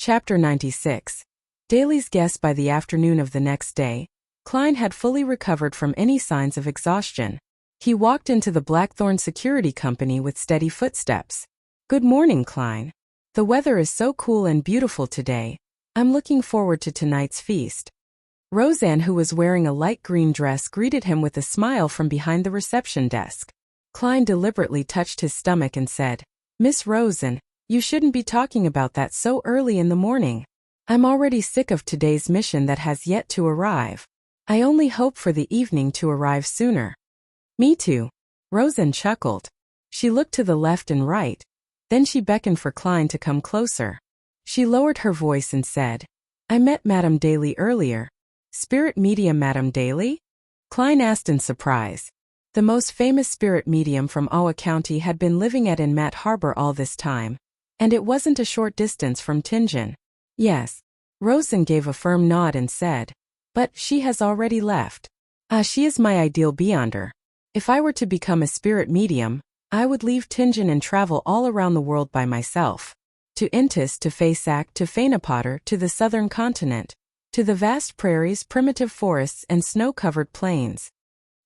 Chapter 96. Daly's guess. By the afternoon of the next day, Klein had fully recovered from any signs of exhaustion. He walked into the Blackthorn Security Company with steady footsteps. "Good morning, Klein. The weather is so cool and beautiful today. I'm looking forward to tonight's feast." Roseanne, who was wearing a light green dress, greeted him with a smile from behind the reception desk. Klein deliberately touched his stomach and said, "Miss Rosen, you shouldn't be talking about that so early in the morning. I'm already sick of today's mission that has yet to arrive. I only hope for the evening to arrive sooner." "Me too." Rosen chuckled. She looked to the left and right. Then she beckoned for Klein to come closer. She lowered her voice and said, "I met Madame Daly earlier." "Spirit medium Madame Daly?" Klein asked in surprise. The most famous spirit medium from Owa County had been living at Inmat Harbor all this time. And it wasn't a short distance from Tingen. "Yes." Rosen gave a firm nod and said, "But she has already left." She is my ideal beyonder. If I were to become a spirit medium, I would leave Tingen and travel all around the world by myself. To Intis, to Faysac, to Fainapotter, to the southern continent, to the vast prairies, primitive forests, and snow-covered plains.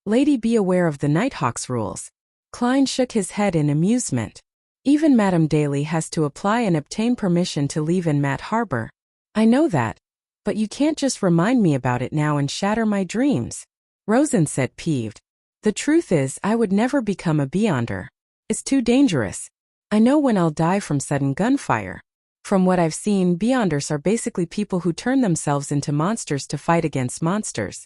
Lady, be aware of the Nighthawk's rules. Klein shook his head in amusement. Even Madame Daly has to apply and obtain permission to leave Inmat Harbor. "I know that. But you can't just remind me about it now and shatter my dreams," Rosen said, peeved. "The truth is, I would never become a beyonder. It's too dangerous. I know when I'll die from sudden gunfire. From what I've seen, beyonders are basically people who turn themselves into monsters to fight against monsters.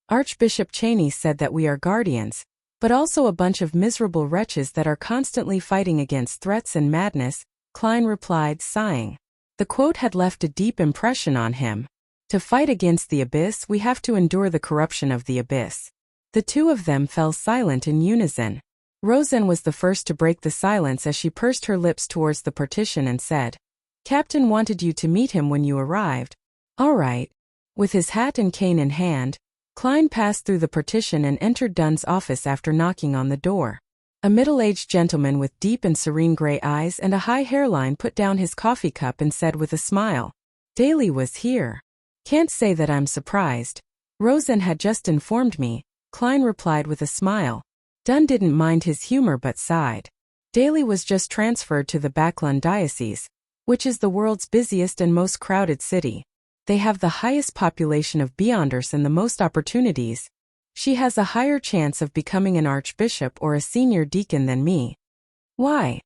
Archbishop Cheney said that we are guardians, but also a bunch of miserable wretches that are constantly fighting against threats and madness," Klein replied, sighing. The quote had left a deep impression on him. To fight against the abyss, we have to endure the corruption of the abyss. The two of them fell silent in unison. Rosen was the first to break the silence as she pursed her lips towards the partition and said, "Captain wanted you to meet him when you arrived." "All right." With his hat and cane in hand, Klein passed through the partition and entered Dunn's office after knocking on the door. A middle-aged gentleman with deep and serene gray eyes and a high hairline put down his coffee cup and said with a smile, "Daly was here." "Can't say that I'm surprised. Rosen had just informed me," Klein replied with a smile. Dunn didn't mind his humor but sighed. Daly was just transferred to the Backlund Diocese, which is the world's busiest and most crowded city. They have the highest population of beyonders and the most opportunities. She has a higher chance of becoming an archbishop or a senior deacon than me. "Why?"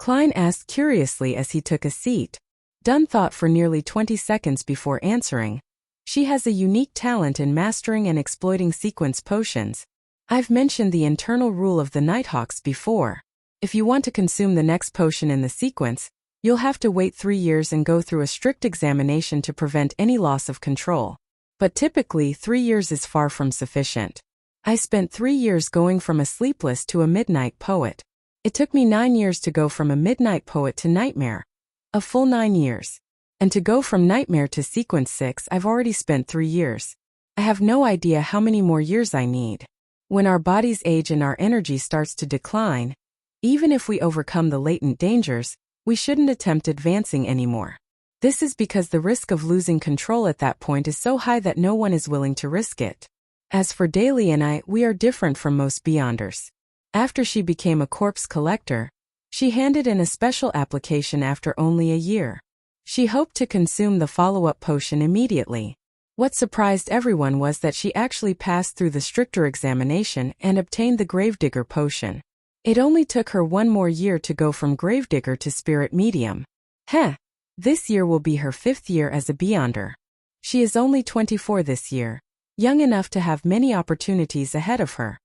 Klein asked curiously as he took a seat. Dunn thought for nearly 20 seconds before answering. "She has a unique talent in mastering and exploiting sequence potions. I've mentioned the internal rule of the Nighthawks before. If you want to consume the next potion in the sequence, you'll have to wait 3 years and go through a strict examination to prevent any loss of control. But typically 3 years is far from sufficient. I spent 3 years going from a sleepless to a midnight poet. It took me 9 years to go from a midnight poet to nightmare. A full 9 years. And to go from nightmare to sequence 6, I've already spent 3 years. I have no idea how many more years I need. When our bodies age and our energy starts to decline, even if we overcome the latent dangers, we shouldn't attempt advancing anymore. This is because the risk of losing control at that point is so high that no one is willing to risk it. As for Daly and I, we are different from most beyonders. After she became a corpse collector, she handed in a special application after only a year. She hoped to consume the follow-up potion immediately. What surprised everyone was that she actually passed through the stricter examination and obtained the Gravedigger potion. It only took her 1 more year to go from Gravedigger to Spirit Medium. This year will be her 5th year as a beyonder. She is only 24 this year, young enough to have many opportunities ahead of her.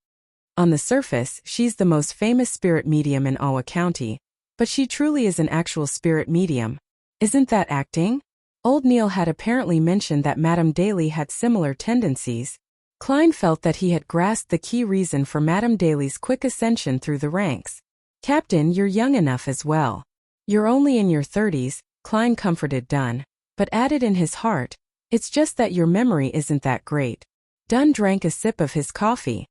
On the surface, she's the most famous spirit medium in Owa County, but she truly is an actual spirit medium. Isn't that acting? Old Neil had apparently mentioned that Madame Daly had similar tendencies. Klein felt that he had grasped the key reason for Madame Daly's quick ascension through the ranks. "Captain, you're young enough as well. You're only in your 30s, Klein comforted Dunn, but added in his heart, "It's just that your memory isn't that great." Dunn drank a sip of his coffee.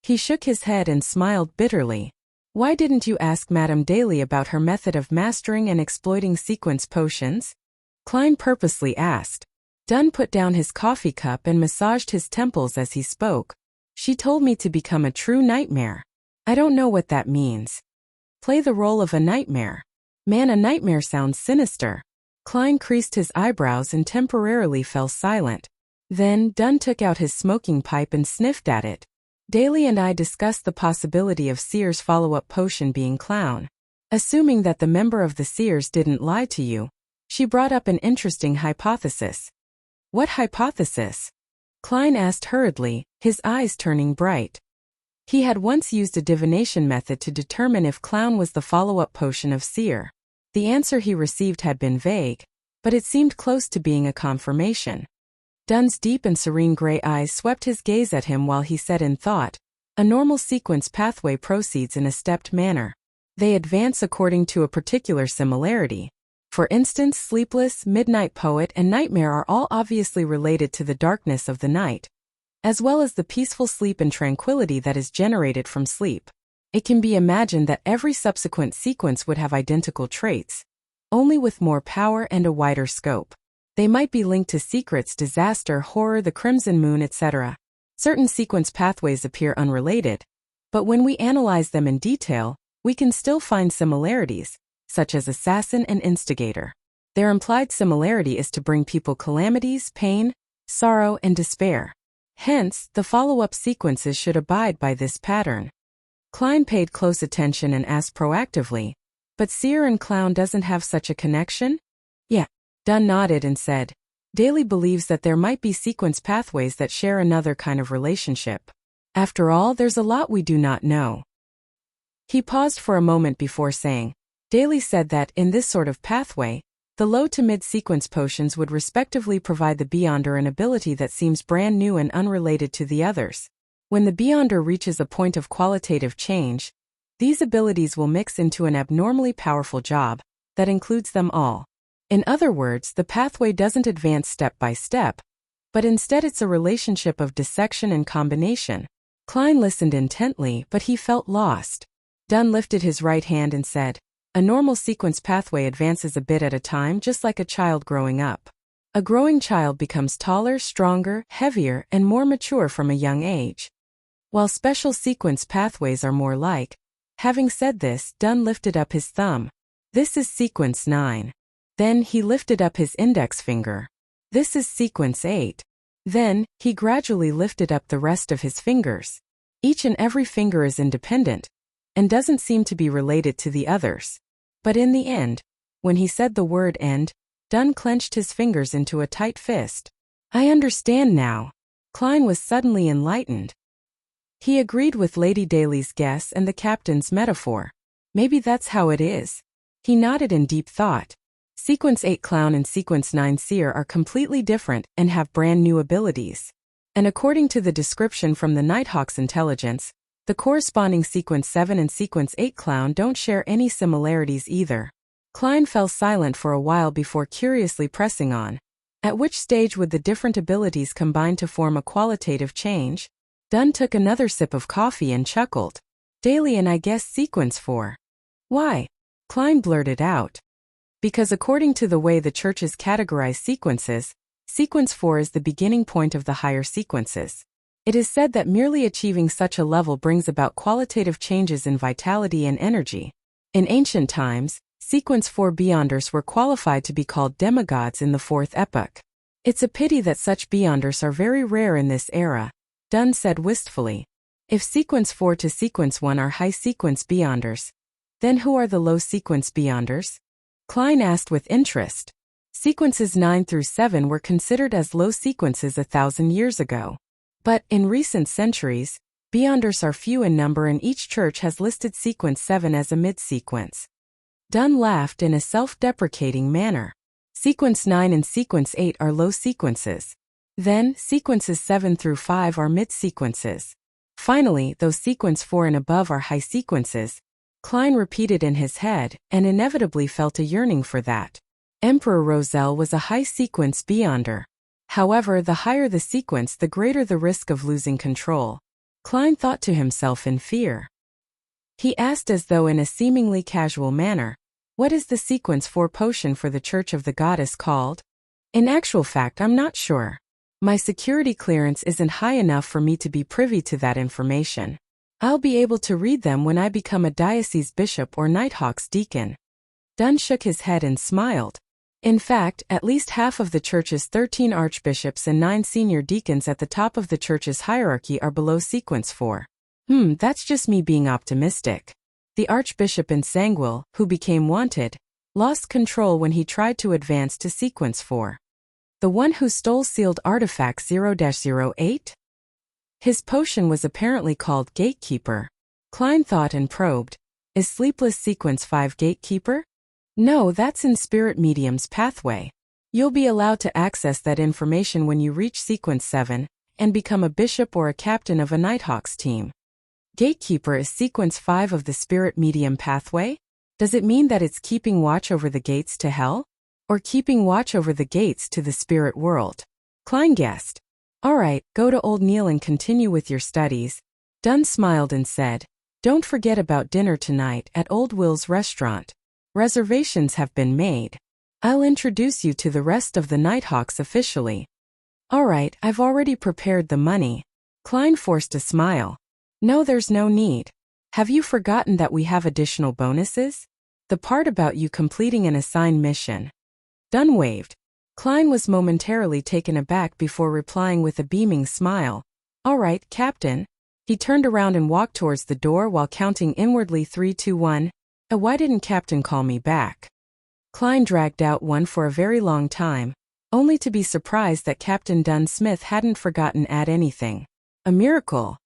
He shook his head and smiled bitterly. "Why didn't you ask Madame Daly about her method of mastering and exploiting sequence potions?" Klein purposely asked. Dunn put down his coffee cup and massaged his temples as he spoke. She told me to become a true nightmare. I don't know what that means. Play the role of a nightmare. Man, a nightmare sounds sinister. Klein creased his eyebrows and temporarily fell silent. Then, Dunn took out his smoking pipe and sniffed at it. Daly and I discussed the possibility of Seer's follow-up potion being clown. Assuming that the member of the Seers didn't lie to you, she brought up an interesting hypothesis. What hypothesis? Klein asked hurriedly, his eyes turning bright. He had once used a divination method to determine if clown was the follow-up potion of Seer. The answer he received had been vague, but it seemed close to being a confirmation. Dunn's deep and serene gray eyes swept his gaze at him while he said in thought, a normal sequence pathway proceeds in a stepped manner. They advance according to a particular similarity. For instance, sleepless, midnight poet, and nightmare are all obviously related to the darkness of the night, as well as the peaceful sleep and tranquility that is generated from sleep. It can be imagined that every subsequent sequence would have identical traits, only with more power and a wider scope. They might be linked to secrets, disaster, horror, the crimson moon, etc. Certain sequence pathways appear unrelated, but when we analyze them in detail, we can still find similarities, such as assassin and instigator. Their implied similarity is to bring people calamities, pain, sorrow, and despair. Hence, the follow-up sequences should abide by this pattern. Klein paid close attention and asked proactively, but Seer and clown doesn't have such a connection? Yeah. Dunn nodded and said, Daly believes that there might be sequence pathways that share another kind of relationship. After all, there's a lot we do not know. He paused for a moment before saying, Daly said that, in this sort of pathway, the low to mid-sequence potions would respectively provide the Beyonder an ability that seems brand new and unrelated to the others. When the Beyonder reaches a point of qualitative change, these abilities will mix into an abnormally powerful job that includes them all. In other words, the pathway doesn't advance step by step, but instead it's a relationship of dissection and combination. Klein listened intently, but he felt lost. Dunn lifted his right hand and said, a normal sequence pathway advances a bit at a time, just like a child growing up. A growing child becomes taller, stronger, heavier, and more mature from a young age, while special sequence pathways are more like. Having said this, Dunn lifted up his thumb. This is sequence 9. Then he lifted up his index finger. This is sequence 8. Then, he gradually lifted up the rest of his fingers. Each and every finger is independent, and doesn't seem to be related to the others. But in the end, when he said the word end, Dunn clenched his fingers into a tight fist. I understand now. Klein was suddenly enlightened. He agreed with Lady Daly's guess and the captain's metaphor. Maybe that's how it is. He nodded in deep thought. Sequence 8 Clown and Sequence 9 Seer are completely different and have brand new abilities. And according to the description from the Nighthawk's intelligence, the corresponding Sequence 7 and Sequence 8 Clown don't share any similarities either. Klein fell silent for a while before curiously pressing on. At which stage would the different abilities combine to form a qualitative change? Dunn took another sip of coffee and chuckled. Daly and I guess Sequence 4. Why? Klein blurted out. Because according to the way the churches categorize sequences, Sequence 4 is the beginning point of the higher sequences. It is said that merely achieving such a level brings about qualitative changes in vitality and energy. In ancient times, Sequence 4 Beyonders were qualified to be called demigods in the fourth epoch. It's a pity that such Beyonders are very rare in this era, Dunn said wistfully. If Sequence 4 to Sequence 1 are high sequence Beyonders, then who are the low sequence Beyonders? Klein asked with interest. Sequences 9 through 7 were considered as low sequences 1,000 years ago. But, in recent centuries, Beyonders are few in number and each church has listed Sequence 7 as a mid-sequence. Dunn laughed in a self-deprecating manner. Sequence 9 and Sequence 8 are low sequences. Then, Sequences 7 through 5 are mid-sequences. Finally, those Sequence 4 and above are high sequences. Klein repeated in his head, and inevitably felt a yearning for that. Emperor Roselle was a high-sequence Beyonder. However, the higher the sequence, the greater the risk of losing control. Klein thought to himself in fear. He asked as though in a seemingly casual manner, What is the sequence 4 potion for the Church of the Goddess called? In actual fact, I'm not sure. My security clearance isn't high enough for me to be privy to that information. I'll be able to read them when I become a diocese bishop or Nighthawk's deacon. Dunn shook his head and smiled. In fact, at least half of the church's 13 archbishops and 9 senior deacons at the top of the church's hierarchy are below sequence 4. That's just me being optimistic. The archbishop in Sangwil, who became wanted, lost control when he tried to advance to sequence 4. The one who stole sealed artifact 0-08? His potion was apparently called Gatekeeper. Klein thought and probed. Is Sleepless Sequence 5 Gatekeeper? No, that's in Spirit Medium's pathway. You'll be allowed to access that information when you reach Sequence 7 and become a bishop or a captain of a Nighthawks team. Gatekeeper is Sequence 5 of the Spirit Medium pathway? Does it mean that it's keeping watch over the gates to hell? Or keeping watch over the gates to the spirit world? Klein guessed. Alright, go to Old Neil and continue with your studies. Dunn smiled and said, don't forget about dinner tonight at Old Will's restaurant. Reservations have been made. I'll introduce you to the rest of the Nighthawks officially. Alright, I've already prepared the money. Klein forced a smile. No, there's no need. Have you forgotten that we have additional bonuses? The part about you completing an assigned mission. Dunn waved. Klein was momentarily taken aback before replying with a beaming smile. Alright, Captain. He turned around and walked towards the door while counting inwardly 3, 2, 1. Why didn't Captain call me back? Klein dragged out one for a very long time, only to be surprised that Captain Dunn Smith hadn't forgotten at anything. A miracle.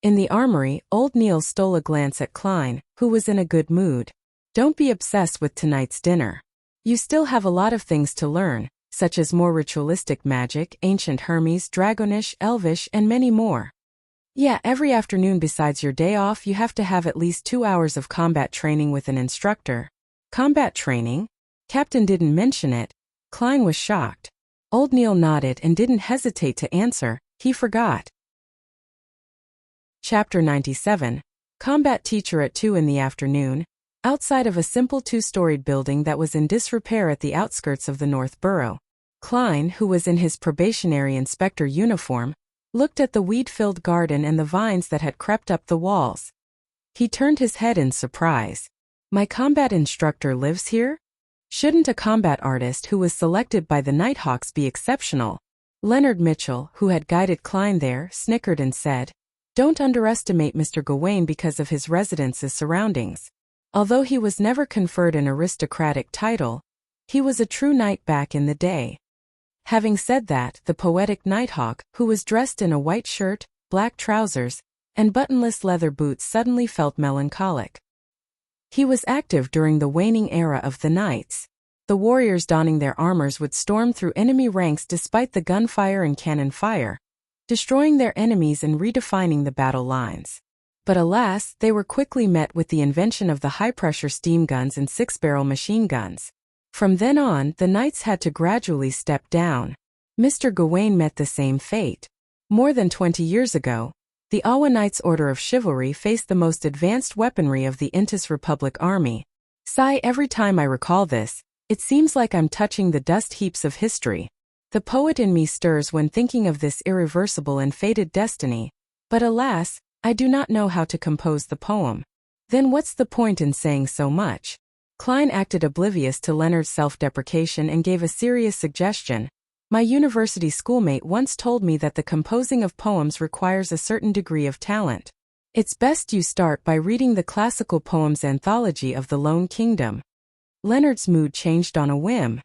In the armory, Old Neil stole a glance at Klein, who was in a good mood. Don't be obsessed with tonight's dinner. You still have a lot of things to learn, such as more ritualistic magic, ancient Hermes, Dragonish, Elvish, and many more. Yeah, every afternoon besides your day off you have to have at least 2 hours of combat training with an instructor. Combat training? Captain didn't mention it. Klein was shocked. Old Neil nodded and didn't hesitate to answer, he forgot. Chapter 97. Combat teacher at 2 in the afternoon. Outside of a simple 2-storied building that was in disrepair at the outskirts of the North Borough. Klein, who was in his probationary inspector uniform, looked at the weed-filled garden and the vines that had crept up the walls. He turned his head in surprise. My combat instructor lives here? Shouldn't a combat artist who was selected by the Nighthawks be exceptional? Leonard Mitchell, who had guided Klein there, snickered and said, don't underestimate Mr. Gawain because of his residence's surroundings. Although he was never conferred an aristocratic title, he was a true knight back in the day. Having said that, the poetic Nighthawk, who was dressed in a white shirt, black trousers, and buttonless leather boots suddenly felt melancholic. He was active during the waning era of the knights. The warriors donning their armors would storm through enemy ranks despite the gunfire and cannon fire, destroying their enemies and redefining the battle lines. But alas, they were quickly met with the invention of the high-pressure steam guns and 6-barrel machine guns. From then on, the knights had to gradually step down. Mr. Gawain met the same fate. More than 20 years ago, the Awa Knights Order of Chivalry faced the most advanced weaponry of the Intis Republic Army. Sigh, every time I recall this, it seems like I'm touching the dust heaps of history. The poet in me stirs when thinking of this irreversible and fated destiny, but alas, I do not know how to compose the poem. Then what's the point in saying so much? Klein acted oblivious to Leonard's self-deprecation and gave a serious suggestion. My university schoolmate once told me that the composing of poems requires a certain degree of talent. It's best you start by reading the classical poems anthology of the Lone Kingdom. Leonard's mood changed on a whim.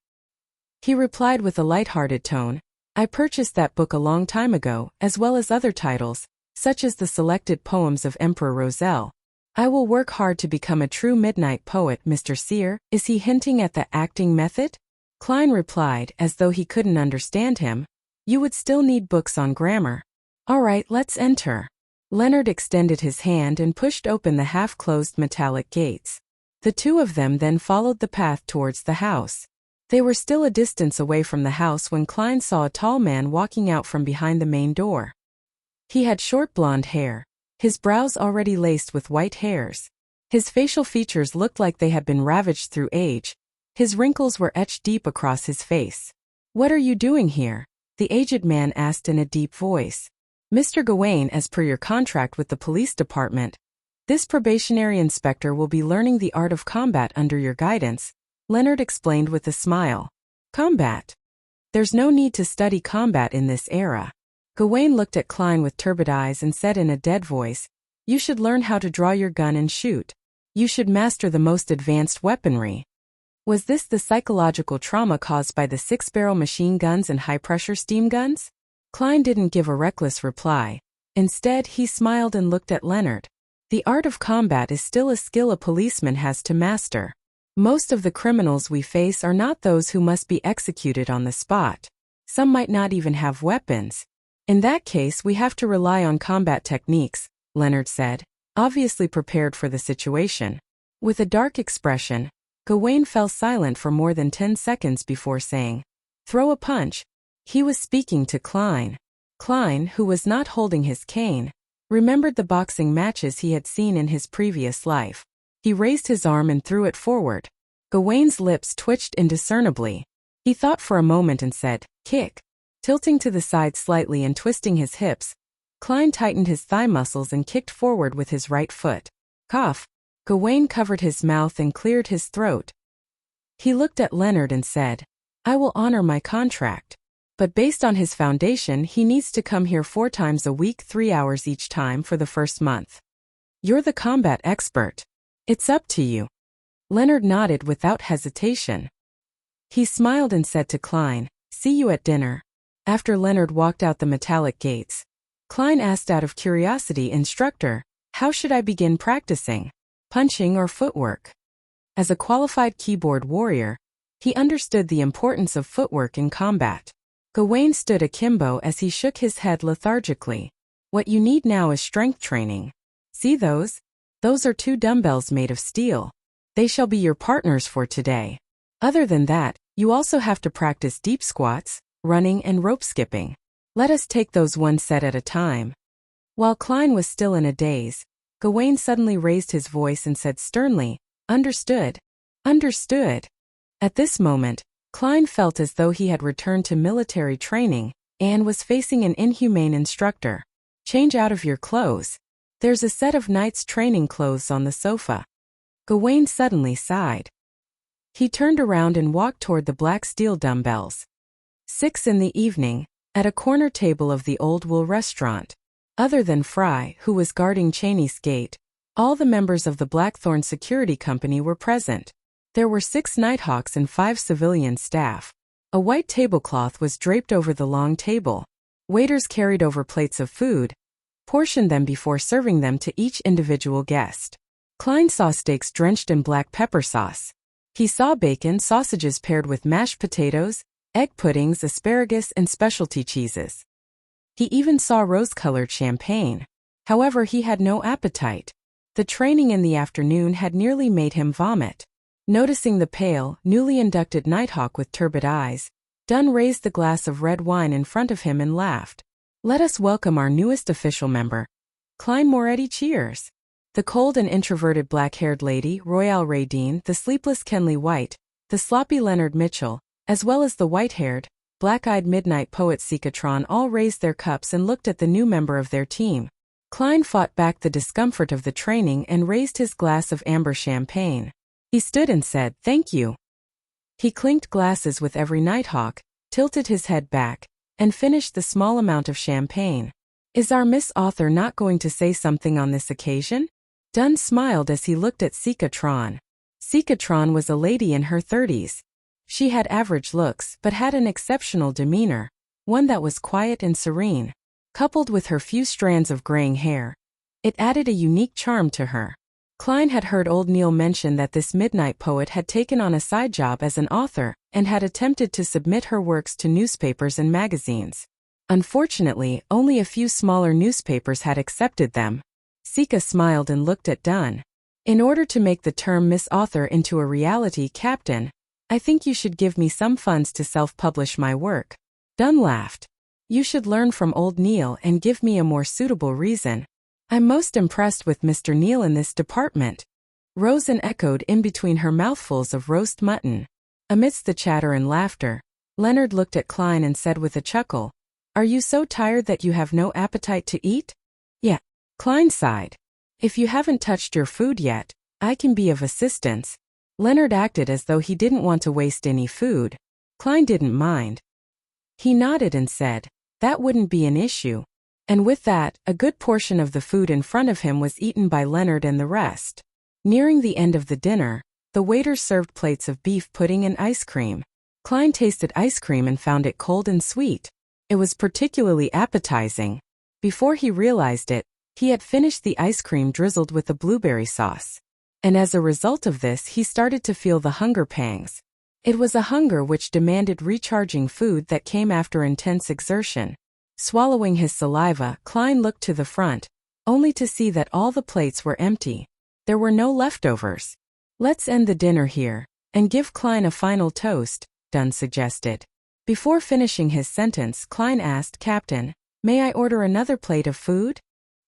He replied with a light-hearted tone, I purchased that book a long time ago, as well as other titles, such as the selected poems of Emperor Roselle. I will work hard to become a true midnight poet, Mr. Seer. Is he hinting at the acting method? Klein replied, as though he couldn't understand him. You would still need books on grammar. All right, let's enter. Leonard extended his hand and pushed open the half-closed metallic gates. The two of them then followed the path towards the house. They were still a distance away from the house when Klein saw a tall man walking out from behind the main door. He had short blonde hair, his brows already laced with white hairs. His facial features looked like they had been ravaged through age. His wrinkles were etched deep across his face. "What are you doing here?" the aged man asked in a deep voice. "Mr. Gawain, as per your contract with the police department, this probationary inspector will be learning the art of combat under your guidance," Leonard explained with a smile. "Combat? There's no need to study combat in this era." Gawain looked at Klein with turbid eyes and said in a dead voice, "You should learn how to draw your gun and shoot. You should master the most advanced weaponry." Was this the psychological trauma caused by the 6-barrel machine guns and high-pressure steam guns? Klein didn't give a reckless reply. Instead, he smiled and looked at Leonard. "The art of combat is still a skill a policeman has to master. Most of the criminals we face are not those who must be executed on the spot. Some might not even have weapons. In that case, we have to rely on combat techniques," Leonard said, obviously prepared for the situation. With a dark expression, Gawain fell silent for more than 10 seconds before saying, "Throw a punch." He was speaking to Klein. Klein, who was not holding his cane, remembered the boxing matches he had seen in his previous life. He raised his arm and threw it forward. Gawain's lips twitched indiscernibly. He thought for a moment and said, "Kick." Tilting to the side slightly and twisting his hips, Klein tightened his thigh muscles and kicked forward with his right foot. Cough. Gawain covered his mouth and cleared his throat. He looked at Leonard and said, "I will honor my contract. But based on his foundation, he needs to come here 4 times a week, 3 hours each time for the first month. You're the combat expert. It's up to you." Leonard nodded without hesitation. He smiled and said to Klein, "See you at dinner." After Leonard walked out the metallic gates, Klein asked out of curiosity, "Instructor, how should I begin practicing? Punching or footwork?" As a qualified keyboard warrior, he understood the importance of footwork in combat. Gawain stood akimbo as he shook his head lethargically. "What you need now is strength training. See those? Those are 2 dumbbells made of steel. They shall be your partners for today. Other than that, you also have to practice deep squats, running and rope skipping. Let us take those 1 set at a time." While Klein was still in a daze, Gawain suddenly raised his voice and said sternly, "Understood. Understood." At this moment, Klein felt as though he had returned to military training and was facing an inhumane instructor. "Change out of your clothes. There's a set of knight's training clothes on the sofa." Gawain suddenly sighed. He turned around and walked toward the black steel dumbbells. 6 in the evening, at a corner table of the Old Wool restaurant. Other than Fry, who was guarding Cheney's gate, all the members of the Blackthorn Security Company were present. There were 6 Nighthawks and 5 civilian staff. A white tablecloth was draped over the long table. Waiters carried over plates of food, portioned them before serving them to each individual guest. Klein saw steaks drenched in black pepper sauce. He saw bacon, sausages paired with mashed potatoes, egg puddings, asparagus, and specialty cheeses. He even saw rose-colored champagne. However, he had no appetite. The training in the afternoon had nearly made him vomit. Noticing the pale, newly inducted Nighthawk with turbid eyes, Dunn raised the glass of red wine in front of him and laughed. "Let us welcome our newest official member." Klein Moretti cheers. The cold and introverted black-haired lady, Royale Radine, the sleepless Kenley White, the sloppy Leonard Mitchell, as well as the white-haired, black-eyed midnight poet Sikatron all raised their cups and looked at the new member of their team. Klein fought back the discomfort of the training and raised his glass of amber champagne. He stood and said, "Thank you." He clinked glasses with every Nighthawk, tilted his head back, and finished the small amount of champagne. "Is our Miss Author not going to say something on this occasion?" Dunn smiled as he looked at Sikatron. Sikatron was a lady in her 30s. She had average looks but had an exceptional demeanor, one that was quiet and serene. Coupled with her few strands of graying hair, it added a unique charm to her. Klein had heard old Neil mention that this midnight poet had taken on a side job as an author and had attempted to submit her works to newspapers and magazines. Unfortunately, only a few smaller newspapers had accepted them. Sika smiled and looked at Dunn. "In order to make the term Miss Author into a reality, Captain, I think you should give me some funds to self-publish my work." Dunn laughed. "You should learn from old Neil and give me a more suitable reason. I'm most impressed with Mr. Neil in this department. rose and echoed in between her mouthfuls of roast mutton. Amidst the chatter and laughter, Leonard looked at Klein and said with a chuckle, "Are you so tired that you have no appetite to eat?" "Yeah," Klein sighed. "If you haven't touched your food yet, I can be of assistance." Leonard acted as though he didn't want to waste any food. Klein didn't mind. He nodded and said, "That wouldn't be an issue." And with that, a good portion of the food in front of him was eaten by Leonard and the rest. Nearing the end of the dinner, the waiter served plates of beef pudding and ice cream. Klein tasted ice cream and found it cold and sweet. It was particularly appetizing. Before he realized it, he had finished the ice cream drizzled with the blueberry sauce. And as a result of this, he started to feel the hunger pangs. It was a hunger which demanded recharging food that came after intense exertion. Swallowing his saliva, Klein looked to the front, only to see that all the plates were empty. There were no leftovers. "Let's end the dinner here, and give Klein a final toast," Dunn suggested. Before finishing his sentence, Klein asked, "Captain, may I order another plate of food?"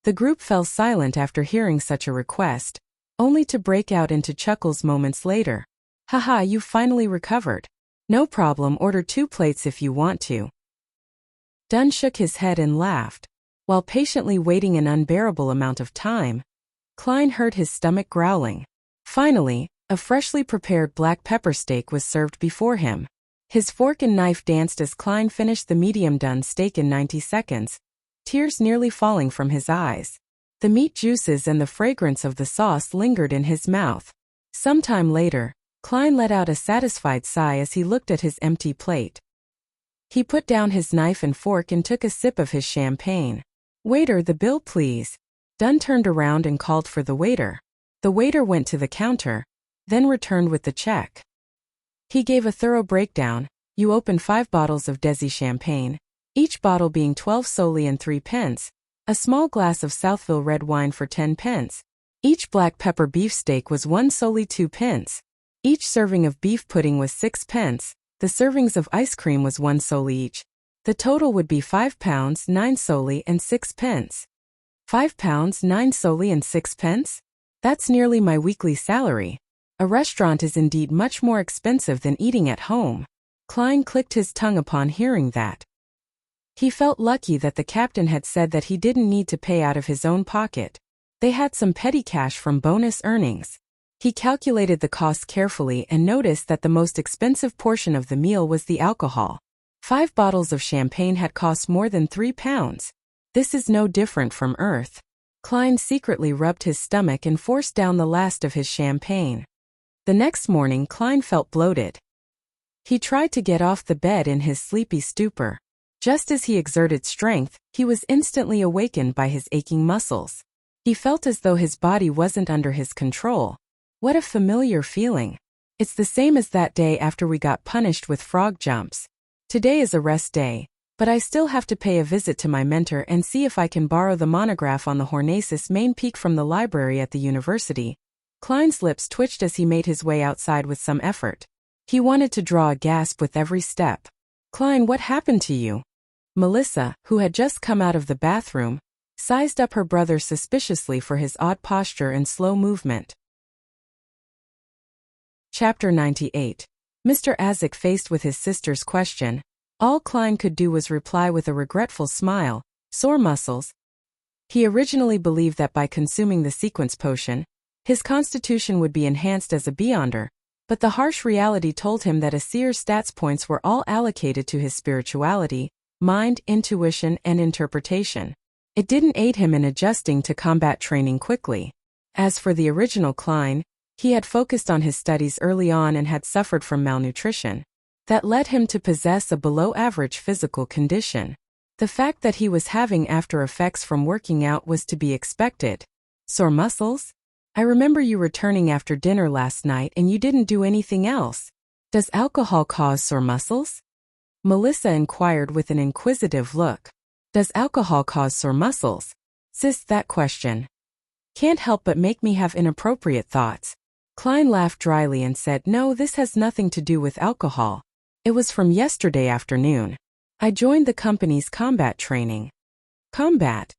The group fell silent after hearing such a request, only to break out into chuckles moments later. "Haha, you finally recovered. No problem, order 2 plates if you want to." Dunn shook his head and laughed. While patiently waiting an unbearable amount of time, Klein heard his stomach growling. Finally, a freshly prepared black pepper steak was served before him. His fork and knife danced as Klein finished the medium-done steak in 90 seconds, tears nearly falling from his eyes. The meat juices and the fragrance of the sauce lingered in his mouth. Sometime later, Klein let out a satisfied sigh as he looked at his empty plate. He put down his knife and fork and took a sip of his champagne. "Waiter, the bill please." Dunn turned around and called for the waiter. The waiter went to the counter, then returned with the check. He gave a thorough breakdown. "You opened 5 bottles of Desi champagne, each bottle being 12 soldi and 3 pence, a small glass of Southville red wine for 10 pence. Each black pepper beefsteak was 1 soldi 2 pence. Each serving of beef pudding was 6 pence. The servings of ice cream was 1 soldi each. The total would be £5, 9 soldi and 6 pence. £5, 9 soldi and 6 pence? That's nearly my weekly salary. A restaurant is indeed much more expensive than eating at home." Klein clicked his tongue upon hearing that. He felt lucky that the captain had said that he didn't need to pay out of his own pocket. They had some petty cash from bonus earnings. He calculated the costs carefully and noticed that the most expensive portion of the meal was the alcohol. 5 bottles of champagne had cost more than £3. This is no different from Earth. Klein secretly rubbed his stomach and forced down the last of his champagne. The next morning, Klein felt bloated. He tried to get off the bed in his sleepy stupor. Just as he exerted strength, he was instantly awakened by his aching muscles. He felt as though his body wasn't under his control. What a familiar feeling. It's the same as that day after we got punished with frog jumps. Today is a rest day, but I still have to pay a visit to my mentor and see if I can borrow the monograph on the Hornacis main peak from the library at the university. Klein's lips twitched as he made his way outside with some effort. He wanted to draw a gasp with every step. "Klein, what happened to you?" Melissa, who had just come out of the bathroom, sized up her brother suspiciously for his odd posture and slow movement. Chapter 98. Mr. Azek, faced with his sister's question, all Klein could do was reply with a regretful smile, "Sore muscles." He originally believed that by consuming the sequence potion, his constitution would be enhanced as a Beyonder, but the harsh reality told him that a seer's stats points were all allocated to his spirituality, mind, intuition, and interpretation. It didn't aid him in adjusting to combat training quickly. As for the original Klein, he had focused on his studies early on and had suffered from malnutrition. That led him to possess a below-average physical condition. The fact that he was having after effects from working out was to be expected. "Sore muscles? I remember you returning after dinner last night and you didn't do anything else. Does alcohol cause sore muscles?" Melissa inquired with an inquisitive look. "Does alcohol cause sore muscles?" Sis, that question can't help but make me have inappropriate thoughts. Klein laughed dryly and said, "No, this has nothing to do with alcohol. It was from yesterday afternoon. I joined the company's combat training." "Combat?"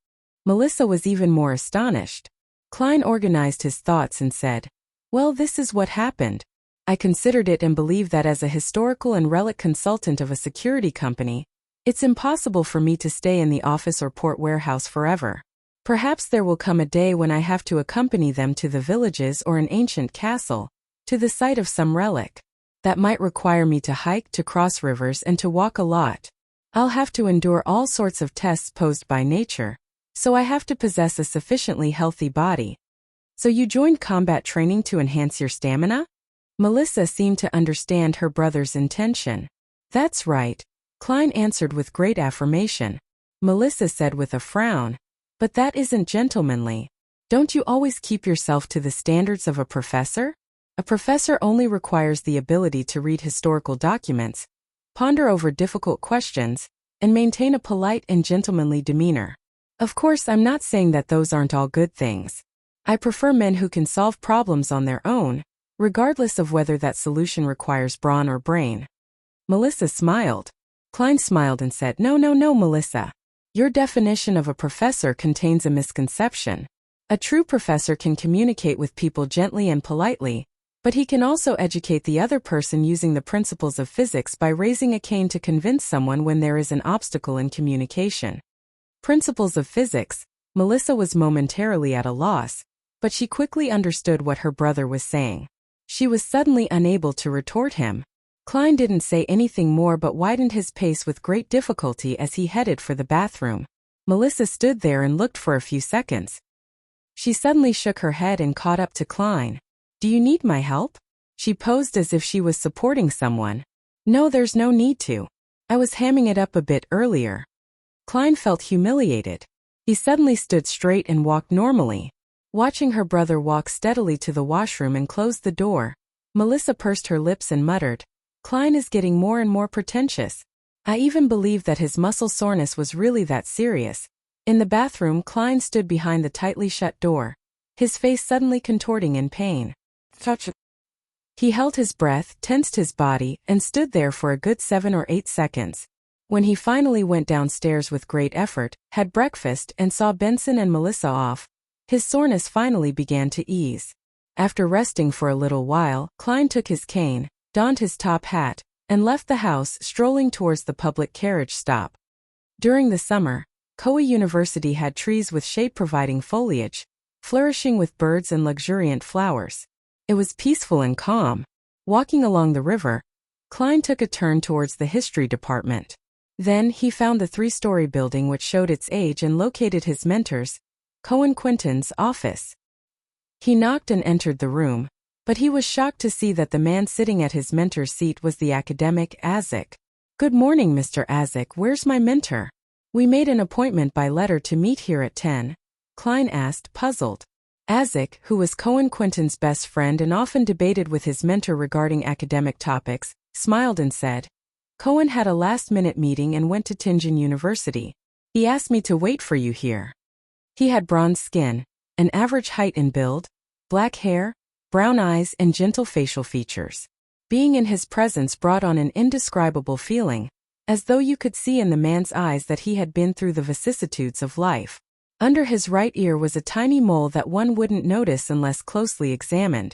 Melissa was even more astonished. Klein organized his thoughts and said, Well, this is what happened. I considered it and believe that as a historical and relic consultant of a security company, it's impossible for me to stay in the office or port warehouse forever. Perhaps there will come a day when I have to accompany them to the villages or an ancient castle, to the site of some relic. That might require me to hike, to cross rivers, and to walk a lot. I'll have to endure all sorts of tests posed by nature, so I have to possess a sufficiently healthy body. So you joined combat training to enhance your stamina? Melissa seemed to understand her brother's intention. That's right, Klein answered with great affirmation. Melissa said with a frown, but that isn't gentlemanly. Don't you always keep yourself to the standards of a professor? A professor only requires the ability to read historical documents, ponder over difficult questions, and maintain a polite and gentlemanly demeanor. Of course, I'm not saying that those aren't all good things. I prefer men who can solve problems on their own, regardless of whether that solution requires brawn or brain. Melissa smiled. Klein smiled and said, No, Melissa. Your definition of a professor contains a misconception. A true professor can communicate with people gently and politely, but he can also educate the other person using the principles of physics by raising a cane to convince someone when there is an obstacle in communication. Principles of physics, Melissa was momentarily at a loss, but she quickly understood what her brother was saying. She was suddenly unable to retort him. Klein didn't say anything more but widened his pace with great difficulty as he headed for the bathroom. Melissa stood there and looked for a few seconds. She suddenly shook her head and caught up to Klein. Do you need my help? She posed as if she was supporting someone. No, there's no need to. I was hamming it up a bit earlier. Klein felt humiliated. He suddenly stood straight and walked normally. Watching her brother walk steadily to the washroom and close the door, Melissa pursed her lips and muttered, Klein is getting more and more pretentious. I even believed that his muscle soreness was really that serious. In the bathroom, Klein stood behind the tightly shut door, his face suddenly contorting in pain. He held his breath, tensed his body, and stood there for a good 7 or 8 seconds. When he finally went downstairs with great effort, had breakfast, and saw Benson and Melissa off, his soreness finally began to ease. After resting for a little while, Klein took his cane, donned his top hat, and left the house, strolling towards the public carriage stop. During the summer, Koei University had trees with shade-providing foliage, flourishing with birds and luxuriant flowers. It was peaceful and calm. Walking along the river, Klein took a turn towards the history department. Then he found the 3-story building which showed its age and located his mentor's, Cohen Quinton's, office. He knocked and entered the room, but he was shocked to see that the man sitting at his mentor's seat was the academic Azik. Good morning, Mr. Azik, where's my mentor? We made an appointment by letter to meet here at 10, Klein asked, puzzled. Azik, who was Cohen Quinton's best friend and often debated with his mentor regarding academic topics, smiled and said, Cohen had a last-minute meeting and went to Tianjin University. He asked me to wait for you here. He had bronze skin, an average height and build, black hair, brown eyes, and gentle facial features. Being in his presence brought on an indescribable feeling, as though you could see in the man's eyes that he had been through the vicissitudes of life. Under his right ear was a tiny mole that one wouldn't notice unless closely examined.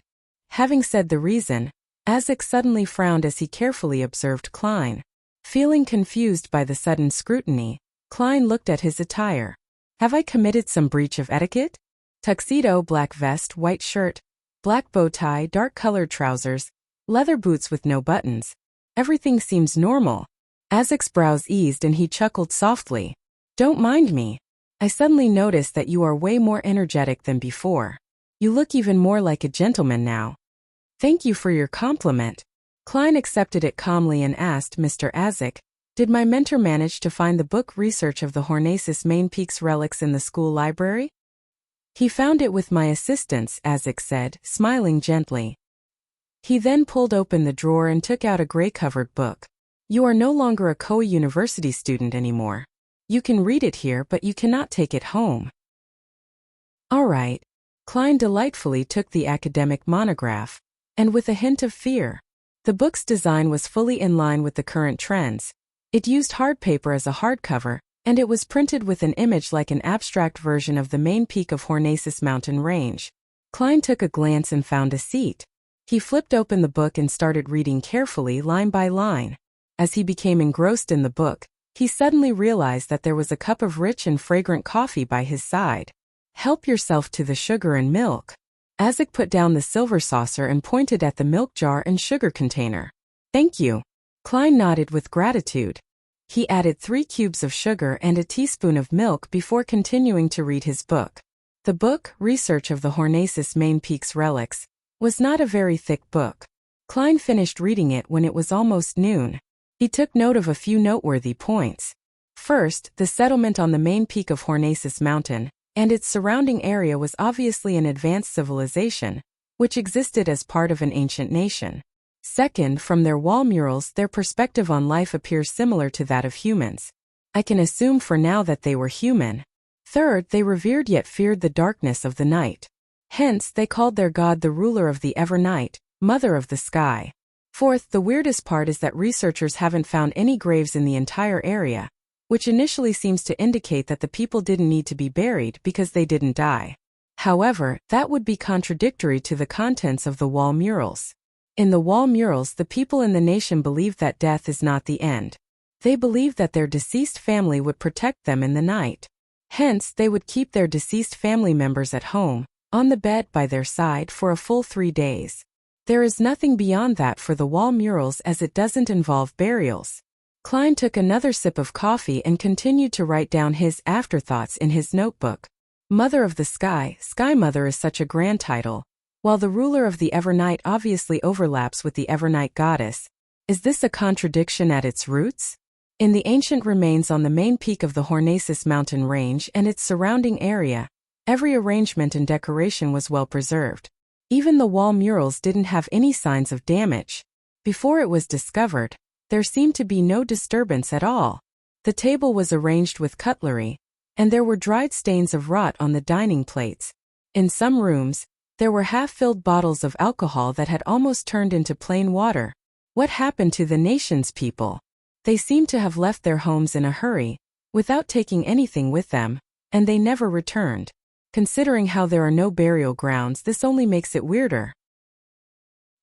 Having said the reason, Azik suddenly frowned as he carefully observed Klein. Feeling confused by the sudden scrutiny, Klein looked at his attire. Have I committed some breach of etiquette? Tuxedo, black vest, white shirt, black bow tie, dark-colored trousers, leather boots with no buttons. Everything seems normal. Azik's brows eased and he chuckled softly. Don't mind me. I suddenly noticed that you are way more energetic than before. You look even more like a gentleman now. Thank you for your compliment. Klein accepted it calmly and asked Mr. Azik, did my mentor manage to find the book Research of the Hornacis Main Peaks Relics in the school library? He found it with my assistance, Azik said, smiling gently. He then pulled open the drawer and took out a gray-covered book. You are no longer a Koei University student anymore. You can read it here, but you cannot take it home. All right. Klein delightfully took the academic monograph, and with a hint of fear. The book's design was fully in line with the current trends. It used hard paper as a hardcover, and it was printed with an image like an abstract version of the main peak of Hornacis mountain range. Klein took a glance and found a seat. He flipped open the book and started reading carefully line by line. As he became engrossed in the book, he suddenly realized that there was a cup of rich and fragrant coffee by his side. "Help yourself to the sugar and milk." Isaac put down the silver saucer and pointed at the milk jar and sugar container. "Thank you." Klein nodded with gratitude. He added 3 cubes of sugar and a teaspoon of milk before continuing to read his book. The book, Research of the Hornacis Main Peaks Relics, was not a very thick book. Klein finished reading it when it was almost noon. He took note of a few noteworthy points. First, the settlement on the main peak of Hornacis Mountain and its surrounding area was obviously an advanced civilization, which existed as part of an ancient nation. Second, from their wall murals, their perspective on life appears similar to that of humans. I can assume for now that they were human. Third, they revered yet feared the darkness of the night. Hence, they called their god the ruler of the ever-night, mother of the sky. Fourth, the weirdest part is that researchers haven't found any graves in the entire area, which initially seems to indicate that the people didn't need to be buried because they didn't die. However, that would be contradictory to the contents of the wall murals. In the wall murals, the people in the nation believed that death is not the end. They believed that their deceased family would protect them in the night. Hence, they would keep their deceased family members at home, on the bed by their side for a full 3 days. There is nothing beyond that for the wall murals as it doesn't involve burials. Klein took another sip of coffee and continued to write down his afterthoughts in his notebook. Mother of the Sky, Sky Mother is such a grand title. While the ruler of the Evernight obviously overlaps with the Evernight goddess, is this a contradiction at its roots? In the ancient remains on the main peak of the Hornacis mountain range and its surrounding area, every arrangement and decoration was well preserved. Even the wall murals didn't have any signs of damage. Before it was discovered, there seemed to be no disturbance at all. The table was arranged with cutlery, and there were dried stains of rot on the dining plates. In some rooms, there were half-filled bottles of alcohol that had almost turned into plain water. What happened to the nation's people? They seemed to have left their homes in a hurry, without taking anything with them, and they never returned. Considering how there are no burial grounds, this only makes it weirder.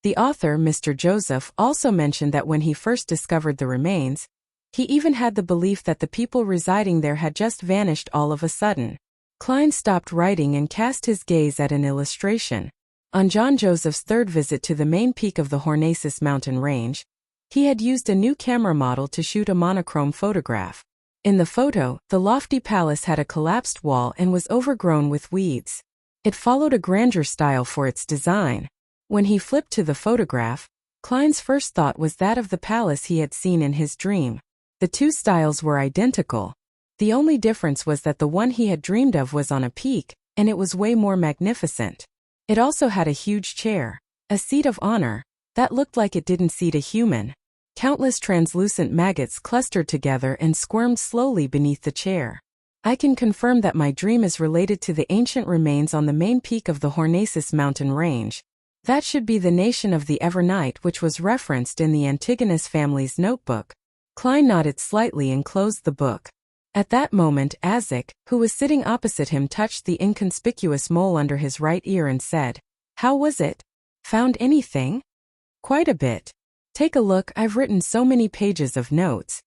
The author, Mr. Joseph, also mentioned that when he first discovered the remains, he even had the belief that the people residing there had just vanished all of a sudden. Klein stopped writing and cast his gaze at an illustration. On John Joseph's third visit to the main peak of the Hornacis mountain range, he had used a new camera model to shoot a monochrome photograph. In the photo, the lofty palace had a collapsed wall and was overgrown with weeds. It followed a grandeur style for its design. When he flipped to the photograph, Klein's first thought was that of the palace he had seen in his dream. The two styles were identical. The only difference was that the one he had dreamed of was on a peak, and it was way more magnificent. It also had a huge chair, a seat of honor, that looked like it didn't seat a human. Countless translucent maggots clustered together and squirmed slowly beneath the chair. I can confirm that my dream is related to the ancient remains on the main peak of the Hornacis mountain range. That should be the nation of the Evernight which was referenced in the Antigonus family's notebook. Klein nodded slightly and closed the book. At that moment, Isaac, who was sitting opposite him, touched the inconspicuous mole under his right ear and said, "How was it? Found anything?" "Quite a bit. Take a look, I've written so many pages of notes."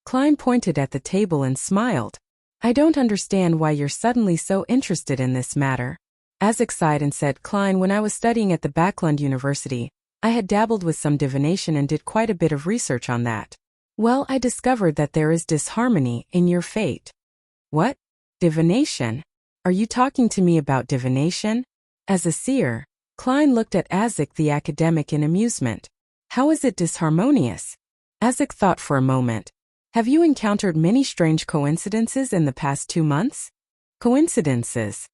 Klein pointed at the table and smiled. "I don't understand why you're suddenly so interested in this matter." Isaac sighed and said, "Klein, when I was studying at the Backlund University, I had dabbled with some divination and did quite a bit of research on that. Well, I discovered that there is disharmony in your fate." "What? Divination? Are you talking to me about divination?" As a seer, Klein looked at Isaac the academic in amusement. "How is it disharmonious?" Isaac thought for a moment. "Have you encountered many strange coincidences in the past 2 months?" Coincidences?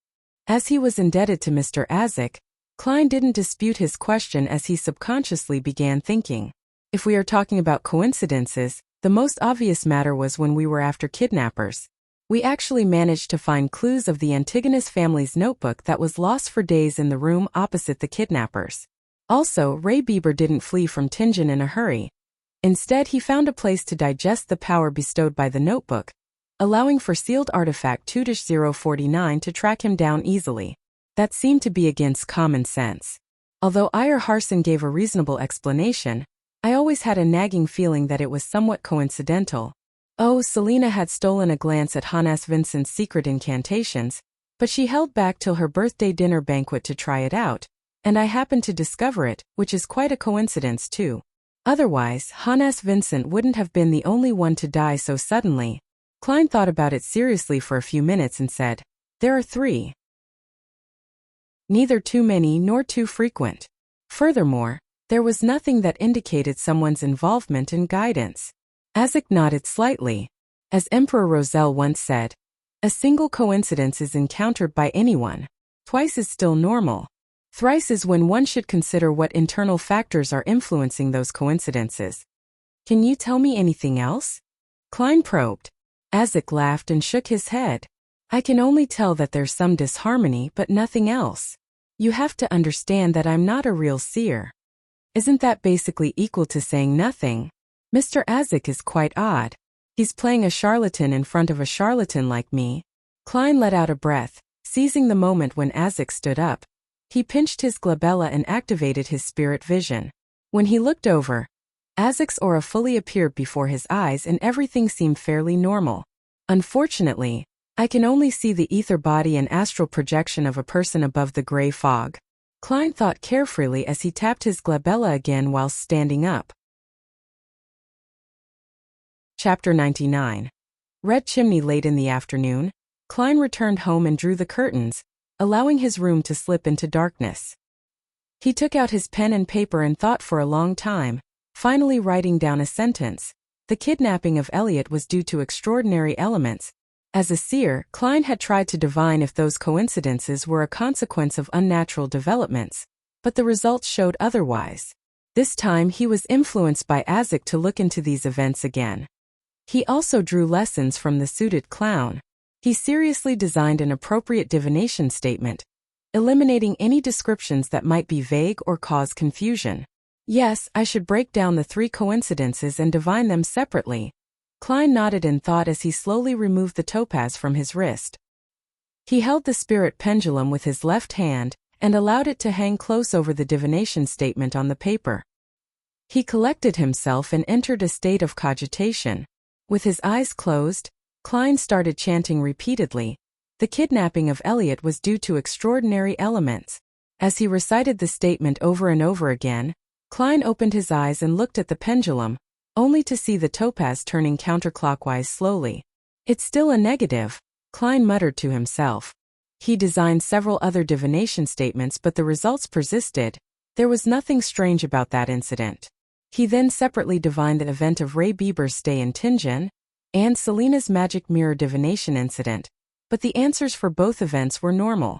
As he was indebted to Mr. Isaac, Klein didn't dispute his question as he subconsciously began thinking. If we are talking about coincidences, the most obvious matter was when we were after kidnappers. We actually managed to find clues of the Antigonus family's notebook that was lost for days in the room opposite the kidnappers. Also, Ray Bieber didn't flee from Tingen in a hurry. Instead, he found a place to digest the power bestowed by the notebook, allowing for sealed artifact 2-049 to track him down easily. That seemed to be against common sense. Although Harson gave a reasonable explanation, I always had a nagging feeling that it was somewhat coincidental. Oh, Selina had stolen a glance at Hannes Vincent's secret incantations, but she held back till her birthday dinner banquet to try it out, and I happened to discover it, which is quite a coincidence too. Otherwise, Hannes Vincent wouldn't have been the only one to die so suddenly. Klein thought about it seriously for a few minutes and said, "There are 3. Neither too many nor too frequent. Furthermore, there was nothing that indicated someone's involvement and guidance." Azek nodded slightly. As Emperor Roselle once said, "A single coincidence is encountered by anyone. Twice is still normal. Thrice is when one should consider what internal factors are influencing those coincidences." "Can you tell me anything else?" Klein probed. Azek laughed and shook his head. "I can only tell that there's some disharmony but nothing else. You have to understand that I'm not a real seer." "Isn't that basically equal to saying nothing? Mr. Azek is quite odd. He's playing a charlatan in front of a charlatan like me." Klein let out a breath, seizing the moment when Azek stood up. He pinched his glabella and activated his spirit vision. When he looked over, Azek's aura fully appeared before his eyes and everything seemed fairly normal. "Unfortunately, I can only see the ether body and astral projection of a person above the gray fog." Klein thought carefully as he tapped his glabella again whilst standing up. Chapter 99. Red Chimney. Late in the afternoon, Klein returned home and drew the curtains, allowing his room to slip into darkness. He took out his pen and paper and thought for a long time, finally writing down a sentence. The kidnapping of Elliot was due to extraordinary elements. As a seer, Klein had tried to divine if those coincidences were a consequence of unnatural developments, but the results showed otherwise. This time he was influenced by Azek to look into these events again. He also drew lessons from the suited clown. He seriously designed an appropriate divination statement, eliminating any descriptions that might be vague or cause confusion. Yes, I should break down the 3 coincidences and divine them separately. Klein nodded in thought as he slowly removed the topaz from his wrist. He held the spirit pendulum with his left hand and allowed it to hang close over the divination statement on the paper. He collected himself and entered a state of cogitation. With his eyes closed, Klein started chanting repeatedly. The kidnapping of Elliot was due to extraordinary elements. As he recited the statement over and over again, Klein opened his eyes and looked at the pendulum, only to see the topaz turning counterclockwise slowly. "It's still a negative," Klein muttered to himself. He designed several other divination statements but the results persisted. There was nothing strange about that incident. He then separately divined the event of Ray Bieber's stay in Tianjin and Selina's magic mirror divination incident, but the answers for both events were normal.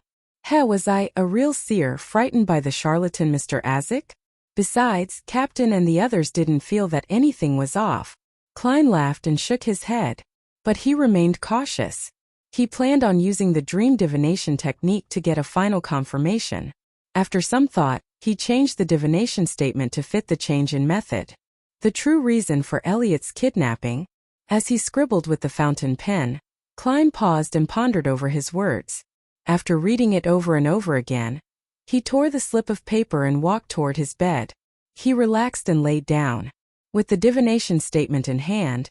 Was I, a real seer, frightened by the charlatan Mr. Azek? Besides, Captain and the others didn't feel that anything was off. Klein laughed and shook his head. But he remained cautious. He planned on using the dream divination technique to get a final confirmation. After some thought, he changed the divination statement to fit the change in method. The true reason for Elliot's kidnapping. As he scribbled with the fountain pen, Klein paused and pondered over his words. After reading it over and over again, he tore the slip of paper and walked toward his bed. He relaxed and laid down. With the divination statement in hand,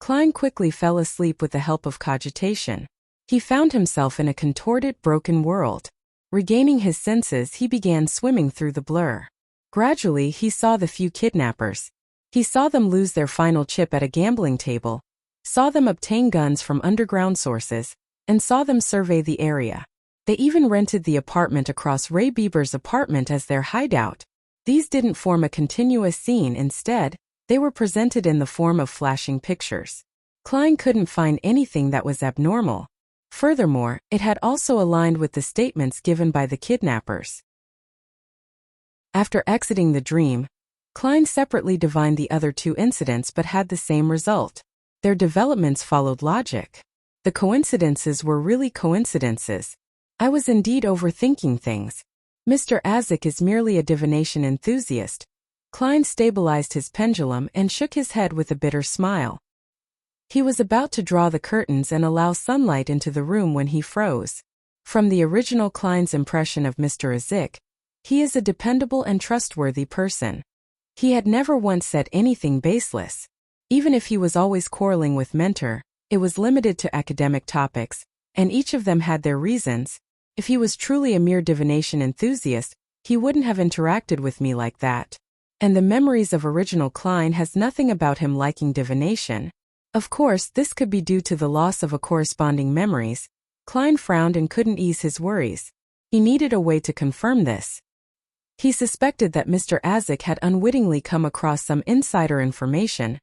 Klein quickly fell asleep with the help of cogitation. He found himself in a contorted, broken world. Regaining his senses, he began swimming through the blur. Gradually, he saw the few kidnappers. He saw them lose their final chip at a gambling table, saw them obtain guns from underground sources, and saw them survey the area. They even rented the apartment across Ray Bieber's apartment as their hideout. These didn't form a continuous scene. Instead, they were presented in the form of flashing pictures. Klein couldn't find anything that was abnormal. Furthermore, it had also aligned with the statements given by the kidnappers. After exiting the dream, Klein separately divined the other 2 incidents but had the same result. Their developments followed logic. The coincidences were really coincidences. I was indeed overthinking things. Mr. Azek is merely a divination enthusiast. Klein stabilized his pendulum and shook his head with a bitter smile. He was about to draw the curtains and allow sunlight into the room when he froze. From the original Klein's impression of Mr. Azik, he is a dependable and trustworthy person. He had never once said anything baseless. Even if he was always quarreling with Mentor, it was limited to academic topics, and each of them had their reasons. If he was truly a mere divination enthusiast, he wouldn't have interacted with me like that. And the memories of original Klein has nothing about him liking divination. Of course, this could be due to the loss of a corresponding memories. Klein frowned and couldn't ease his worries. He needed a way to confirm this. He suspected that Mr. Azik had unwittingly come across some insider information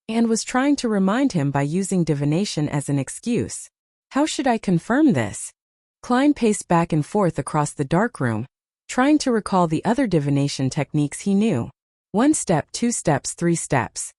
and was trying to remind him by using divination as an excuse. How should I confirm this? Klein paced back and forth across the dark room, trying to recall the other divination techniques he knew. 1 step, 2 steps, 3 steps.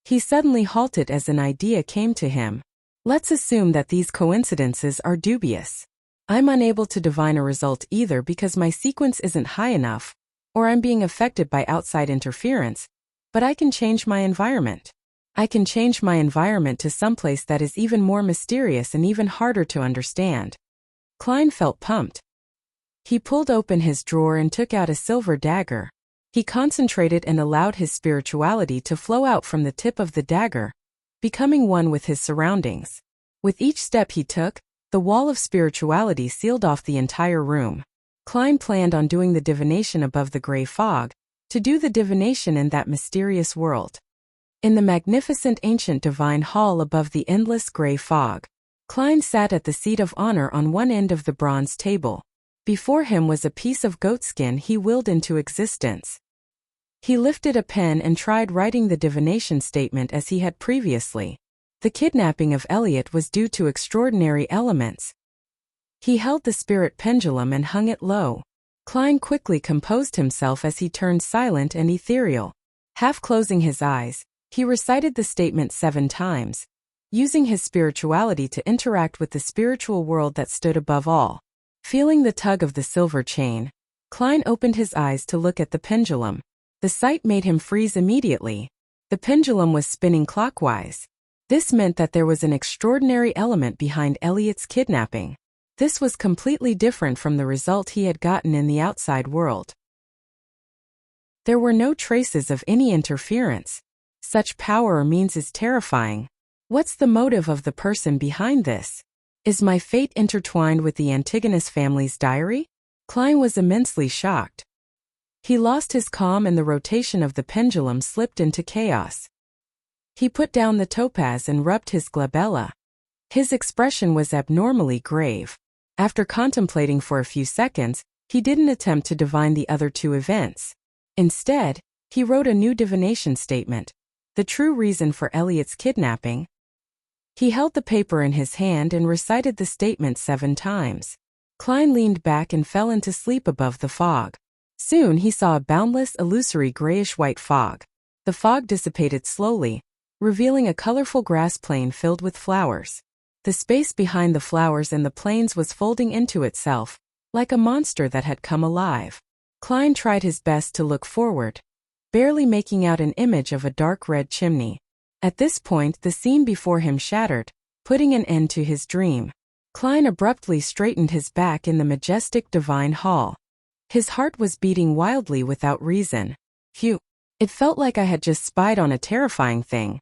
He suddenly halted as an idea came to him. Let's assume that these coincidences are dubious. I'm unable to divine a result either because my sequence isn't high enough, or I'm being affected by outside interference, but I can change my environment. I can change my environment to someplace that is even more mysterious and even harder to understand. Klein felt pumped. He pulled open his drawer and took out a silver dagger. He concentrated and allowed his spirituality to flow out from the tip of the dagger, becoming one with his surroundings. With each step he took, the wall of spirituality sealed off the entire room. Klein planned on doing the divination above the gray fog, to do the divination in that mysterious world. In the magnificent ancient divine hall above the endless gray fog, Klein sat at the seat of honor on one end of the bronze table. Before him was a piece of goatskin he willed into existence. He lifted a pen and tried writing the divination statement as he had previously. The kidnapping of Elliot was due to extraordinary elements. He held the spirit pendulum and hung it low. Klein quickly composed himself as he turned silent and ethereal. Half closing his eyes, he recited the statement 7 times, using his spirituality to interact with the spiritual world that stood above all. Feeling the tug of the silver chain, Klein opened his eyes to look at the pendulum. The sight made him freeze immediately. The pendulum was spinning clockwise. This meant that there was an extraordinary element behind Elliot's kidnapping. This was completely different from the result he had gotten in the outside world. There were no traces of any interference. Such power or means is terrifying. What's the motive of the person behind this? Is my fate intertwined with the Antigonus family's diary? Klein was immensely shocked. He lost his calm and the rotation of the pendulum slipped into chaos. He put down the topaz and rubbed his glabella. His expression was abnormally grave. After contemplating for a few seconds, he didn't attempt to divine the other 2 events. Instead, he wrote a new divination statement, the true reason for Elliot's kidnapping. He held the paper in his hand and recited the statement 7 times. Klein leaned back and fell into sleep above the fog. Soon he saw a boundless, illusory grayish-white fog. The fog dissipated slowly, revealing a colorful grass plain filled with flowers. The space behind the flowers and the plains was folding into itself, like a monster that had come alive. Klein tried his best to look forward, barely making out an image of a dark red chimney. At this point the scene before him shattered, putting an end to his dream. Klein abruptly straightened his back in the majestic divine hall. His heart was beating wildly without reason. Phew! It felt like I had just spied on a terrifying thing.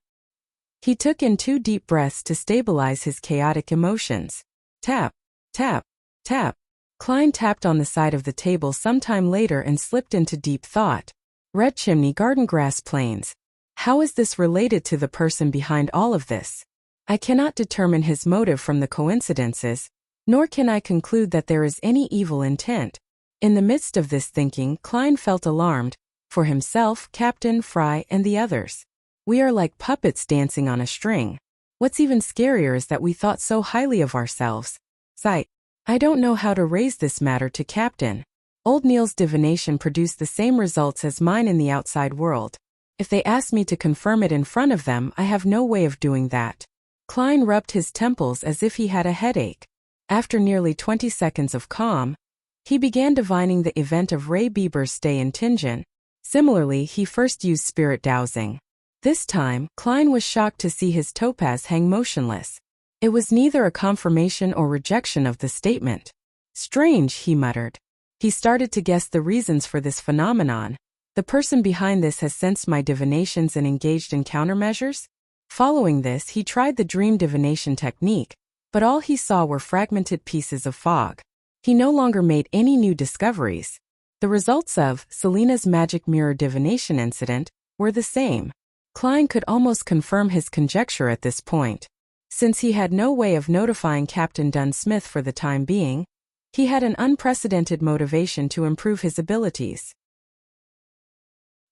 He took in 2 deep breaths to stabilize his chaotic emotions. Tap, tap, tap. Klein tapped on the side of the table sometime later and slipped into deep thought. Red chimney, garden, grass plains. How is this related to the person behind all of this? I cannot determine his motive from the coincidences, nor can I conclude that there is any evil intent. In the midst of this thinking, Klein felt alarmed, for himself, Captain, Fry, and the others. We are like puppets dancing on a string. What's even scarier is that we thought so highly of ourselves. Sight. I don't know how to raise this matter to Captain. Old Neil's divination produced the same results as mine in the outside world. If they ask me to confirm it in front of them, I have no way of doing that. Klein rubbed his temples as if he had a headache. After nearly 20 seconds of calm, he began divining the event of Ray Bieber's stay in Tingen. Similarly, he first used spirit dowsing. This time, Klein was shocked to see his topaz hang motionless. It was neither a confirmation or rejection of the statement. Strange, he muttered. He started to guess the reasons for this phenomenon. The person behind this has sensed my divinations and engaged in countermeasures? Following this, he tried the dream divination technique, but all he saw were fragmented pieces of fog. He no longer made any new discoveries. The results of Selena's magic mirror divination incident were the same. Klein could almost confirm his conjecture at this point. Since he had no way of notifying Captain Dunsmith for the time being, he had an unprecedented motivation to improve his abilities.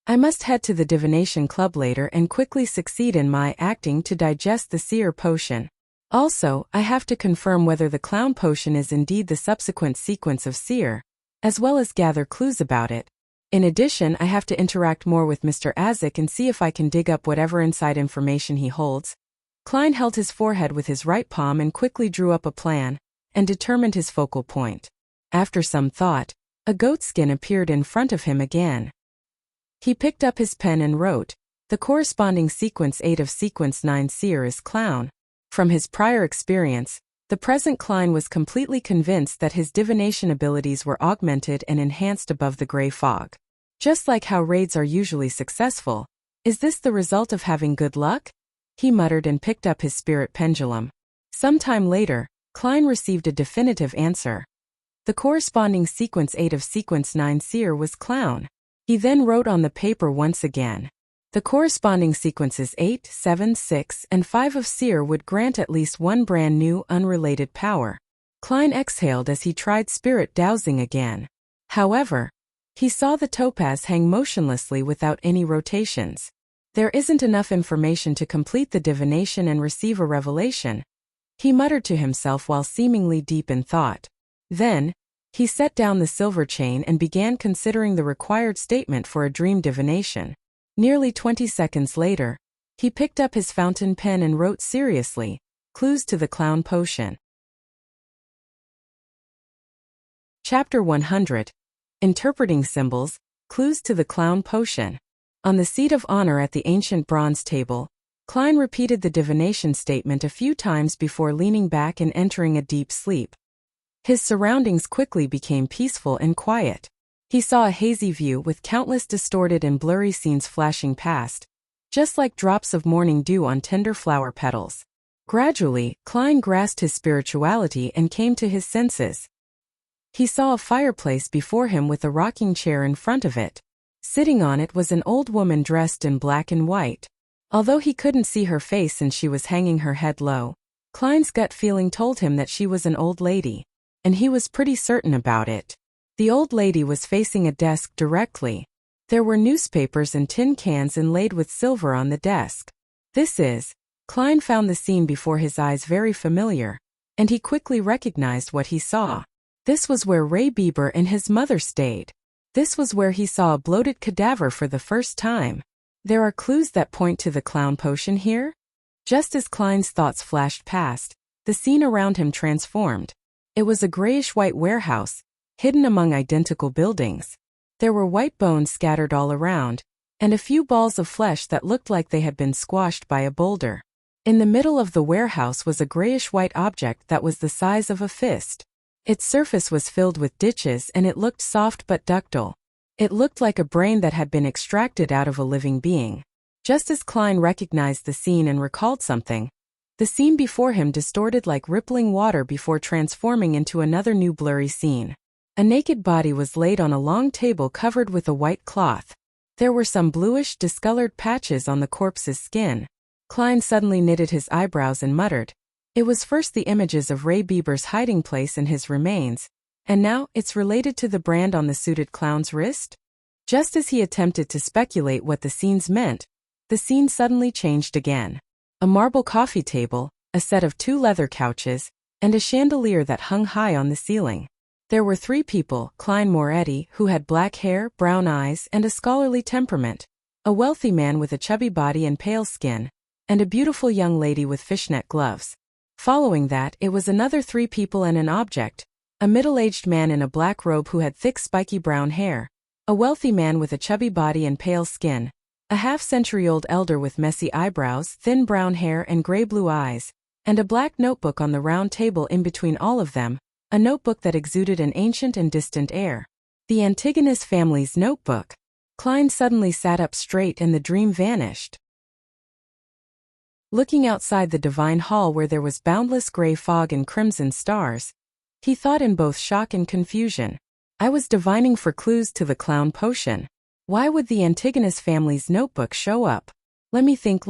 I must head to the divination club later and quickly succeed in my acting to digest the seer potion. Also, I have to confirm whether the clown potion is indeed the subsequent sequence of seer, as well as gather clues about it. In addition, I have to interact more with Mr. Azik and see if I can dig up whatever inside information he holds. Klein held his forehead with his right palm and quickly drew up a plan, and determined his focal point. After some thought, a goatskin appeared in front of him again. He picked up his pen and wrote, "The corresponding sequence 8 of sequence 9 seer is clown." From his prior experience, the present Klein was completely convinced that his divination abilities were augmented and enhanced above the gray fog. Just like how raids are usually successful, is this the result of having good luck? He muttered and picked up his spirit pendulum. Sometime later, Klein received a definitive answer. The corresponding sequence 8 of sequence 9 seer was clown. He then wrote on the paper once again. The corresponding sequences 8, 7, 6, and 5 of seer would grant at least one brand new, unrelated power. Klein exhaled as he tried spirit dowsing again. However, he saw the topaz hang motionlessly without any rotations. There isn't enough information to complete the divination and receive a revelation, he muttered to himself while seemingly deep in thought. Then, he set down the silver chain and began considering the required statement for a dream divination. Nearly 20 seconds later, he picked up his fountain pen and wrote seriously, "Clues to the clown potion." Chapter 100. Interpreting Symbols, Clues to the Clown Potion. On the seat of honor at the ancient bronze table, Klein repeated the divination statement a few times before leaning back and entering a deep sleep. His surroundings quickly became peaceful and quiet. He saw a hazy view with countless distorted and blurry scenes flashing past, just like drops of morning dew on tender flower petals. Gradually, Klein grasped his spirituality and came to his senses. He saw a fireplace before him with a rocking chair in front of it. Sitting on it was an old woman dressed in black and white. Although he couldn't see her face and she was hanging her head low, Klein's gut feeling told him that she was an old lady, and he was pretty certain about it. The old lady was facing a desk directly. There were newspapers and tin cans inlaid with silver on the desk. Klein found the scene before his eyes very familiar, and he quickly recognized what he saw. This was where Ray Bieber and his mother stayed. This was where he saw a bloated cadaver for the first time. There are clues that point to the clown potion here? Just as Klein's thoughts flashed past, the scene around him transformed. It was a grayish-white warehouse, hidden among identical buildings. There were white bones scattered all around, and a few balls of flesh that looked like they had been squashed by a boulder. In the middle of the warehouse was a grayish-white object that was the size of a fist. Its surface was filled with ditches and it looked soft but ductile. It looked like a brain that had been extracted out of a living being. Just as Klein recognized the scene and recalled something, the scene before him distorted like rippling water before transforming into another new blurry scene. A naked body was laid on a long table covered with a white cloth. There were some bluish, discolored patches on the corpse's skin. Klein suddenly knitted his eyebrows and muttered, "It was first the images of Ray Bieber's hiding place and his remains, and now it's related to the brand on the suited clown's wrist?" Just as he attempted to speculate what the scenes meant, the scene suddenly changed again. A marble coffee table, a set of 2 leather couches, and a chandelier that hung high on the ceiling. There were 3 people, Klein Moretti, who had black hair, brown eyes, and a scholarly temperament, a wealthy man with a chubby body and pale skin, and a beautiful young lady with fishnet gloves. Following that, it was another 3 people and an object, a middle-aged man in a black robe who had thick spiky brown hair, a wealthy man with a chubby body and pale skin, a half-century-old elder with messy eyebrows, thin brown hair and gray-blue eyes, and a black notebook on the round table in between all of them, a notebook that exuded an ancient and distant air. The Antigonus family's notebook. Klein suddenly sat up straight and the dream vanished. Looking outside the divine hall where there was boundless gray fog and crimson stars, he thought in both shock and confusion. I was divining for clues to the clown potion. Why would the Antigonus family's notebook show up? Let me think,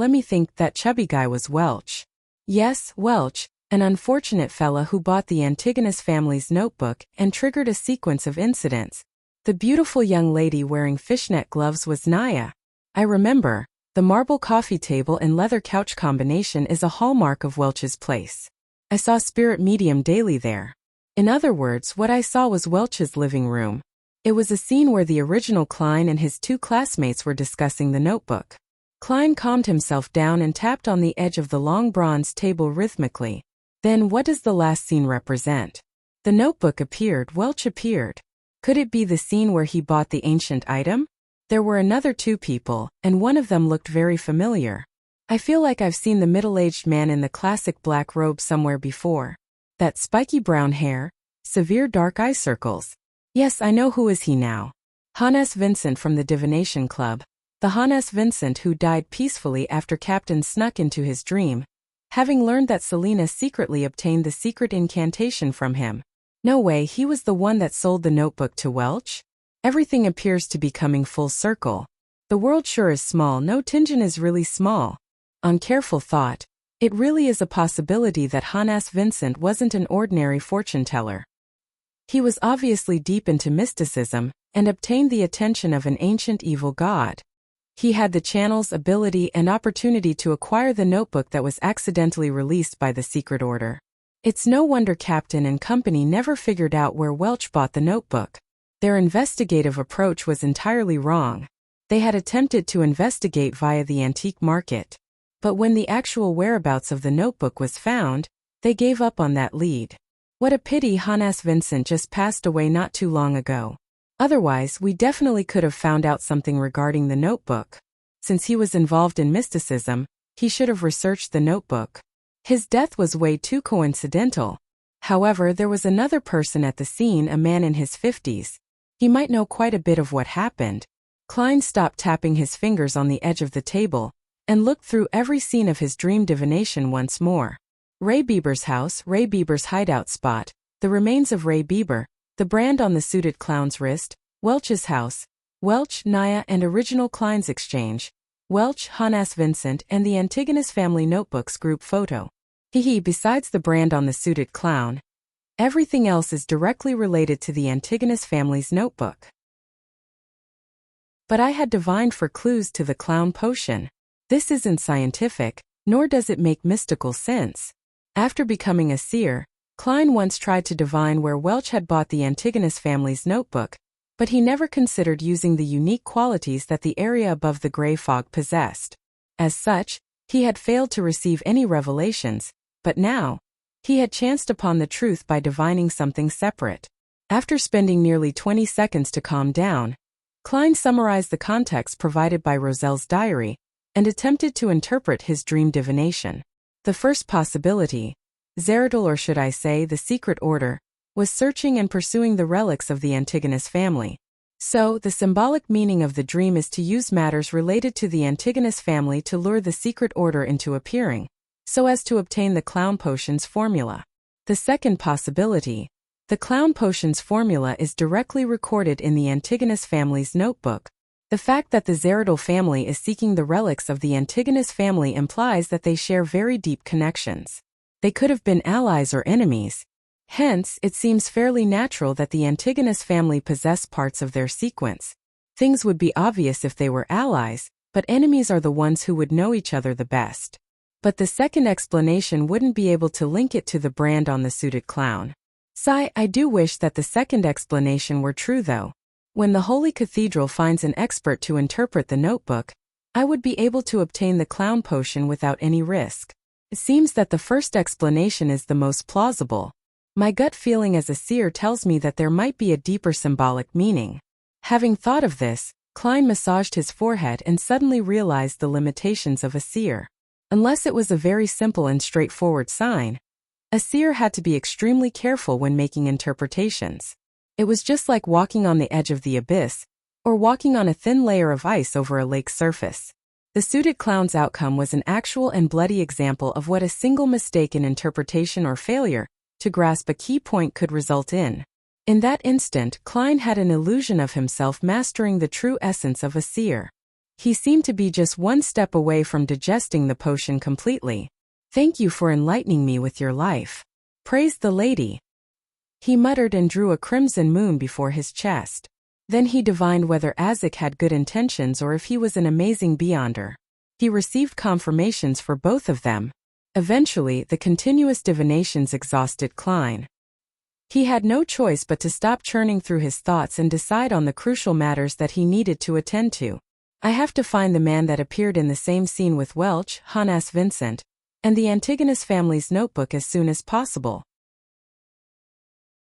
that chubby guy was Welch. Yes, Welch, an unfortunate fella who bought the Antigonus family's notebook and triggered a sequence of incidents. The beautiful young lady wearing fishnet gloves was Naya. I remember, the marble coffee table and leather couch combination is a hallmark of Welch's place. I saw spirit medium daily there. In other words, what I saw was Welch's living room. It was a scene where the original Klein and his two classmates were discussing the notebook. Klein calmed himself down and tapped on the edge of the long bronze table rhythmically. Then what does the last scene represent? The notebook appeared, Welch appeared. Could it be the scene where he bought the ancient item? There were another two people, and one of them looked very familiar. I feel like I've seen the middle-aged man in the classic black robe somewhere before. That spiky brown hair, severe dark eye circles. Yes, I know who is he now. Hannes Vincent from the Divination Club. The Hannes Vincent who died peacefully after Captain snuck into his dream, having learned that Selena secretly obtained the secret incantation from him. No way, he was the one that sold the notebook to Welch? Everything appears to be coming full circle. The world sure is small, no, Tingen is really small. On careful thought, it really is a possibility that Hannes Vincent wasn't an ordinary fortune teller. He was obviously deep into mysticism, and obtained the attention of an ancient evil god. He had the channels, ability, and opportunity to acquire the notebook that was accidentally released by the secret order. It's no wonder Captain and company never figured out where Welch bought the notebook. Their investigative approach was entirely wrong. They had attempted to investigate via the antique market. But when the actual whereabouts of the notebook was found, they gave up on that lead. What a pity Hannes Vincent just passed away not too long ago. Otherwise, we definitely could have found out something regarding the notebook. Since he was involved in mysticism, he should have researched the notebook. His death was way too coincidental. However, there was another person at the scene, a man in his 50s. He might know quite a bit of what happened. Klein stopped tapping his fingers on the edge of the table, and looked through every scene of his dream divination once more. Ray Bieber's house, Ray Bieber's hideout spot, the remains of Ray Bieber, the brand on the suited clown's wrist, Welch's house, Welch, Naya and original Klein's exchange, Welch, Hannes Vincent and the Antigonus family notebooks group photo. Besides the brand on the suited clown, everything else is directly related to the Antigonus family's notebook. But I had divined for clues to the clown potion. This isn't scientific, nor does it make mystical sense. After becoming a seer, Klein once tried to divine where Welch had bought the Antigonus family's notebook, but he never considered using the unique qualities that the area above the gray fog possessed. As such, he had failed to receive any revelations, but now, he had chanced upon the truth by divining something separate. After spending nearly 20 seconds to calm down, Klein summarized the context provided by Roselle's diary, and attempted to interpret his dream divination. The first possibility, Zeradol, or should I say the secret order, was searching and pursuing the relics of the Antigonus family. So, the symbolic meaning of the dream is to use matters related to the Antigonus family to lure the secret order into appearing, so as to obtain the clown potion's formula. The second possibility, the clown potion's formula is directly recorded in the Antigonus family's notebook. The fact that the Zeradol family is seeking the relics of the Antigonus family implies that they share very deep connections. They could have been allies or enemies. Hence, it seems fairly natural that the Antigonus family possess parts of their sequence. Things would be obvious if they were allies, but enemies are the ones who would know each other the best. But the second explanation wouldn't be able to link it to the brand on the suited clown. Sigh, I do wish that the second explanation were true though. When the Holy Cathedral finds an expert to interpret the notebook, I would be able to obtain the clown potion without any risk. It seems that the first explanation is the most plausible. My gut feeling as a seer tells me that there might be a deeper symbolic meaning. Having thought of this, Klein massaged his forehead and suddenly realized the limitations of a seer. Unless it was a very simple and straightforward sign, a seer had to be extremely careful when making interpretations. It was just like walking on the edge of the abyss, or walking on a thin layer of ice over a lake's surface. The suited clown's outcome was an actual and bloody example of what a single mistake in interpretation or failure to grasp a key point could result in. In that instant, Klein had an illusion of himself mastering the true essence of a seer. He seemed to be just one step away from digesting the potion completely. "Thank you for enlightening me with your life," praised the lady. He muttered and drew a crimson moon before his chest. Then he divined whether Azik had good intentions or if he was an amazing beyonder. He received confirmations for both of them. Eventually, the continuous divinations exhausted Klein. He had no choice but to stop churning through his thoughts and decide on the crucial matters that he needed to attend to. "I have to find the man that appeared in the same scene with Welch, Hannes Vincent, and the Antigonus family's notebook as soon as possible.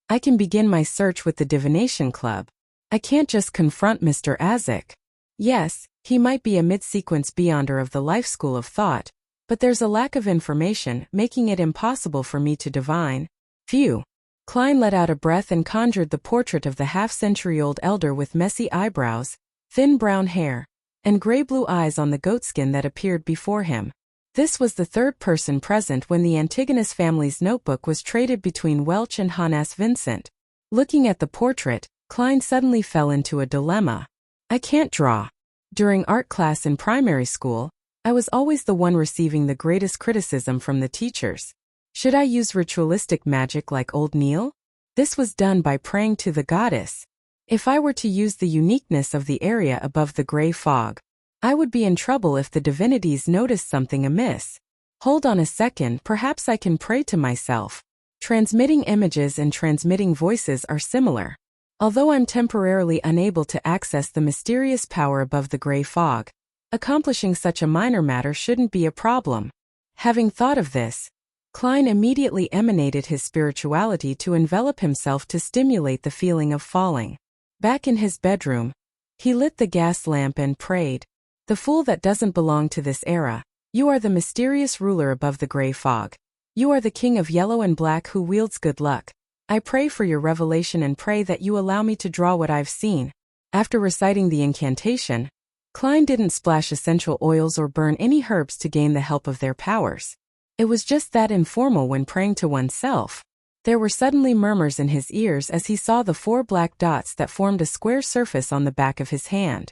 I can begin my search with the Divination Club. I can't just confront Mr. Azik. Yes, he might be a mid-sequence beyonder of the life school of thought, but there's a lack of information, making it impossible for me to divine." Phew. Klein let out a breath and conjured the portrait of the half-century-old elder with messy eyebrows, thin brown hair, and gray-blue eyes on the goatskin that appeared before him. This was the third person present when the Antigonus family's notebook was traded between Welch and Hannes Vincent. Looking at the portrait, Klein suddenly fell into a dilemma. "I can't draw. During art class in primary school, I was always the one receiving the greatest criticism from the teachers. Should I use ritualistic magic like Old Neil? This was done by praying to the goddess. If I were to use the uniqueness of the area above the gray fog, I would be in trouble if the divinities noticed something amiss. Hold on a second, perhaps I can pray to myself. Transmitting images and transmitting voices are similar. Although I'm temporarily unable to access the mysterious power above the gray fog, accomplishing such a minor matter shouldn't be a problem." Having thought of this, Klein immediately emanated his spirituality to envelop himself to stimulate the feeling of falling. Back in his bedroom, he lit the gas lamp and prayed, "The fool that doesn't belong to this era, you are the mysterious ruler above the gray fog. You are the king of yellow and black who wields good luck. I pray for your revelation and pray that you allow me to draw what I've seen." After reciting the incantation, Klein didn't splash essential oils or burn any herbs to gain the help of their powers. It was just that informal when praying to oneself. There were suddenly murmurs in his ears as he saw the 4 black dots that formed a square surface on the back of his hand.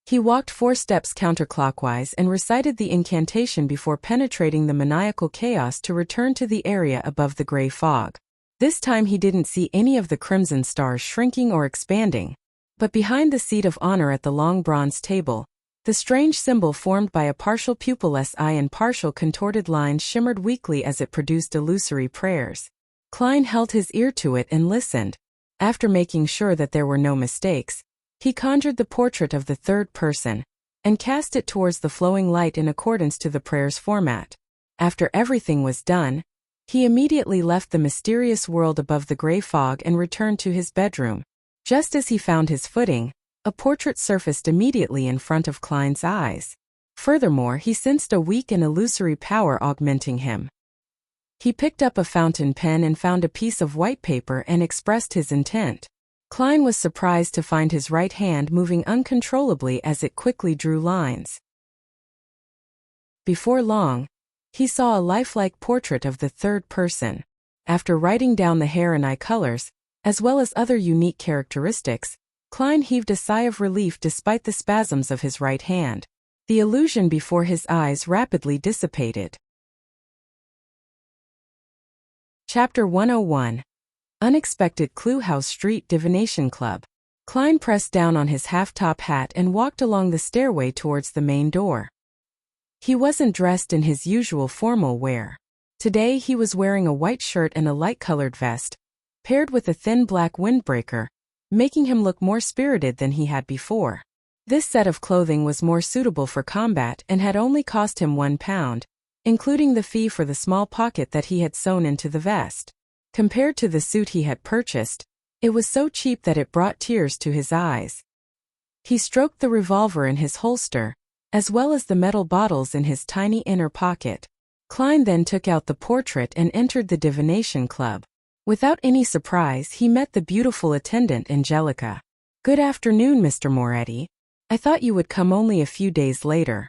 He walked 4 steps counterclockwise and recited the incantation before penetrating the maniacal chaos to return to the area above the gray fog. This time he didn't see any of the crimson stars shrinking or expanding, but behind the seat of honor at the long bronze table, the strange symbol formed by a partial pupilless eye and partial contorted lines shimmered weakly as it produced illusory prayers. Klein held his ear to it and listened. After making sure that there were no mistakes, he conjured the portrait of the third person and cast it towards the flowing light in accordance to the prayer's format. After everything was done, he immediately left the mysterious world above the gray fog and returned to his bedroom. Just as he found his footing, a portrait surfaced immediately in front of Klein's eyes. Furthermore, he sensed a weak and illusory power augmenting him. He picked up a fountain pen and found a piece of white paper and expressed his intent. Klein was surprised to find his right hand moving uncontrollably as it quickly drew lines. Before long, he saw a lifelike portrait of the third person. After writing down the hair and eye colors, as well as other unique characteristics, Klein heaved a sigh of relief despite the spasms of his right hand. The illusion before his eyes rapidly dissipated. Chapter 101. Unexpected Clue House Street Divination Club. Klein pressed down on his half-top hat and walked along the stairway towards the main door. He wasn't dressed in his usual formal wear. Today he was wearing a white shirt and a light-colored vest, paired with a thin black windbreaker, making him look more spirited than he had before. This set of clothing was more suitable for combat and had only cost him £1, including the fee for the small pocket that he had sewn into the vest. Compared to the suit he had purchased, it was so cheap that it brought tears to his eyes. He stroked the revolver in his holster, as well as the metal bottles in his tiny inner pocket. Klein then took out the portrait and entered the divination club. Without any surprise, he met the beautiful attendant Angelica. "Good afternoon, Mr. Moretti. I thought you would come only a few days later."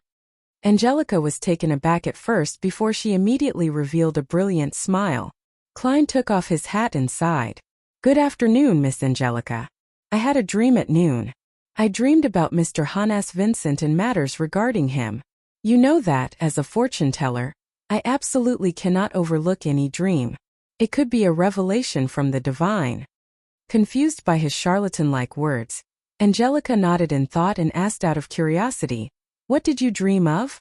Angelica was taken aback at first before she immediately revealed a brilliant smile. Klein took off his hat and sighed. "Good afternoon, Miss Angelica. I had a dream at noon. I dreamed about Mr. Hannes Vincent and matters regarding him. You know that, as a fortune teller, I absolutely cannot overlook any dream. It could be a revelation from the divine." Confused by his charlatan-like words, Angelica nodded in thought and asked out of curiosity, "What did you dream of?"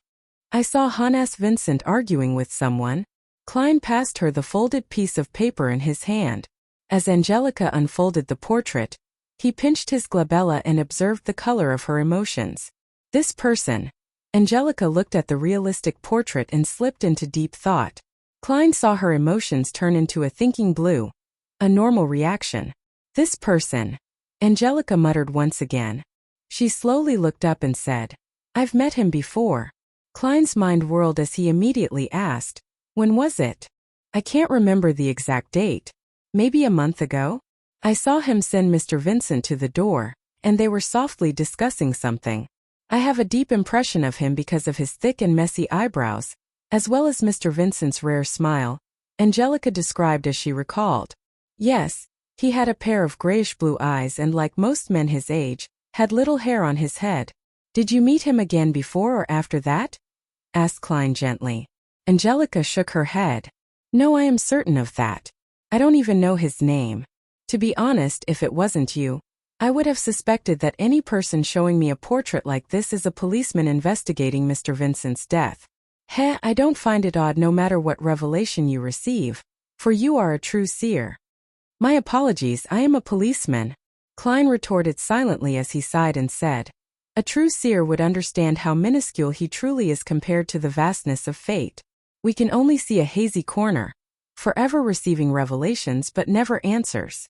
"I saw Hannes Vincent arguing with someone." Klein passed her the folded piece of paper in his hand. As Angelica unfolded the portrait, he pinched his glabella and observed the color of her emotions. "This person." Angelica looked at the realistic portrait and slipped into deep thought. Klein saw her emotions turn into a thinking blue. A normal reaction. "This person." Angelica muttered once again. She slowly looked up and said, "I've met him before." Klein's mind whirled as he immediately asked, "When was it?" "I can't remember the exact date. Maybe a month ago? I saw him send Mr. Vincent to the door, and they were softly discussing something. I have a deep impression of him because of his thick and messy eyebrows, as well as Mr. Vincent's rare smile," Angelica described as she recalled. "Yes, he had a pair of grayish-blue eyes and, like most men his age, had little hair on his head." "Did you meet him again before or after that?" asked Klein gently. Angelica shook her head. "No, I am certain of that. I don't even know his name. To be honest, if it wasn't you, I would have suspected that any person showing me a portrait like this is a policeman investigating Mr. Vincent's death. I don't find it odd no matter what revelation you receive, for you are a true seer." "My apologies, I am a policeman," Klein retorted silently as he sighed and said, "A true seer would understand how minuscule he truly is compared to the vastness of fate. We can only see a hazy corner, forever receiving revelations but never answers.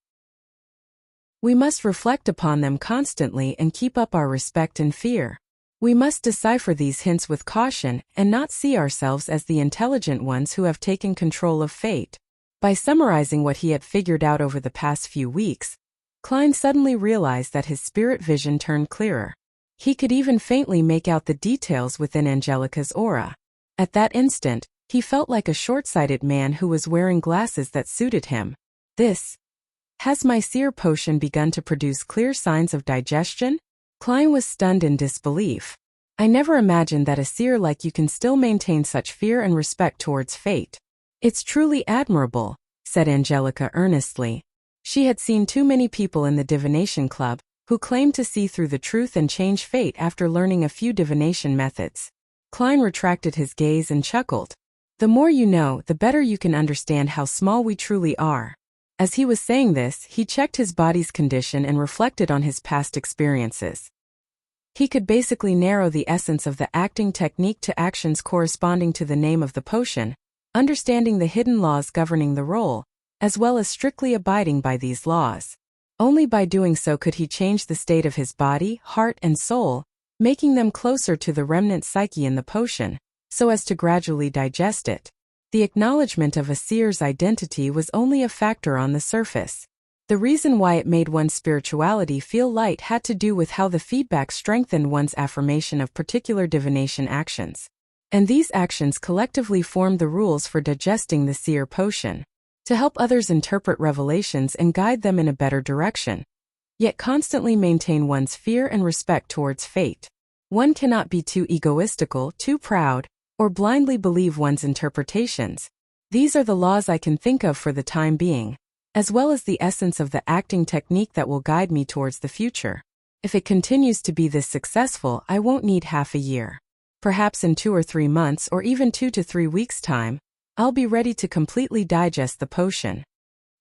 We must reflect upon them constantly and keep up our respect and fear. We must decipher these hints with caution and not see ourselves as the intelligent ones who have taken control of fate." By summarizing what he had figured out over the past few weeks, Klein suddenly realized that his spirit vision turned clearer. He could even faintly make out the details within Angelica's aura. At that instant, he felt like a short-sighted man who was wearing glasses that suited him. Has my seer potion begun to produce clear signs of digestion?" Klein was stunned in disbelief. "I never imagined that a seer like you can still maintain such fear and respect towards fate." "It's truly admirable," said Angelica earnestly. She had seen too many people in the divination club who claimed to see through the truth and change fate after learning a few divination methods. Klein retracted his gaze and chuckled. "The more you know, the better you can understand how small we truly are." As he was saying this, he checked his body's condition and reflected on his past experiences. He could basically narrow the essence of the acting technique to actions corresponding to the name of the potion, understanding the hidden laws governing the role, as well as strictly abiding by these laws. Only by doing so could he change the state of his body, heart, and soul, making them closer to the remnant psyche in the potion, so as to gradually digest it. The acknowledgement of a seer's identity was only a factor on the surface. The reason why it made one's spirituality feel light had to do with how the feedback strengthened one's affirmation of particular divination actions. And these actions collectively formed the rules for digesting the seer potion, to help others interpret revelations and guide them in a better direction, yet constantly maintain one's fear and respect towards fate. One cannot be too egoistical, too proud, or blindly believe one's interpretations. These are the laws I can think of for the time being, as well as the essence of the acting technique that will guide me towards the future. If it continues to be this successful, I won't need half a year. Perhaps in 2 or 3 months or even 2 to 3 weeks' time, I'll be ready to completely digest the potion.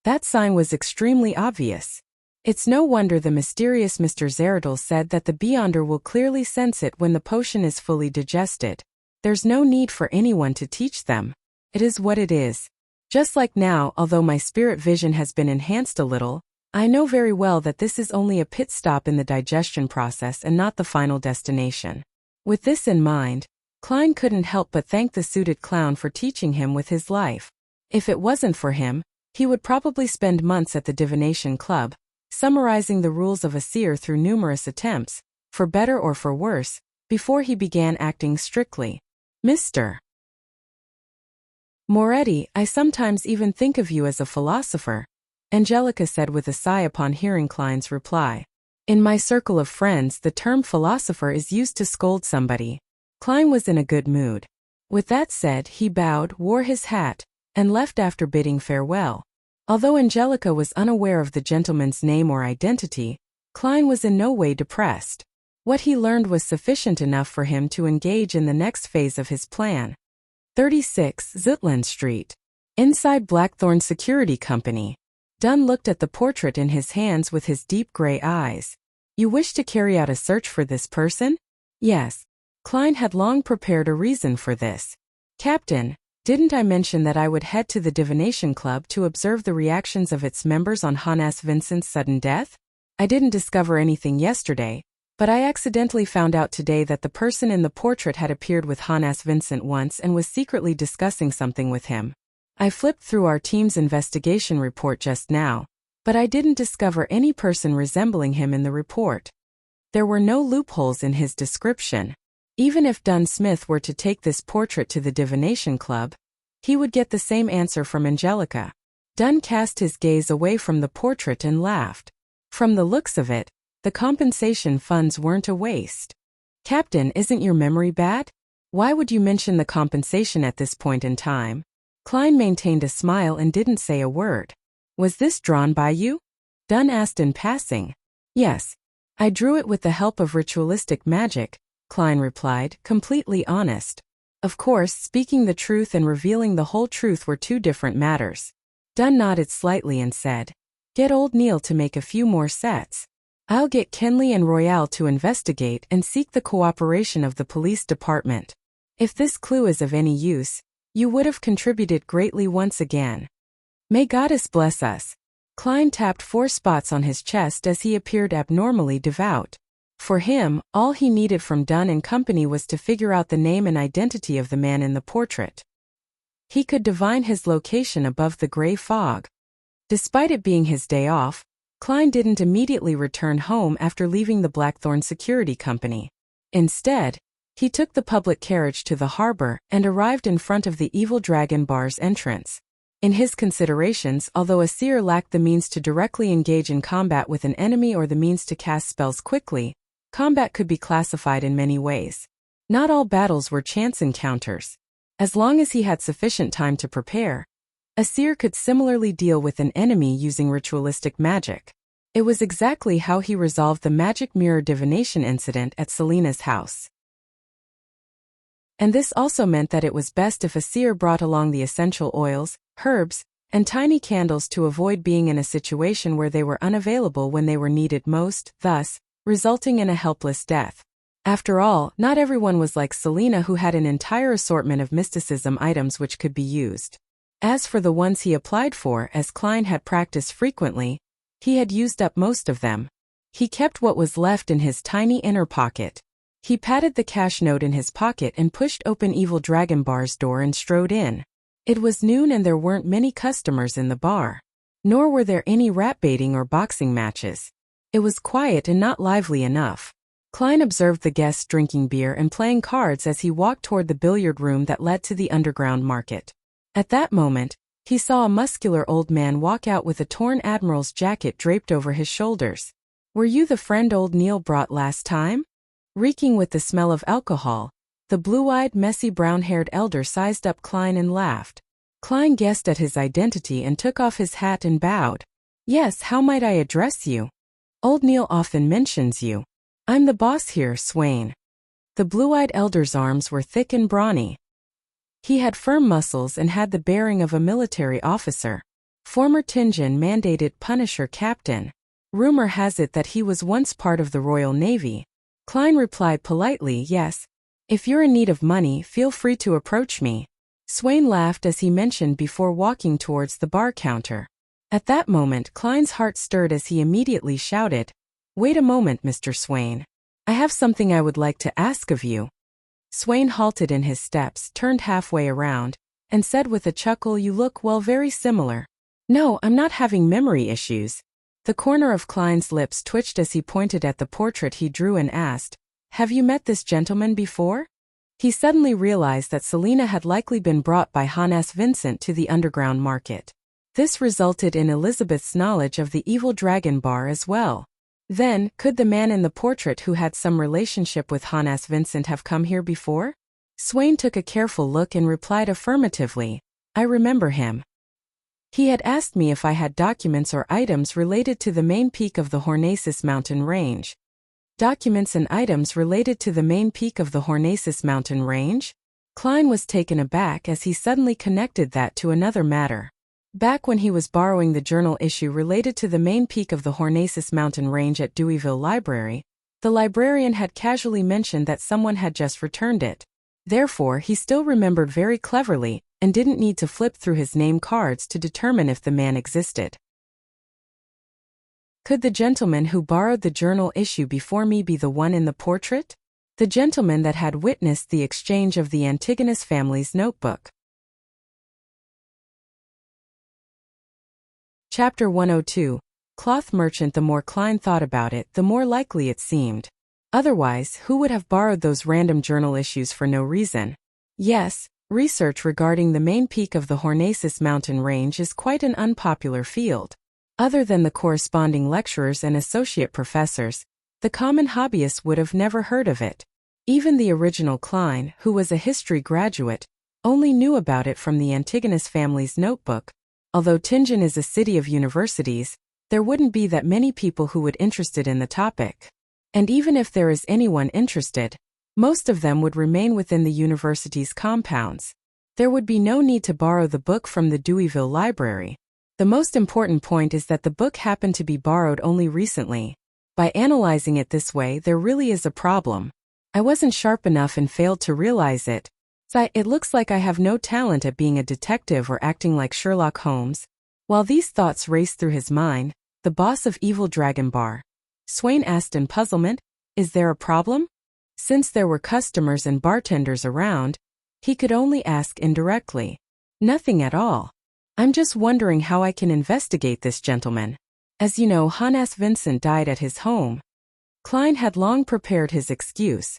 That sign was extremely obvious. It's no wonder the mysterious Mr. Zeradal said that the Beyonder will clearly sense it when the potion is fully digested. There's no need for anyone to teach them. It is what it is. Just like now, although my spirit vision has been enhanced a little, I know very well that this is only a pit stop in the digestion process and not the final destination. With this in mind, Klein couldn't help but thank the suited clown for teaching him with his life. If it wasn't for him, he would probably spend months at the divination club, summarizing the rules of a seer through numerous attempts, for better or for worse, before he began acting strictly. Mr. Moretti, I sometimes even think of you as a philosopher, Angelica said with a sigh upon hearing Klein's reply. In my circle of friends, the term philosopher is used to scold somebody. Klein was in a good mood. With that said, he bowed, wore his hat, and left after bidding farewell. Although Angelica was unaware of the gentleman's name or identity, Klein was in no way depressed. What he learned was sufficient enough for him to engage in the next phase of his plan. 36 Zutland Street. Inside Blackthorn Security Company. Dunn looked at the portrait in his hands with his deep gray eyes. You wish to carry out a search for this person? Yes. Klein had long prepared a reason for this. Captain, didn't I mention that I would head to the Divination Club to observe the reactions of its members on Hannes Vincent's sudden death? I didn't discover anything yesterday, but I accidentally found out today that the person in the portrait had appeared with Hannes Vincent once and was secretly discussing something with him. I flipped through our team's investigation report just now, but I didn't discover any person resembling him in the report. There were no loopholes in his description. Even if Dunn Smith were to take this portrait to the Divination Club, he would get the same answer from Angelica. Dunn cast his gaze away from the portrait and laughed. From the looks of it, the compensation funds weren't a waste. Captain, isn't your memory bad? Why would you mention the compensation at this point in time? Klein maintained a smile and didn't say a word. Was this drawn by you? Dunn asked in passing. Yes. I drew it with the help of ritualistic magic, Klein replied, completely honest. Of course, speaking the truth and revealing the whole truth were two different matters. Dunn nodded slightly and said, Get old Neil to make a few more sets. I'll get Kenley and Royale to investigate and seek the cooperation of the police department. If this clue is of any use, you would have contributed greatly once again. May Goddess bless us. Klein tapped 4 spots on his chest as he appeared abnormally devout. For him, all he needed from Dunn and company was to figure out the name and identity of the man in the portrait. He could divine his location above the gray fog. Despite it being his day off, Klein didn't immediately return home after leaving the Blackthorn Security Company. Instead, he took the public carriage to the harbor and arrived in front of the Evil Dragon Bar's entrance. In his considerations, although a seer lacked the means to directly engage in combat with an enemy or the means to cast spells quickly, combat could be classified in many ways. Not all battles were chance encounters. As long as he had sufficient time to prepare, a seer could similarly deal with an enemy using ritualistic magic. It was exactly how he resolved the magic mirror divination incident at Selena's house. And this also meant that it was best if a seer brought along the essential oils, herbs, and tiny candles to avoid being in a situation where they were unavailable when they were needed most, thus, resulting in a helpless death. After all, not everyone was like Selena, who had an entire assortment of mysticism items which could be used. As for the ones he applied for, as Klein had practiced frequently, he had used up most of them. He kept what was left in his tiny inner pocket. He patted the cash note in his pocket and pushed open Evil Dragon Bar's door and strode in. It was noon and there weren't many customers in the bar. Nor were there any rat baiting or boxing matches. It was quiet and not lively enough. Klein observed the guests drinking beer and playing cards as he walked toward the billiard room that led to the underground market. At that moment, he saw a muscular old man walk out with a torn admiral's jacket draped over his shoulders. Were you the friend old Neil brought last time? Reeking with the smell of alcohol, the blue-eyed, messy brown-haired elder sized up Klein and laughed. Klein guessed at his identity and took off his hat and bowed. Yes, how might I address you? Old Neil often mentions you. I'm the boss here, Swain. The blue-eyed elder's arms were thick and brawny. He had firm muscles and had the bearing of a military officer. Former Tinjin mandated Punisher captain. Rumor has it that he was once part of the Royal Navy. Klein replied politely, yes. If you're in need of money, feel free to approach me. Swain laughed as he mentioned before walking towards the bar counter. At that moment, Klein's heart stirred as he immediately shouted, Wait a moment, Mr. Swain. I have something I would like to ask of you. Swain halted in his steps, turned halfway around, and said with a chuckle, you look, well, very similar. No, I'm not having memory issues. The corner of Klein's lips twitched as he pointed at the portrait he drew and asked, have you met this gentleman before? He suddenly realized that Selina had likely been brought by Hannes Vincent to the underground market. This resulted in Elizabeth's knowledge of the evil dragon bar as well. Then, could the man in the portrait who had some relationship with Hannes Vincent have come here before? Swain took a careful look and replied affirmatively. I remember him. He had asked me if I had documents or items related to the main peak of the Hornacis mountain range. Documents and items related to the main peak of the Hornacis mountain range? Klein was taken aback as he suddenly connected that to another matter. Back when he was borrowing the journal issue related to the main peak of the Hornacis mountain range at Deweyville Library, the librarian had casually mentioned that someone had just returned it. Therefore, he still remembered very cleverly, and didn't need to flip through his name cards to determine if the man existed. Could the gentleman who borrowed the journal issue before me be the one in the portrait? The gentleman that had witnessed the exchange of the Antigonus family's notebook. Chapter 102. Cloth merchant. The more Klein thought about it, the more likely it seemed. Otherwise, who would have borrowed those random journal issues for no reason? Yes, research regarding the main peak of the Hornacis mountain range is quite an unpopular field. Other than the corresponding lecturers and associate professors, the common hobbyist would have never heard of it. Even the original Klein, who was a history graduate, only knew about it from the Antigonus family's notebook. Although Tingen is a city of universities, there wouldn't be that many people who would be interested in the topic. And even if there is anyone interested, most of them would remain within the university's compounds. There would be no need to borrow the book from the Deweyville Library. The most important point is that the book happened to be borrowed only recently. By analyzing it this way, there really is a problem. I wasn't sharp enough and failed to realize it. It looks like I have no talent at being a detective or acting like Sherlock Holmes. While these thoughts raced through his mind, the boss of Evil Dragon Bar, Swain asked in puzzlement, is there a problem? Since there were customers and bartenders around, he could only ask indirectly. Nothing at all. I'm just wondering how I can investigate this gentleman. As you know, Hannes Vincent died at his home. Klein had long prepared his excuse.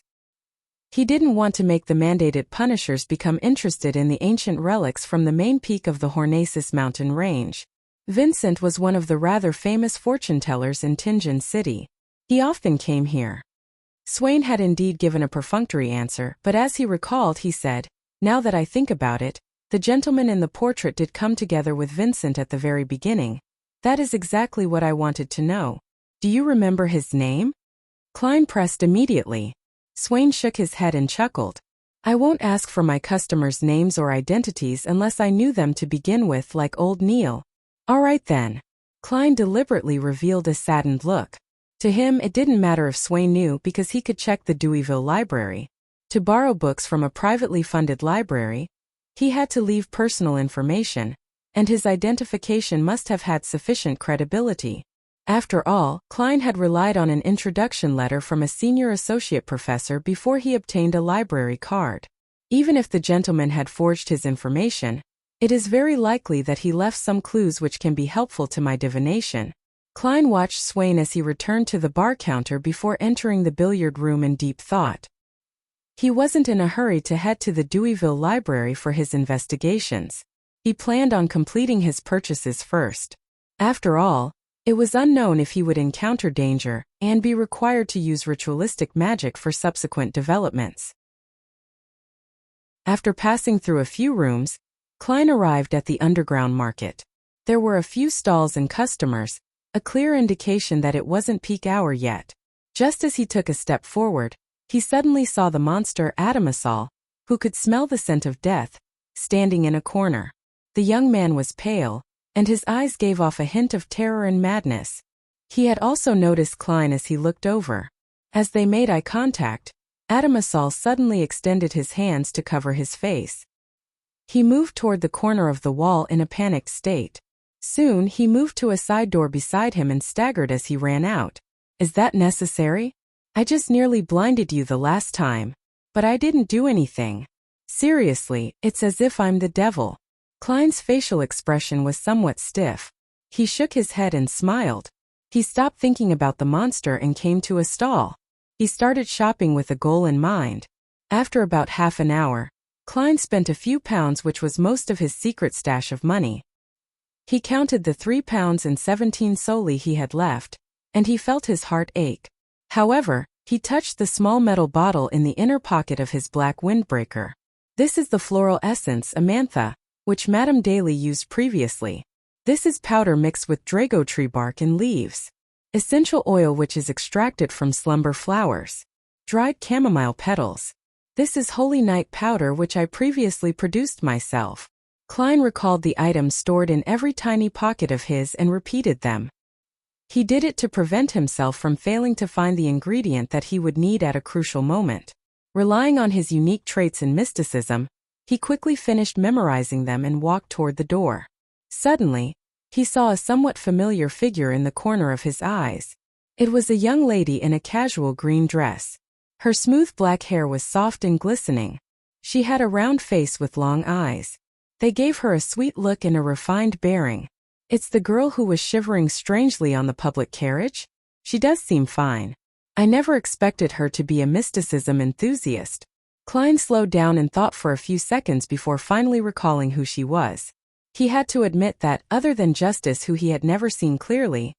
He didn't want to make the mandated punishers become interested in the ancient relics from the main peak of the Hornacis mountain range. Vincent was one of the rather famous fortune-tellers in Tingen City. He often came here. Swain had indeed given a perfunctory answer, but as he recalled, he said, now that I think about it, the gentleman in the portrait did come together with Vincent at the very beginning. That is exactly what I wanted to know. Do you remember his name? Klein pressed immediately. Swain shook his head and chuckled. I won't ask for my customers' names or identities unless I knew them to begin with, like old Neil. All right then. Klein deliberately revealed a saddened look. To him, it didn't matter if Swain knew because he could check the Deweyville Library. To borrow books from a privately funded library, he had to leave personal information, and his identification must have had sufficient credibility. After all, Klein had relied on an introduction letter from a senior associate professor before he obtained a library card. Even if the gentleman had forged his information, it is very likely that he left some clues which can be helpful to my divination. Klein watched Swain as he returned to the bar counter before entering the billiard room in deep thought. He wasn't in a hurry to head to the Deweyville Library for his investigations. He planned on completing his purchases first. After all, it was unknown if he would encounter danger and be required to use ritualistic magic for subsequent developments. After passing through a few rooms, Klein arrived at the underground market. There were a few stalls and customers, a clear indication that it wasn't peak hour yet. Just as he took a step forward, he suddenly saw the monster Adamasol, who could smell the scent of death, standing in a corner. The young man was pale, and his eyes gave off a hint of terror and madness. He had also noticed Klein as he looked over. As they made eye contact, Adamasol suddenly extended his hands to cover his face. He moved toward the corner of the wall in a panicked state. Soon he moved to a side door beside him and staggered as he ran out. Is that necessary? I just nearly blinded you the last time. But I didn't do anything. Seriously, it's as if I'm the devil. Klein's facial expression was somewhat stiff. He shook his head and smiled. He stopped thinking about the monster and came to a stall. He started shopping with a goal in mind. After about half an hour, Klein spent a few pounds, which was most of his secret stash of money. He counted the 3 pounds and 17 soldi he had left, and he felt his heart ache. However, he touched the small metal bottle in the inner pocket of his black windbreaker. This is the floral essence Amantha, which Madame Daly used previously. This is powder mixed with drago tree bark and leaves. Essential oil which is extracted from slumber flowers. Dried chamomile petals. This is holy night powder which I previously produced myself. Klein recalled the items stored in every tiny pocket of his and repeated them. He did it to prevent himself from failing to find the ingredient that he would need at a crucial moment. Relying on his unique traits in mysticism, he quickly finished memorizing them and walked toward the door. Suddenly, he saw a somewhat familiar figure in the corner of his eyes. It was a young lady in a casual green dress. Her smooth black hair was soft and glistening. She had a round face with long eyes. They gave her a sweet look and a refined bearing. It's the girl who was shivering strangely on the public carriage? She does seem fine. I never expected her to be a mysticism enthusiast. Klein slowed down and thought for a few seconds before finally recalling who she was. He had to admit that, other than Justice, who he had never seen clearly,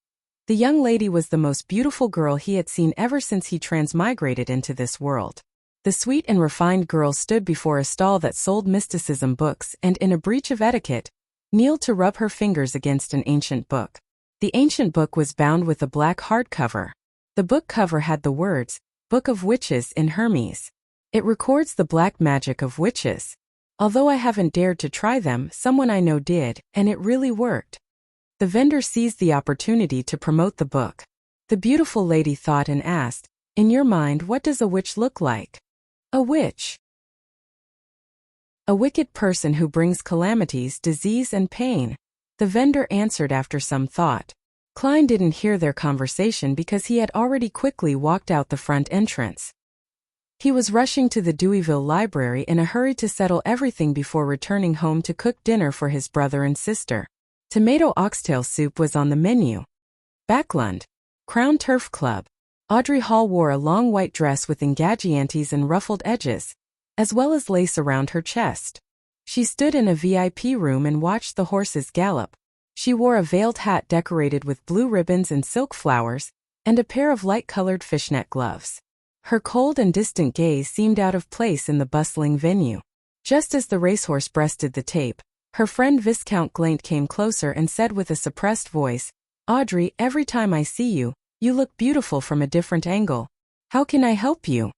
the young lady was the most beautiful girl he had seen ever since he transmigrated into this world. The sweet and refined girl stood before a stall that sold mysticism books and, in a breach of etiquette, kneeled to rub her fingers against an ancient book. The ancient book was bound with a black hardcover. The book cover had the words, Book of Witches in Hermes. It records the black magic of witches. Although I haven't dared to try them, someone I know did, and it really worked. The vendor seized the opportunity to promote the book. The beautiful lady thought and asked, in your mind, what does a witch look like? A witch. A wicked person who brings calamities, disease, and pain. The vendor answered after some thought. Klein didn't hear their conversation because he had already quickly walked out the front entrance. He was rushing to the Deweyville library in a hurry to settle everything before returning home to cook dinner for his brother and sister. Tomato oxtail soup was on the menu. Backlund. Crown Turf Club. Audrey Hall wore a long white dress with engagiantes and ruffled edges, as well as lace around her chest. She stood in a VIP room and watched the horses gallop. She wore a veiled hat decorated with blue ribbons and silk flowers, and a pair of light-colored fishnet gloves. Her cold and distant gaze seemed out of place in the bustling venue. Just as the racehorse breasted the tape, her friend Viscount Glaint came closer and said with a suppressed voice, Audrey, every time I see you, you look beautiful from a different angle. How can I help you?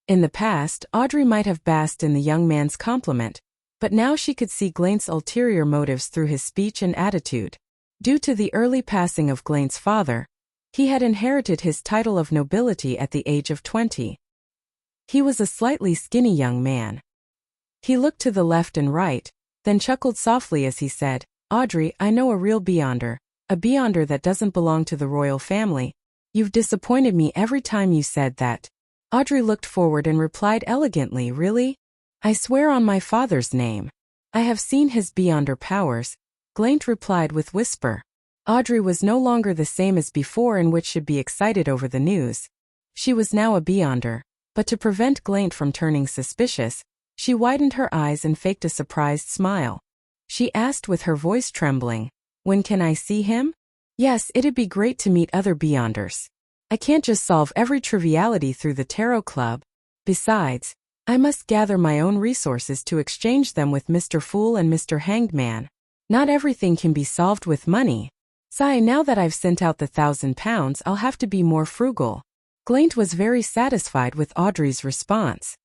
In the past, Audrey might have basked in the young man's compliment, but now she could see Glaint's ulterior motives through his speech and attitude. Due to the early passing of Glaint's father, he had inherited his title of nobility at the age of 20. He was a slightly skinny young man. He looked to the left and right, then chuckled softly as he said, Audrey, I know a real beyonder, a beyonder that doesn't belong to the royal family. You've disappointed me every time you said that. Audrey looked forward and replied elegantly, really? I swear on my father's name. I have seen his beyonder powers, Glaint replied with whisper. Audrey was no longer the same as before, in which should be excited over the news. She was now a beyonder, but to prevent Glaint from turning suspicious, she widened her eyes and faked a surprised smile. She asked with her voice trembling, when can I see him? Yes, it'd be great to meet other beyonders. I can't just solve every triviality through the Tarot Club. Besides, I must gather my own resources to exchange them with Mr. Fool and Mr. Hanged Man. Not everything can be solved with money. Sigh, now that I've sent out the £1,000, I'll have to be more frugal. Glaint was very satisfied with Audrey's response.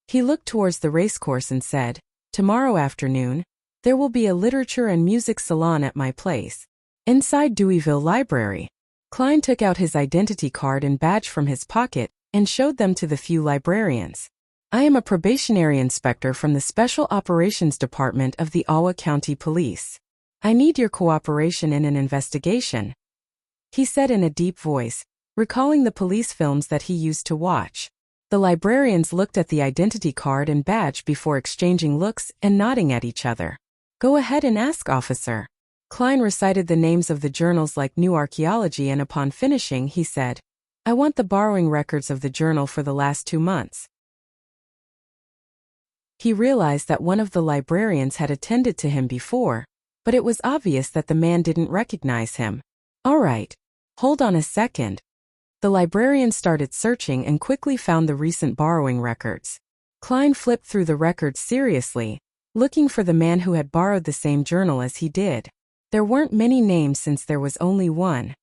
He looked towards the racecourse and said, tomorrow afternoon, there will be a literature and music salon at my place. Inside Deweyville Library. Klein took out his identity card and badge from his pocket and showed them to the few librarians. I am a probationary inspector from the Special Operations Department of the Awa County Police. I need your cooperation in an investigation, he said in a deep voice. recalling the police films that he used to watch. The librarians looked at the identity card and badge before exchanging looks and nodding at each other. "Go ahead and ask, officer." Klein recited the names of the journals like New Archaeology, and upon finishing, he said, "I want the borrowing records of the journal for the last 2 months. He realized that one of the librarians had attended to him before, but it was obvious that the man didn't recognize him. "All right. Hold on a second." The librarian started searching and quickly found the recent borrowing records. Klein flipped through the records seriously, looking for the man who had borrowed the same journal as he did. There weren't many names since there was only one.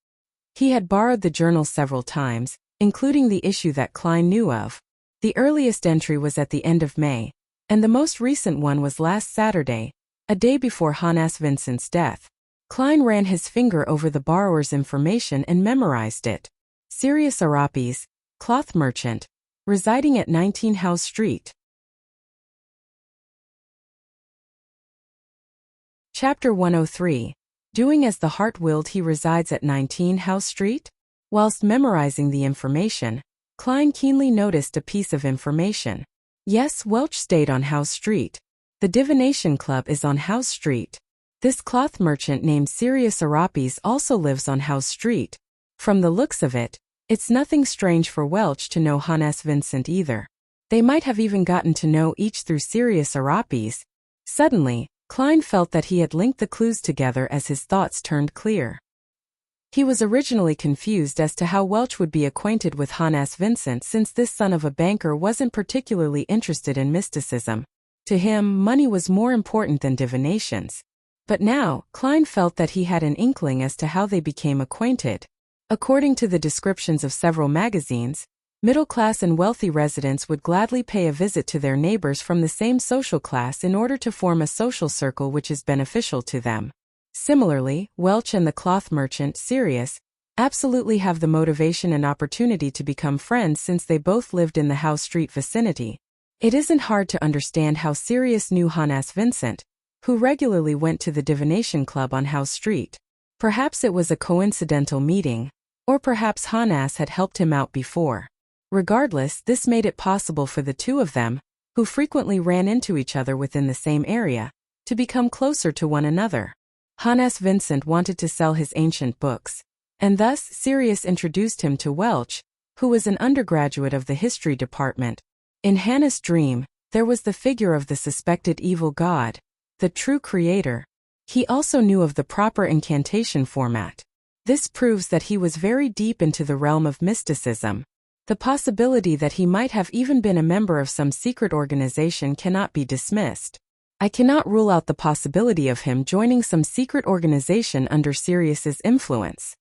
He had borrowed the journal several times, including the issue that Klein knew of. The earliest entry was at the end of May, and the most recent one was last Saturday, a day before Hannes Vincent's death. Klein ran his finger over the borrower's information and memorized it. Sirius Arapis, cloth merchant, residing at 19 House Street. Chapter 103. Doing as the heart willed. He resides at 19 House Street? Whilst memorizing the information, Klein keenly noticed a piece of information. Yes, Welch stayed on House Street. The Divination Club is on House Street. This cloth merchant named Sirius Arapis also lives on House Street. From the looks of it, it's nothing strange for Welch to know Hannes Vincent either. They might have even gotten to know each through Sirius Arapis. Suddenly, Klein felt that he had linked the clues together as his thoughts turned clear. He was originally confused as to how Welch would be acquainted with Hannes Vincent, since this son of a banker wasn't particularly interested in mysticism. To him, money was more important than divinations. But now, Klein felt that he had an inkling as to how they became acquainted. According to the descriptions of several magazines, middle-class and wealthy residents would gladly pay a visit to their neighbors from the same social class in order to form a social circle which is beneficial to them. Similarly, Welch and the cloth merchant, Sirius, absolutely have the motivation and opportunity to become friends since they both lived in the House Street vicinity. It isn't hard to understand how Sirius knew Hannes Vincent, who regularly went to the Divination Club on House Street. Perhaps it was a coincidental meeting, or perhaps Hannes had helped him out before. Regardless, this made it possible for the two of them, who frequently ran into each other within the same area, to become closer to one another. Hannes Vincent wanted to sell his ancient books, and thus Sirius introduced him to Welch, who was an undergraduate of the history department. In Hannes' dream, there was the figure of the suspected evil god, the true creator. He also knew of the proper incantation format. This proves that he was very deep into the realm of mysticism. The possibility that he might have even been a member of some secret organization cannot be dismissed. I cannot rule out the possibility of him joining some secret organization under Sirius's influence.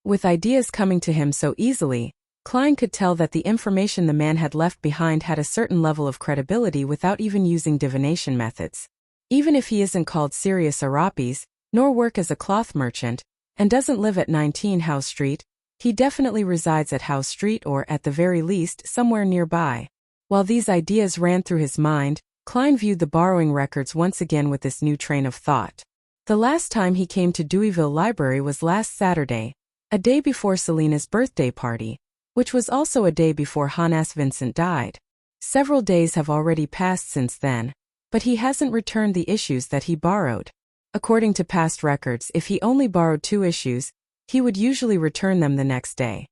With ideas coming to him so easily, Klein could tell that the information the man had left behind had a certain level of credibility without even using divination methods. Even if he isn't called Sirius Arapis, nor work as a cloth merchant, and doesn't live at 19 House Street, he definitely resides at House Street, or at the very least, somewhere nearby. While these ideas ran through his mind, Klein viewed the borrowing records once again with this new train of thought. The last time he came to Deweyville Library was last Saturday, a day before Selena's birthday party, which was also a day before Hannes Vincent died. Several days have already passed since then, but he hasn't returned the issues that he borrowed. According to past records, if he only borrowed 2 issues, he would usually return them the next day.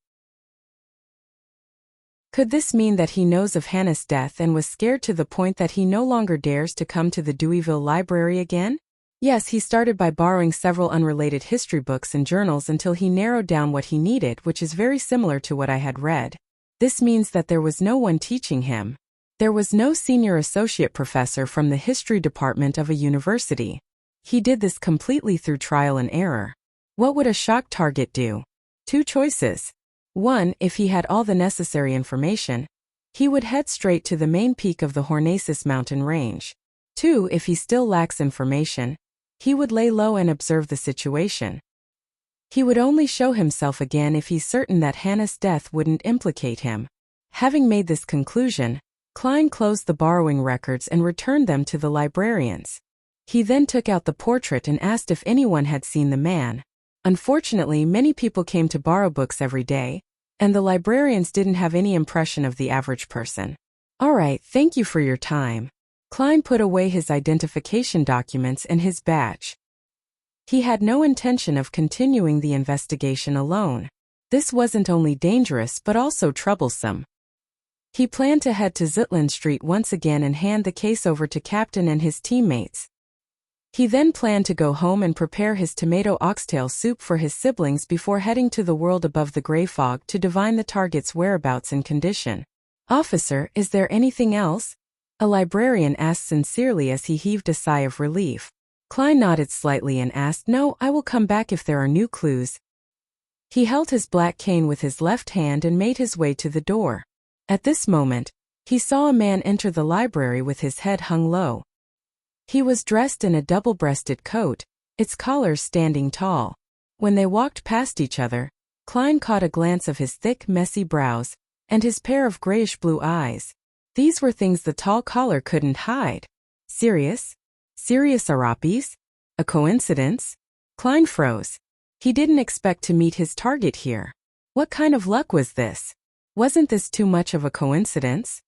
Could this mean that he knows of Hannes' death and was scared to the point that he no longer dares to come to the Deweyville Library again? Yes, he started by borrowing several unrelated history books and journals until he narrowed down what he needed, which is very similar to what I had read. This means that there was no one teaching him. There was no senior associate professor from the history department of a university. He did this completely through trial and error. What would a shock target do? 2 choices. 1. If he had all the necessary information, he would head straight to the main peak of the Hornacis mountain range. 2. If he still lacks information, he would lay low and observe the situation. He would only show himself again if he's certain that Hannes' death wouldn't implicate him. Having made this conclusion, Klein closed the borrowing records and returned them to the librarians. He then took out the portrait and asked if anyone had seen the man. Unfortunately, many people came to borrow books every day, and the librarians didn't have any impression of the average person. All right, thank you for your time. Klein put away his identification documents and his badge. He had no intention of continuing the investigation alone. This wasn't only dangerous but also troublesome. He planned to head to Zitland Street once again and hand the case over to Captain and his teammates. He then planned to go home and prepare his tomato oxtail soup for his siblings before heading to the world above the gray fog to divine the target's whereabouts and condition. "Officer, is there anything else?" a librarian asked sincerely as he heaved a sigh of relief. Klein nodded slightly and asked, "No, I will come back if there are new clues." He held his black cane with his left hand and made his way to the door. At this moment, he saw a man enter the library with his head hung low. He was dressed in a double-breasted coat, its collars standing tall. When they walked past each other, Klein caught a glance of his thick, messy brows, and his pair of grayish-blue eyes. These were things the tall collar couldn't hide. Serious? Serious Arapis? A coincidence? Klein froze. He didn't expect to meet his target here. What kind of luck was this? Wasn't this too much of a coincidence?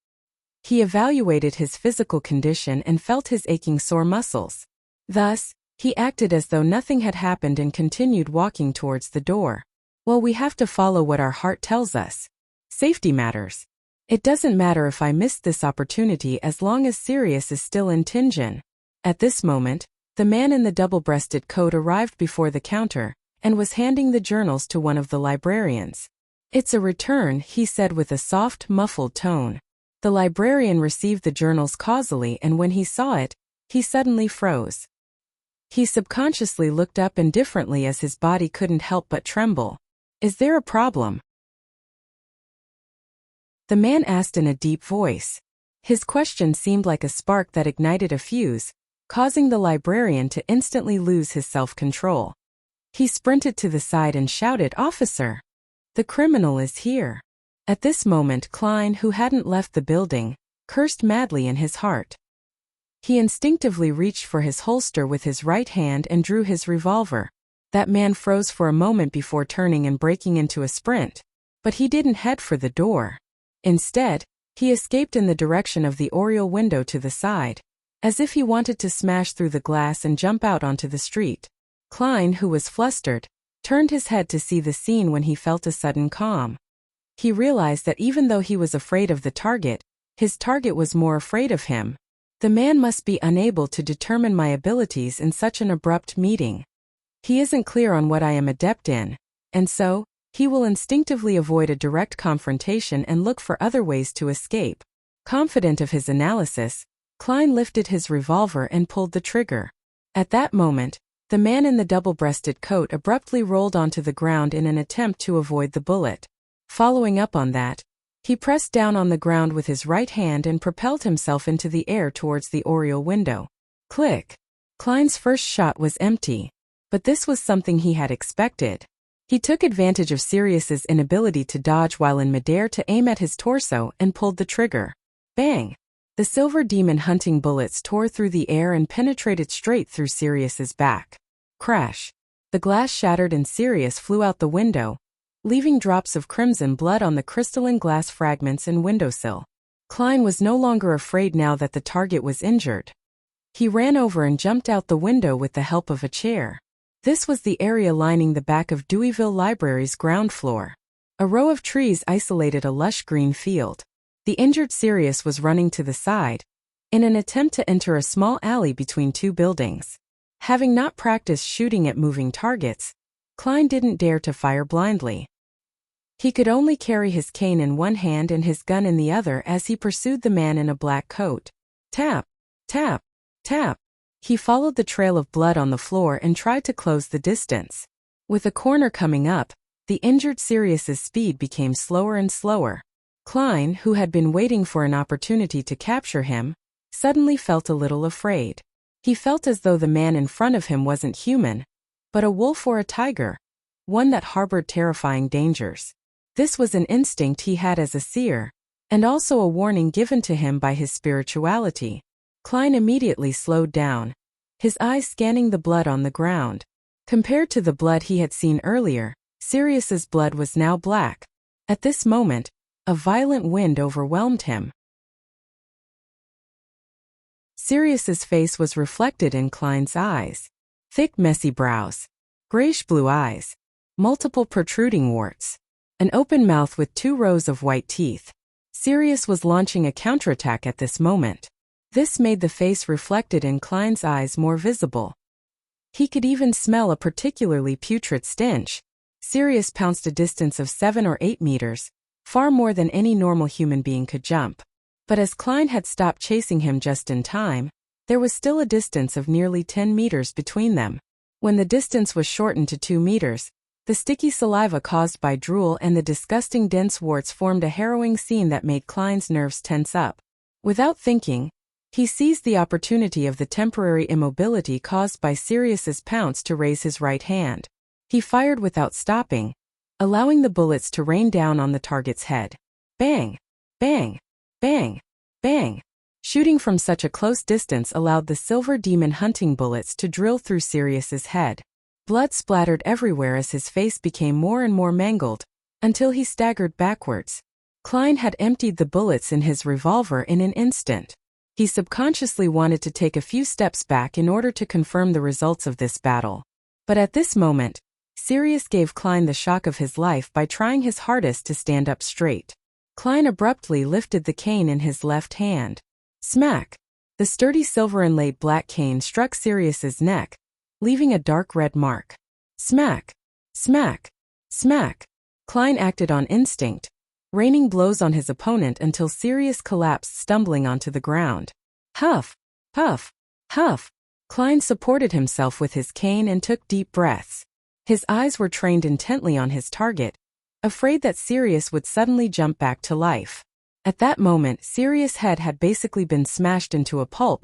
He evaluated his physical condition and felt his aching sore muscles. Thus, he acted as though nothing had happened and continued walking towards the door. Well, we have to follow what our heart tells us. Safety matters. It doesn't matter if I missed this opportunity as long as Sirius is still in Tingen. At this moment, the man in the double-breasted coat arrived before the counter and was handing the journals to one of the librarians. "It's a return," he said with a soft, muffled tone. The librarian received the journals causally, and when he saw it, he suddenly froze. He subconsciously looked up indifferently as his body couldn't help but tremble. "Is there a problem?" the man asked in a deep voice. His question seemed like a spark that ignited a fuse, causing the librarian to instantly lose his self-control. He sprinted to the side and shouted, "Officer! The criminal is here." At this moment, Klein, who hadn't left the building, cursed madly in his heart. He instinctively reached for his holster with his right hand and drew his revolver. That man froze for a moment before turning and breaking into a sprint. But he didn't head for the door. Instead, he escaped in the direction of the oriel window to the side, as if he wanted to smash through the glass and jump out onto the street. Klein, who was flustered, turned his head to see the scene when he felt a sudden calm. He realized that even though he was afraid of the target, his target was more afraid of him. The man must be unable to determine my abilities in such an abrupt meeting. He isn't clear on what I am adept in, and so, he will instinctively avoid a direct confrontation and look for other ways to escape. Confident of his analysis, Klein lifted his revolver and pulled the trigger. At that moment, the man in the double-breasted coat abruptly rolled onto the ground in an attempt to avoid the bullet. Following up on that, he pressed down on the ground with his right hand and propelled himself into the air towards the oriel window. Click! Klein's first shot was empty, but this was something he had expected. He took advantage of Sirius's inability to dodge while in midair to aim at his torso and pulled the trigger. Bang! The silver demon hunting bullets tore through the air and penetrated straight through Sirius's back. Crash! The glass shattered and Sirius flew out the window, leaving drops of crimson blood on the crystalline glass fragments and windowsill. Klein was no longer afraid now that the target was injured. He ran over and jumped out the window with the help of a chair. This was the area lining the back of Deweyville Library's ground floor. A row of trees isolated a lush green field. The injured Sirius was running to the side, in an attempt to enter a small alley between two buildings. Having not practiced shooting at moving targets, Klein didn't dare to fire blindly. He could only carry his cane in one hand and his gun in the other as he pursued the man in a black coat. Tap! Tap! Tap! He followed the trail of blood on the floor and tried to close the distance. With a corner coming up, the injured Sirius's speed became slower and slower. Klein, who had been waiting for an opportunity to capture him, suddenly felt a little afraid. He felt as though the man in front of him wasn't human, but a wolf or a tiger, one that harbored terrifying dangers. This was an instinct he had as a seer, and also a warning given to him by his spirituality. Klein immediately slowed down, his eyes scanning the blood on the ground. Compared to the blood he had seen earlier, Sirius's blood was now black. At this moment, a violent wind overwhelmed him. Sirius's face was reflected in Klein's eyes. Thick, messy brows, grayish-blue eyes, multiple protruding warts, an open mouth with 2 rows of white teeth. Sirius was launching a counterattack at this moment. This made the face reflected in Klein's eyes more visible. He could even smell a particularly putrid stench. Sirius pounced a distance of 7 or 8 meters, far more than any normal human being could jump. But as Klein had stopped chasing him just in time, there was still a distance of nearly 10 meters between them. When the distance was shortened to 2 meters, the sticky saliva caused by drool and the disgusting dense warts formed a harrowing scene that made Klein's nerves tense up. Without thinking, he seized the opportunity of the temporary immobility caused by Sirius's pounce to raise his right hand. He fired without stopping, allowing the bullets to rain down on the target's head. Bang! Bang! Bang! Bang! Shooting from such a close distance allowed the silver demon hunting bullets to drill through Sirius's head. Blood splattered everywhere as his face became more and more mangled, until he staggered backwards. Klein had emptied the bullets in his revolver in an instant. He subconsciously wanted to take a few steps back in order to confirm the results of this battle. But at this moment, Sirius gave Klein the shock of his life by trying his hardest to stand up straight. Klein abruptly lifted the cane in his left hand. Smack! The sturdy silver-inlaid black cane struck Sirius's neck, leaving a dark red mark. Smack! Smack! Smack! Klein acted on instinct, raining blows on his opponent until Sirius collapsed, stumbling onto the ground. Huff! Puff! Huff! Klein supported himself with his cane and took deep breaths. His eyes were trained intently on his target, afraid that Sirius would suddenly jump back to life. At that moment, Sirius' head had basically been smashed into a pulp,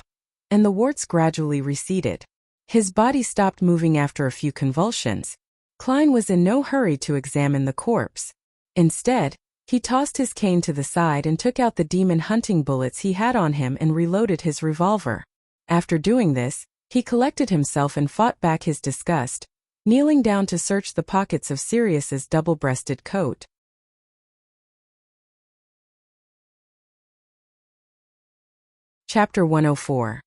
and the warts gradually receded. His body stopped moving after a few convulsions. Klein was in no hurry to examine the corpse. Instead, he tossed his cane to the side and took out the demon hunting bullets he had on him and reloaded his revolver. After doing this, he collected himself and fought back his disgust, kneeling down to search the pockets of Sirius's double-breasted coat. Chapter 104.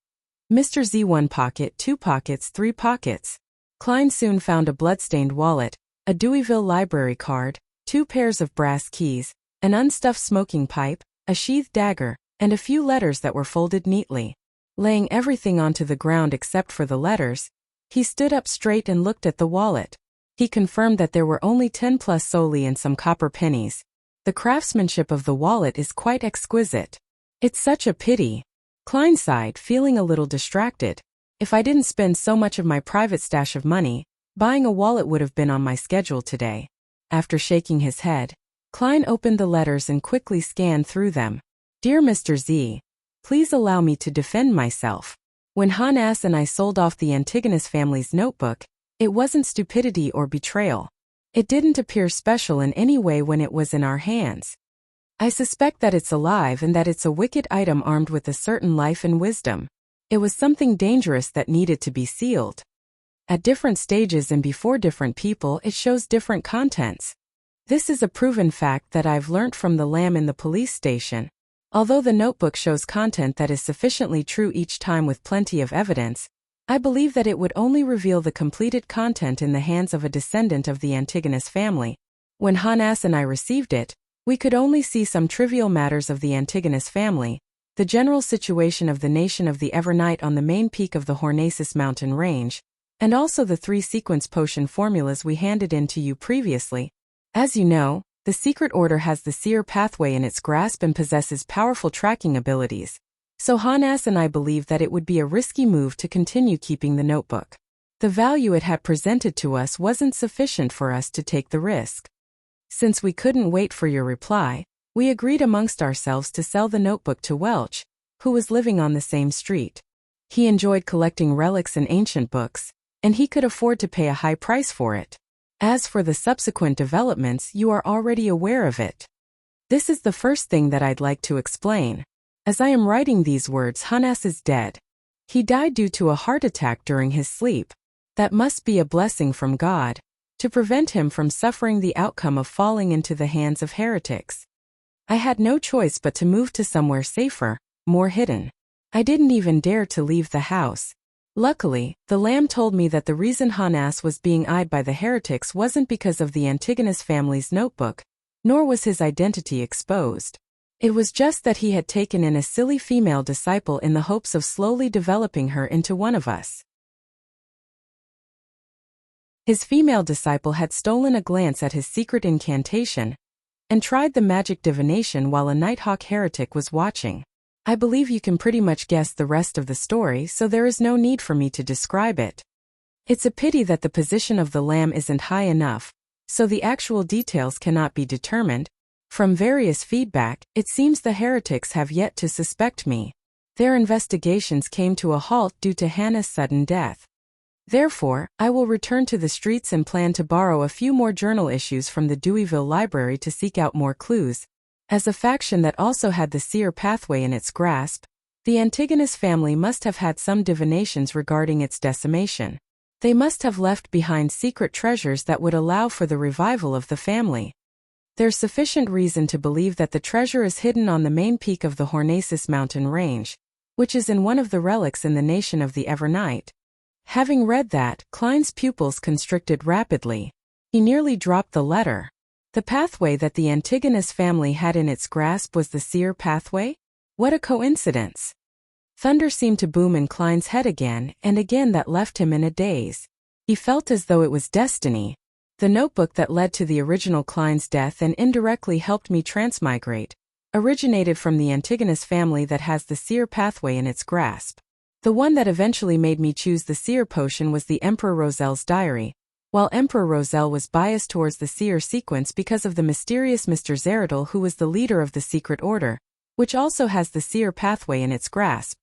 Mr. Z. 1 pocket, 2 pockets, 3 pockets. Klein soon found a bloodstained wallet, a Deweyville library card, 2 pairs of brass keys, an unstuffed smoking pipe, a sheathed dagger, and a few letters that were folded neatly. Laying everything onto the ground except for the letters, he stood up straight and looked at the wallet. He confirmed that there were only 10 plus soldi and some copper pennies. The craftsmanship of the wallet is quite exquisite. It's such a pity. Klein sighed, feeling a little distracted. If I didn't spend so much of my private stash of money, buying a wallet would have been on my schedule today. After shaking his head, Klein opened the letters and quickly scanned through them. Dear Mr. Z, please allow me to defend myself. When Hannes and I sold off the Antigonus family's notebook, it wasn't stupidity or betrayal. It didn't appear special in any way when it was in our hands. I suspect that it's alive and that it's a wicked item armed with a certain life and wisdom. It was something dangerous that needed to be sealed. At different stages and before different people, it shows different contents. This is a proven fact that I've learnt from the lamb in the police station. Although the notebook shows content that is sufficiently true each time with plenty of evidence, I believe that it would only reveal the completed content in the hands of a descendant of the Antigonus family. When Hannes and I received it, we could only see some trivial matters of the Antigonus family, the general situation of the nation of the Evernight on the main peak of the Hornacis mountain range, and also the 3 sequence potion formulas we handed in to you previously. As you know, the secret order has the seer pathway in its grasp and possesses powerful tracking abilities. So Hannes and I believed that it would be a risky move to continue keeping the notebook. The value it had presented to us wasn't sufficient for us to take the risk. Since we couldn't wait for your reply, we agreed amongst ourselves to sell the notebook to Welch, who was living on the same street. He enjoyed collecting relics and ancient books, and he could afford to pay a high price for it. As for the subsequent developments, you are already aware of it. This is the first thing that I'd like to explain. As I am writing these words, Hannes is dead. He died due to a heart attack during his sleep. That must be a blessing from God. to prevent him from suffering the outcome of falling into the hands of heretics. I had no choice but to move to somewhere safer, more hidden. I didn't even dare to leave the house. Luckily, the lamb told me that the reason Hanas was being eyed by the heretics wasn't because of the Antigonus family's notebook, nor was his identity exposed. It was just that he had taken in a silly female disciple in the hopes of slowly developing her into one of us. His female disciple had stolen a glance at his secret incantation and tried the magic divination while a Nighthawk heretic was watching. I believe you can pretty much guess the rest of the story, so there is no need for me to describe it. It's a pity that the position of the lamb isn't high enough, so the actual details cannot be determined. From various feedback, it seems the heretics have yet to suspect me. Their investigations came to a halt due to Hannah's sudden death. Therefore, I will return to the streets and plan to borrow a few more journal issues from the Deweyville Library to seek out more clues. As a faction that also had the seer pathway in its grasp, the Antigonus family must have had some divinations regarding its decimation. They must have left behind secret treasures that would allow for the revival of the family. There's sufficient reason to believe that the treasure is hidden on the main peak of the Hornacis mountain range, which is in one of the relics in the nation of the Evernight. Having read that, Klein's pupils constricted rapidly. He nearly dropped the letter. The pathway that the Antigonus family had in its grasp was the seer pathway? What a coincidence! Thunder seemed to boom in Klein's head again, and again that left him in a daze. He felt as though it was destiny. The notebook that led to the original Klein's death and indirectly helped me transmigrate originated from the Antigonus family that has the seer pathway in its grasp. The one that eventually made me choose the seer potion was the Emperor Rosel's diary, while Emperor Rosel was biased towards the seer sequence because of the mysterious Mr. Zeradal, who was the leader of the secret order, which also has the seer pathway in its grasp.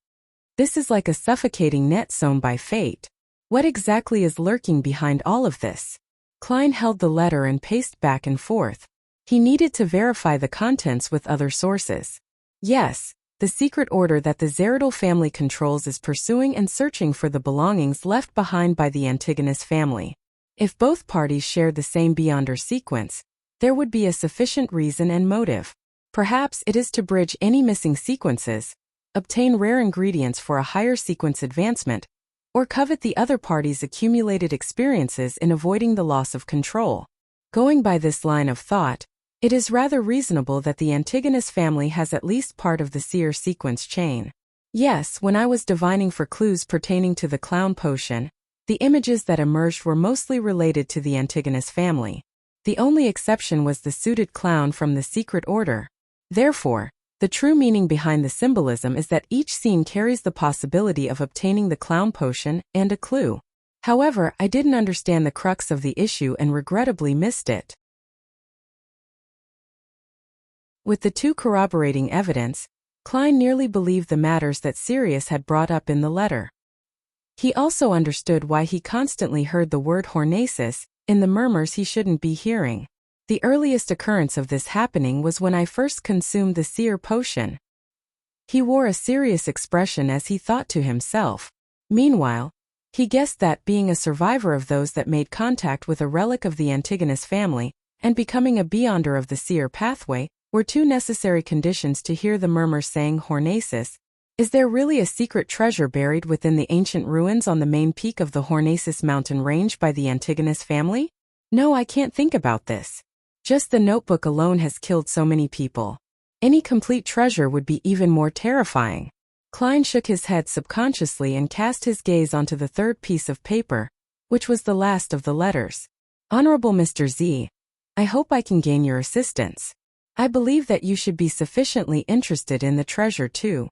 This is like a suffocating net sewn by fate. What exactly is lurking behind all of this? Klein held the letter and paced back and forth. He needed to verify the contents with other sources. Yes, the secret order that the Zeradal family controls is pursuing and searching for the belongings left behind by the Antigonus family. If both parties shared the same Beyonder sequence, there would be a sufficient reason and motive. Perhaps it is to bridge any missing sequences, obtain rare ingredients for a higher sequence advancement, or covet the other party's accumulated experiences in avoiding the loss of control. Going by this line of thought, it is rather reasonable that the Antigonus family has at least part of the seer sequence chain. Yes, when I was divining for clues pertaining to the clown potion, the images that emerged were mostly related to the Antigonus family. The only exception was the suited clown from the secret order. Therefore, the true meaning behind the symbolism is that each scene carries the possibility of obtaining the clown potion and a clue. However, I didn't understand the crux of the issue and regrettably missed it. With the two corroborating evidence, Klein nearly believed the matters that Sirius had brought up in the letter. He also understood why he constantly heard the word Hornacis in the murmurs he shouldn't be hearing. The earliest occurrence of this happening was when I first consumed the seer potion. He wore a serious expression as he thought to himself. Meanwhile, he guessed that being a survivor of those that made contact with a relic of the Antigonus family and becoming a Beyonder of the seer pathway were two necessary conditions to hear the murmur saying Hornacis. Is there really a secret treasure buried within the ancient ruins on the main peak of the Hornacis mountain range by the Antigonus family? No, I can't think about this. Just the notebook alone has killed so many people. Any complete treasure would be even more terrifying. Klein shook his head subconsciously and cast his gaze onto the third piece of paper, which was the last of the letters. Honorable Mr. Z, I hope I can gain your assistance. I believe that you should be sufficiently interested in the treasure too.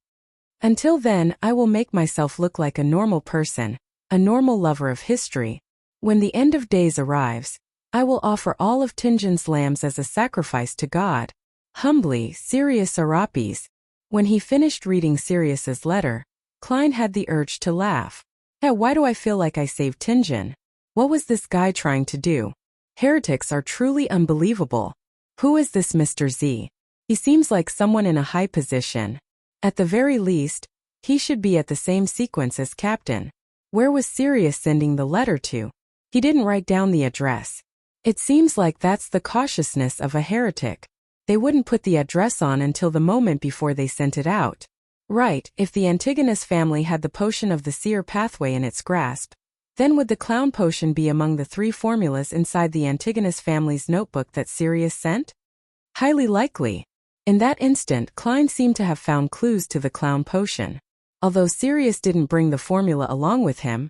Until then, I will make myself look like a normal person, a normal lover of history. When the end of days arrives, I will offer all of Tinjin's lambs as a sacrifice to God. Humbly, Sirius Arapis. When he finished reading Sirius's letter, Klein had the urge to laugh. Hey, why do I feel like I saved Tinjin? What was this guy trying to do? Heretics are truly unbelievable. Who is this Mr. Z? He seems like someone in a high position. At the very least, he should be at the same sequence as Captain. Where was Sirius sending the letter to? He didn't write down the address. It seems like that's the cautiousness of a heretic. They wouldn't put the address on until the moment before they sent it out. Right, if the Antigonus family had the potion of the seer pathway in its grasp, then would the clown potion be among the 3 formulas inside the Antigonus family's notebook that Sirius sent? Highly likely. In that instant, Klein seemed to have found clues to the clown potion. Although Sirius didn't bring the formula along with him,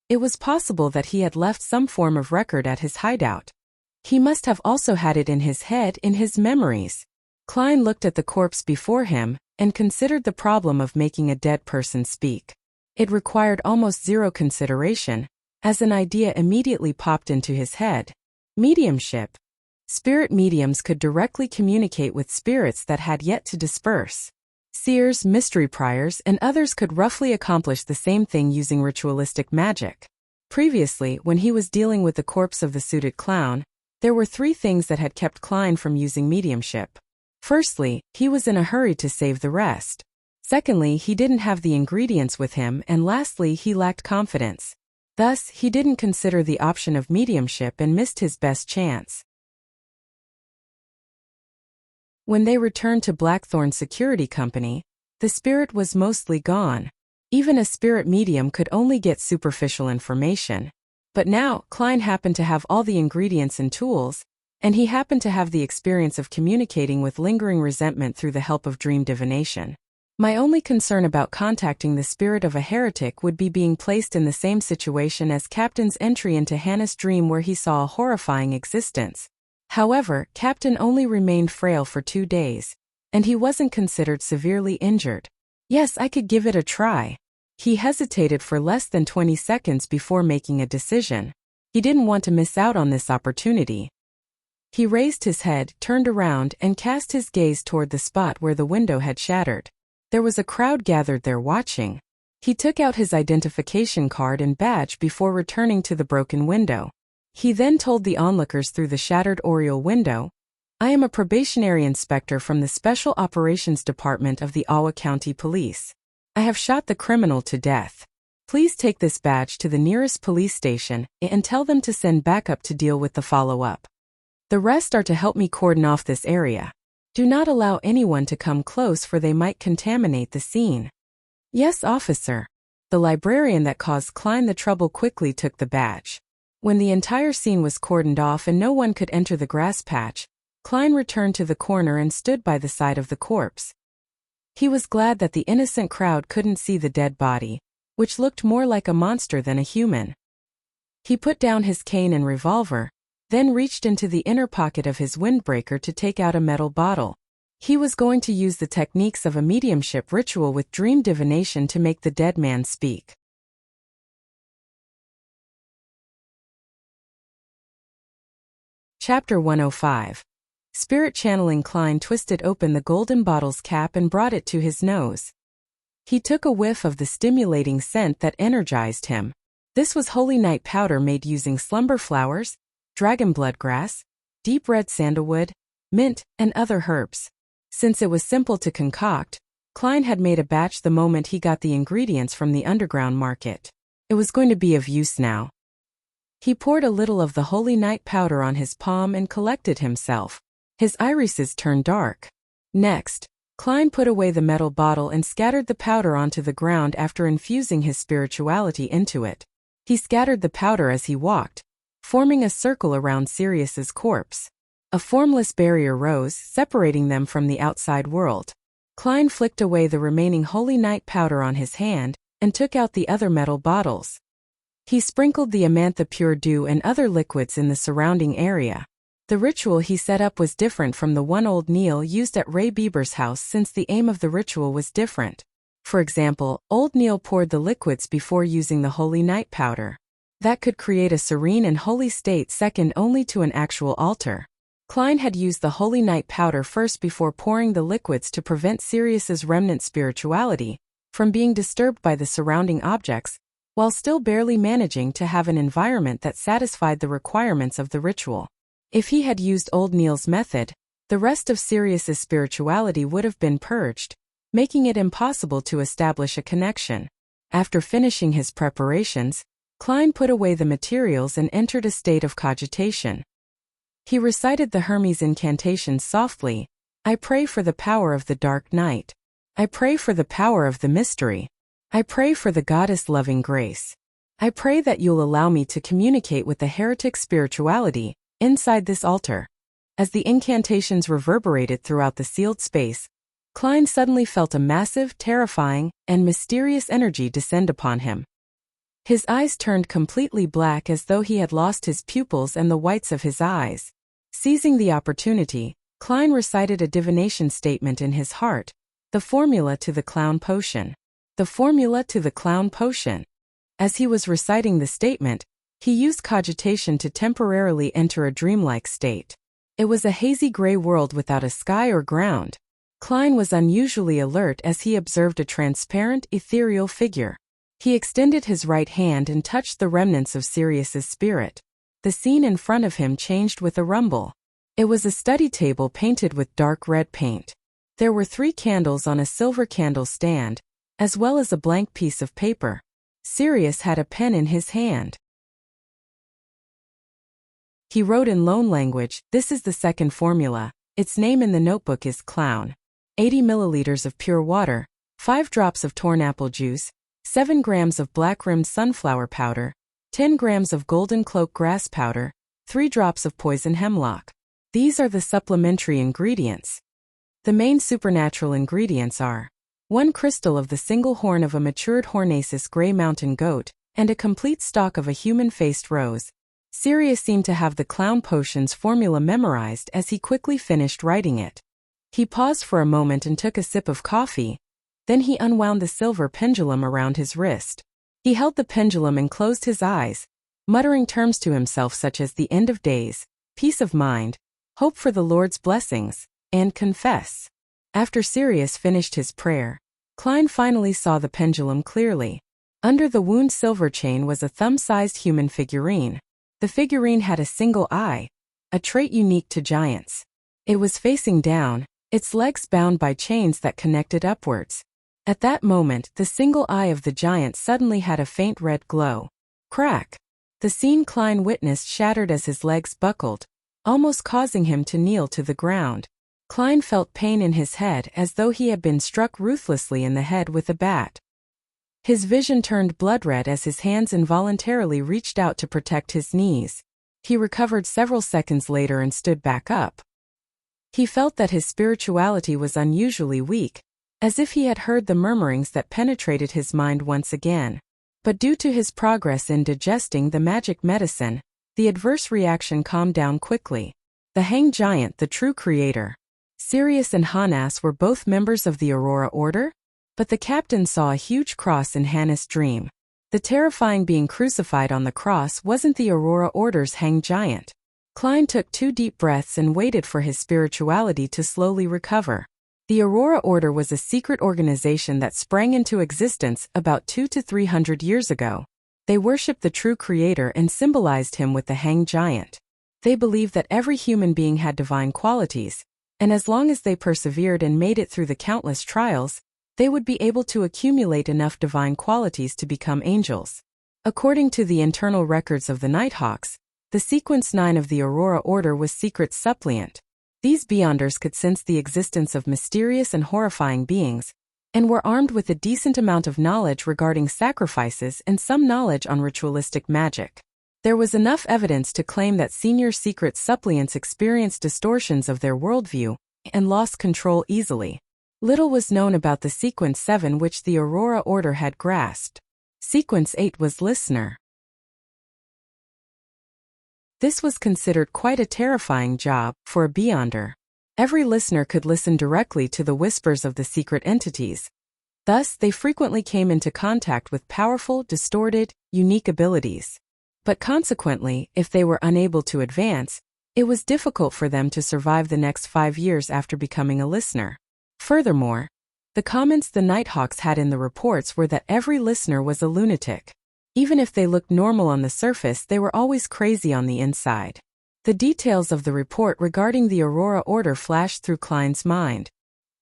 it was possible that he had left some form of record at his hideout. He must have also had it in his head, in his memories. Klein looked at the corpse before him and considered the problem of making a dead person speak. It required almost zero consideration, as an idea immediately popped into his head. Mediumship. Spirit mediums could directly communicate with spirits that had yet to disperse. Seers, mystery priors, and others could roughly accomplish the same thing using ritualistic magic. Previously, when he was dealing with the corpse of the suited clown, there were 3 things that had kept Klein from using mediumship. Firstly, he was in a hurry to save the rest. Secondly, he didn't have the ingredients with him, and lastly, he lacked confidence. Thus, he didn't consider the option of mediumship and missed his best chance. When they returned to Blackthorn Security Company, the spirit was mostly gone. Even a spirit medium could only get superficial information. But now, Klein happened to have all the ingredients and tools, and he happened to have the experience of communicating with lingering resentment through the help of dream divination. My only concern about contacting the spirit of a heretic would be being placed in the same situation as Captain's entry into Hannah's dream where he saw a horrifying existence. However, Captain only remained frail for 2 days, and he wasn't considered severely injured. Yes, I could give it a try. He hesitated for less than 20 seconds before making a decision. He didn't want to miss out on this opportunity. He raised his head, turned around, and cast his gaze toward the spot where the window had shattered. There was a crowd gathered there watching. He took out his identification card and badge before returning to the broken window. He then told the onlookers through the shattered oriel window, "I am a probationary inspector from the Special Operations Department of the Awa County Police. I have shot the criminal to death. Please take this badge to the nearest police station and tell them to send backup to deal with the follow-up. The rest are to help me cordon off this area. Do not allow anyone to come close for they might contaminate the scene." "Yes, officer." The librarian that caused Klein the trouble quickly took the badge. When the entire scene was cordoned off and no one could enter the grass patch, Klein returned to the corner and stood by the side of the corpse. He was glad that the innocent crowd couldn't see the dead body, which looked more like a monster than a human. He put down his cane and revolver, then reached into the inner pocket of his windbreaker to take out a metal bottle. He was going to use the techniques of a mediumship ritual with dream divination to make the dead man speak. Chapter 105. Spirit channeling. Klein twisted open the golden bottle's cap and brought it to his nose. He took a whiff of the stimulating scent that energized him. This was holy night powder made using slumber flowers, dragon blood grass, deep red sandalwood, mint, and other herbs. Since it was simple to concoct, Klein had made a batch the moment he got the ingredients from the underground market. It was going to be of use now. He poured a little of the holy night powder on his palm and collected himself. His irises turned dark. Next, Klein put away the metal bottle and scattered the powder onto the ground after infusing his spirituality into it. He scattered the powder as he walked, forming a circle around Sirius's corpse. A formless barrier rose, separating them from the outside world. Klein flicked away the remaining holy night powder on his hand and took out the other metal bottles. He sprinkled the Amantha Pure Dew and other liquids in the surrounding area. The ritual he set up was different from the one old Neil used at Ray Bieber's house since the aim of the ritual was different. For example, old Neil poured the liquids before using the holy night powder. That could create a serene and holy state second only to an actual altar. Klein had used the holy night powder first before pouring the liquids to prevent Sirius's remnant spirituality from being disturbed by the surrounding objects, while still barely managing to have an environment that satisfied the requirements of the ritual. If he had used old Neil's method, the rest of Sirius's spirituality would have been purged, making it impossible to establish a connection. After finishing his preparations, Klein put away the materials and entered a state of cogitation. He recited the Hermes incantations softly. I pray for the power of the dark night. I pray for the power of the mystery. I pray for the goddess loving grace. I pray that you'll allow me to communicate with the heretic spirituality inside this altar. As the incantations reverberated throughout the sealed space, Klein suddenly felt a massive, terrifying, and mysterious energy descend upon him. His eyes turned completely black as though he had lost his pupils and the whites of his eyes. Seizing the opportunity, Klein recited a divination statement in his heart, the formula to the clown potion. The formula to the clown potion. As he was reciting the statement, he used cogitation to temporarily enter a dreamlike state. It was a hazy gray world without a sky or ground. Klein was unusually alert as he observed a transparent, ethereal figure. He extended his right hand and touched the remnants of Sirius's spirit. The scene in front of him changed with a rumble. It was a study table painted with dark red paint. There were 3 candles on a silver candle stand, as well as a blank piece of paper. Sirius had a pen in his hand. He wrote in loan language, "This is the second formula. Its name in the notebook is Clown. 80 milliliters of pure water, 5 drops of torn apple juice, 7 grams of black-rimmed sunflower powder, 10 grams of golden cloak grass powder, 3 drops of poison hemlock. These are the supplementary ingredients. The main supernatural ingredients are 1 crystal of the single horn of a matured Hornaceous gray mountain goat, and a complete stalk of a human-faced rose." Sirius seemed to have the clown potion's formula memorized as he quickly finished writing it. He paused for a moment and took a sip of coffee. Then he unwound the silver pendulum around his wrist. He held the pendulum and closed his eyes, muttering terms to himself such as the end of days, peace of mind, hope for the Lord's blessings, and confess. After Sirius finished his prayer, Klein finally saw the pendulum clearly. Under the wound silver chain was a thumb-sized human figurine. The figurine had a single eye, a trait unique to giants. It was facing down, its legs bound by chains that connected upwards. At that moment, the single eye of the giant suddenly had a faint red glow. Crack! The scene Klein witnessed shattered as his legs buckled, almost causing him to kneel to the ground. Klein felt pain in his head as though he had been struck ruthlessly in the head with a bat. His vision turned blood-red as his hands involuntarily reached out to protect his knees. He recovered several seconds later and stood back up. He felt that his spirituality was unusually weak, as if he had heard the murmurings that penetrated his mind once again. But due to his progress in digesting the magic medicine, the adverse reaction calmed down quickly. The hanged giant, the true creator. Sirius and Hanas were both members of the Aurora Order, but the captain saw a huge cross in Hannah's dream. The terrifying being crucified on the cross wasn't the Aurora Order's hanged giant. Klein took 2 deep breaths and waited for his spirituality to slowly recover. The Aurora Order was a secret organization that sprang into existence about 200 to 300 years ago. They worshipped the true creator and symbolized him with the hanged giant. They believed that every human being had divine qualities, and as long as they persevered and made it through the countless trials, they would be able to accumulate enough divine qualities to become angels. According to the internal records of the Nighthawks, the sequence 9 of the Aurora Order was secret suppliant. These Beyonders could sense the existence of mysterious and horrifying beings, and were armed with a decent amount of knowledge regarding sacrifices and some knowledge on ritualistic magic. There was enough evidence to claim that senior secret suppliants experienced distortions of their worldview and lost control easily. Little was known about the Sequence 7 which the Aurora Order had grasped. Sequence 8 was Listener. This was considered quite a terrifying job for a Beyonder. Every listener could listen directly to the whispers of the secret entities. Thus, they frequently came into contact with powerful, distorted, unique abilities. But consequently, if they were unable to advance, it was difficult for them to survive the next 5 years after becoming a listener. Furthermore, the comments the Nighthawks had in the reports were that every listener was a lunatic. Even if they looked normal on the surface, they were always crazy on the inside. The details of the report regarding the Aurora Order flashed through Klein's mind.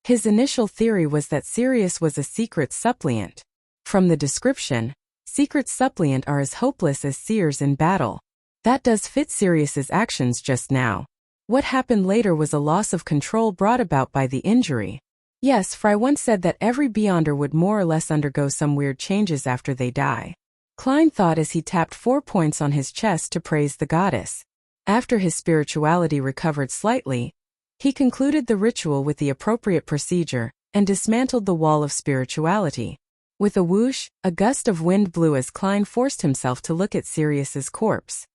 His initial theory was that Sirius was a secret suppliant. From the description, secret suppliant are as hopeless as seers in battle. That does fit Sirius's actions just now. What happened later was a loss of control brought about by the injury. Yes, Fry once said that every Beyonder would more or less undergo some weird changes after they die. Klein thought as he tapped 4 points on his chest to praise the goddess. After his spirituality recovered slightly, he concluded the ritual with the appropriate procedure and dismantled the wall of spirituality. With a whoosh, a gust of wind blew as Klein forced himself to look at Sirius's corpse.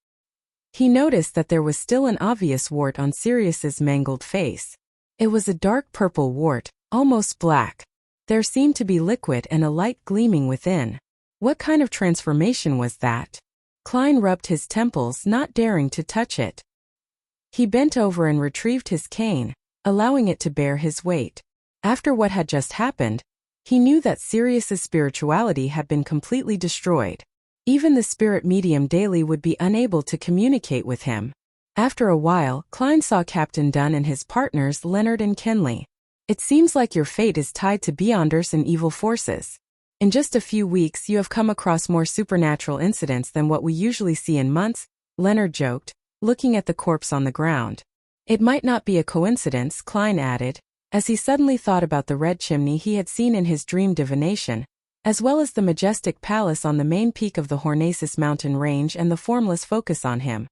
He noticed that there was still an obvious wart on Sirius's mangled face. It was a dark purple wart, almost black. There seemed to be liquid and a light gleaming within. What kind of transformation was that? Klein rubbed his temples, not daring to touch it. He bent over and retrieved his cane, allowing it to bear his weight. After what had just happened, he knew that Sirius's spirituality had been completely destroyed. Even the spirit medium Daly would be unable to communicate with him. After a while, Klein saw Captain Dunn and his partners Leonard and Kenley. It seems like your fate is tied to Beyonders and evil forces. In just a few weeks you have come across more supernatural incidents than what we usually see in months, Leonard joked, looking at the corpse on the ground. It might not be a coincidence, Klein added, as he suddenly thought about the red chimney he had seen in his dream divination, as well as the majestic palace on the main peak of the Hornacis mountain range and the formless focus on him.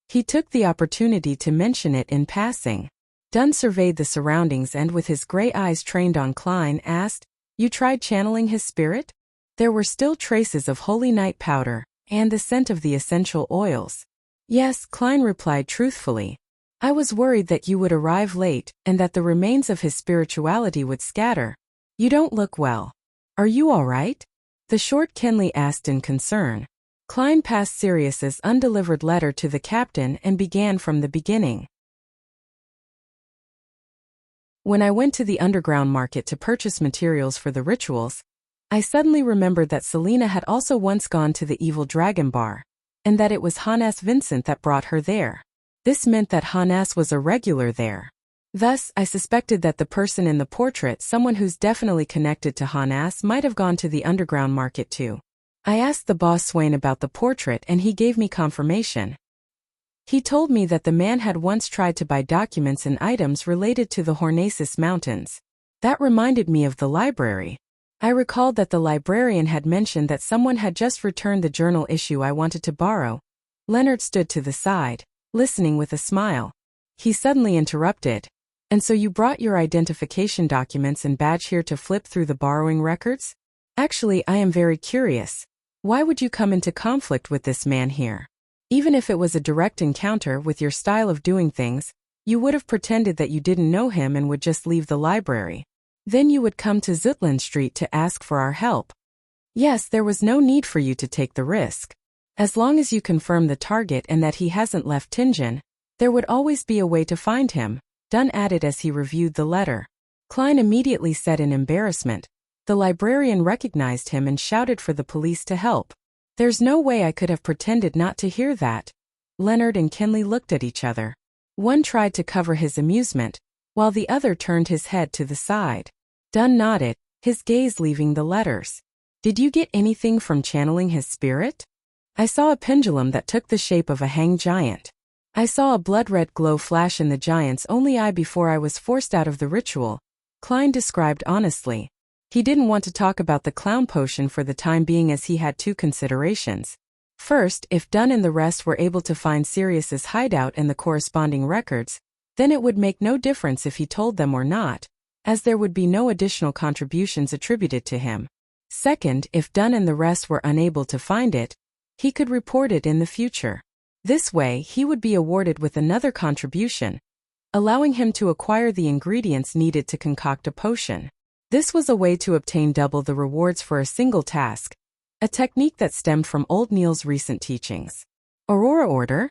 He took the opportunity to mention it in passing. Dunn surveyed the surroundings and with his gray eyes trained on Klein asked, "You tried channeling his spirit?" There were still traces of holy night powder, and the scent of the essential oils. "Yes," Klein replied truthfully. "I was worried that you would arrive late, and that the remains of his spirituality would scatter. You don't look well. Are you all right?" The short Kenley asked in concern. Klein passed Sirius's undelivered letter to the captain and began from the beginning. When I went to the underground market to purchase materials for the rituals, I suddenly remembered that Selena had also once gone to the Evil Dragon Bar, and that it was Hannes Vincent that brought her there. This meant that Hannes was a regular there. Thus, I suspected that the person in the portrait, someone who's definitely connected to Hannes, might have gone to the underground market too. I asked the boss Swain about the portrait and he gave me confirmation. He told me that the man had once tried to buy documents and items related to the Hornacis Mountains. That reminded me of the library. I recalled that the librarian had mentioned that someone had just returned the journal issue I wanted to borrow. Leonard stood to the side, listening with a smile. He suddenly interrupted. "And so you brought your identification documents and badge here to flip through the borrowing records? Actually, I am very curious. Why would you come into conflict with this man here? Even if it was a direct encounter with your style of doing things, you would have pretended that you didn't know him and would just leave the library. Then you would come to Zutland Street to ask for our help. Yes, there was no need for you to take the risk. As long as you confirm the target and that he hasn't left Tingen, there would always be a way to find him," Dunn added as he reviewed the letter. Klein immediately said in embarrassment. The librarian recognized him and shouted for the police to help. "There's no way I could have pretended not to hear that." Leonard and Kenley looked at each other. One tried to cover his amusement, while the other turned his head to the side. Dunn nodded, his gaze leaving the letters. "Did you get anything from channeling his spirit?" "I saw a pendulum that took the shape of a hanged giant. I saw a blood-red glow flash in the giant's only eye before I was forced out of the ritual," Klein described honestly. He didn't want to talk about the clown potion for the time being as he had two considerations. First, if Dunn and the rest were able to find Sirius's hideout and the corresponding records, then it would make no difference if he told them or not, as there would be no additional contributions attributed to him. Second, if Dunn and the rest were unable to find it, he could report it in the future. This way, he would be awarded with another contribution, allowing him to acquire the ingredients needed to concoct a potion. This was a way to obtain double the rewards for a single task, a technique that stemmed from Old Neil's recent teachings. "Aurora Order?"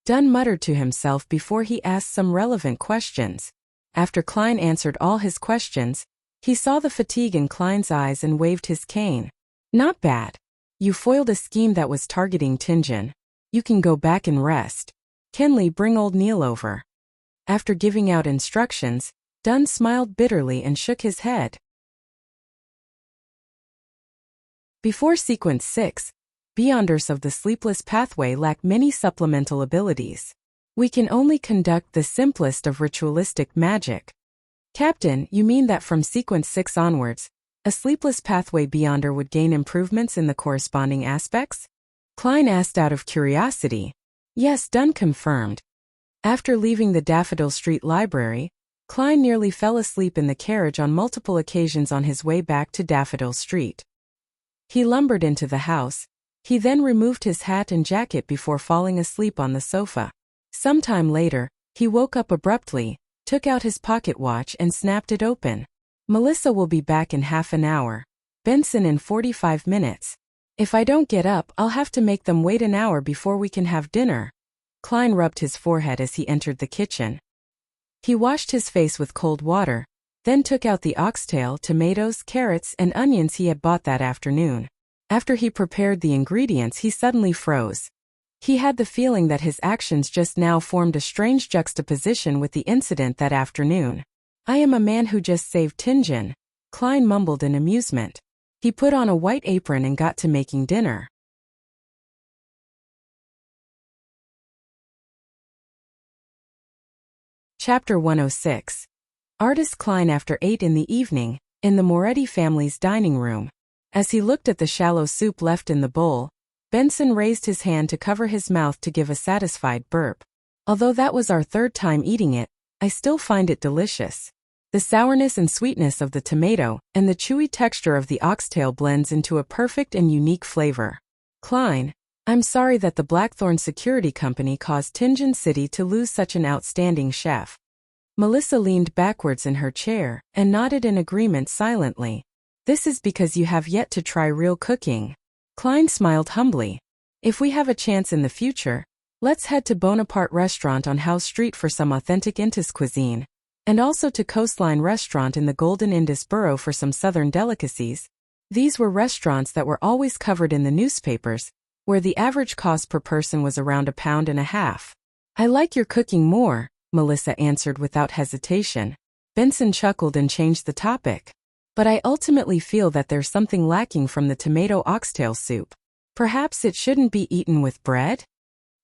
Dunn muttered to himself before he asked some relevant questions. After Klein answered all his questions, he saw the fatigue in Klein's eyes and waved his cane. "Not bad. You foiled a scheme that was targeting Tingen. You can go back and rest. Kenley, bring Old Neil over." After giving out instructions, Dunn smiled bitterly and shook his head. Before Sequence 6, Beyonders of the Sleepless Pathway lack many supplemental abilities. We can only conduct the simplest of ritualistic magic. Captain, you mean that from sequence 6 onwards, a sleepless pathway beyonder would gain improvements in the corresponding aspects? Klein asked out of curiosity. Yes, done, confirmed. After leaving the Daffodil Street Library, Klein nearly fell asleep in the carriage on multiple occasions on his way back to Daffodil Street. He lumbered into the house. He then removed his hat and jacket before falling asleep on the sofa. Sometime later, he woke up abruptly, took out his pocket watch and snapped it open. Melissa will be back in half an hour. Benson in 45 minutes. If I don't get up, I'll have to make them wait an hour before we can have dinner. Klein rubbed his forehead as he entered the kitchen. He washed his face with cold water, then took out the oxtail, tomatoes, carrots, and onions he had bought that afternoon. After he prepared the ingredients, he suddenly froze. He had the feeling that his actions just now formed a strange juxtaposition with the incident that afternoon. I am a man who just saved Tinjin, Klein mumbled in amusement. He put on a white apron and got to making dinner. Chapter 106. Artist Klein after 8 in the evening, in the Moretti family's dining room. As he looked at the shallow soup left in the bowl, Benson raised his hand to cover his mouth to give a satisfied burp. Although that was our 3rd time eating it, I still find it delicious. The sourness and sweetness of the tomato and the chewy texture of the oxtail blends into a perfect and unique flavor. Klein, I'm sorry that the Blackthorn Security Company caused Tinjin City to lose such an outstanding chef. Melissa leaned backwards in her chair and nodded in agreement silently. This is because you have yet to try real cooking. Klein smiled humbly. If we have a chance in the future, let's head to Bonaparte Restaurant on Howe Street for some authentic Indus cuisine, and also to Coastline Restaurant in the Golden Indus Borough for some southern delicacies. These were restaurants that were always covered in the newspapers, where the average cost per person was around £1.50. I like your cooking more, Melissa answered without hesitation. Benson chuckled and changed the topic. But I ultimately feel that there's something lacking from the tomato oxtail soup. Perhaps it shouldn't be eaten with bread?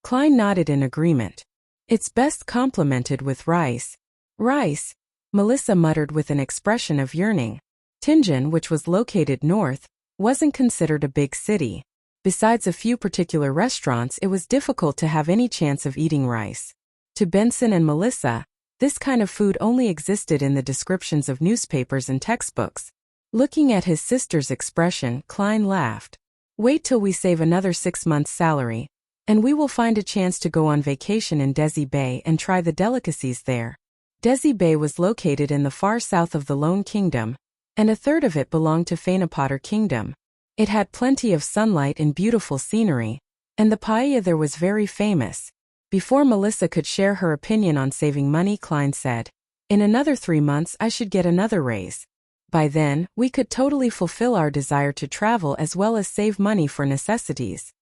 Klein nodded in agreement. It's best complemented with rice. Rice? Melissa muttered with an expression of yearning. Tinjin, which was located north, wasn't considered a big city. Besides a few particular restaurants, it was difficult to have any chance of eating rice. To Benson and Melissa, this kind of food only existed in the descriptions of newspapers and textbooks. Looking at his sister's expression, Klein laughed. Wait till we save another 6 months' salary, and we will find a chance to go on vacation in Desi Bay and try the delicacies there. Desi Bay was located in the far south of the Lone Kingdom, and a third of it belonged to Fainapotter Kingdom. It had plenty of sunlight and beautiful scenery, and the paella there was very famous. Before Melissa could share her opinion on saving money, Klein said, in another 3 months I should get another raise. By then, we could totally fulfill our desire to travel as well as save money for necessities.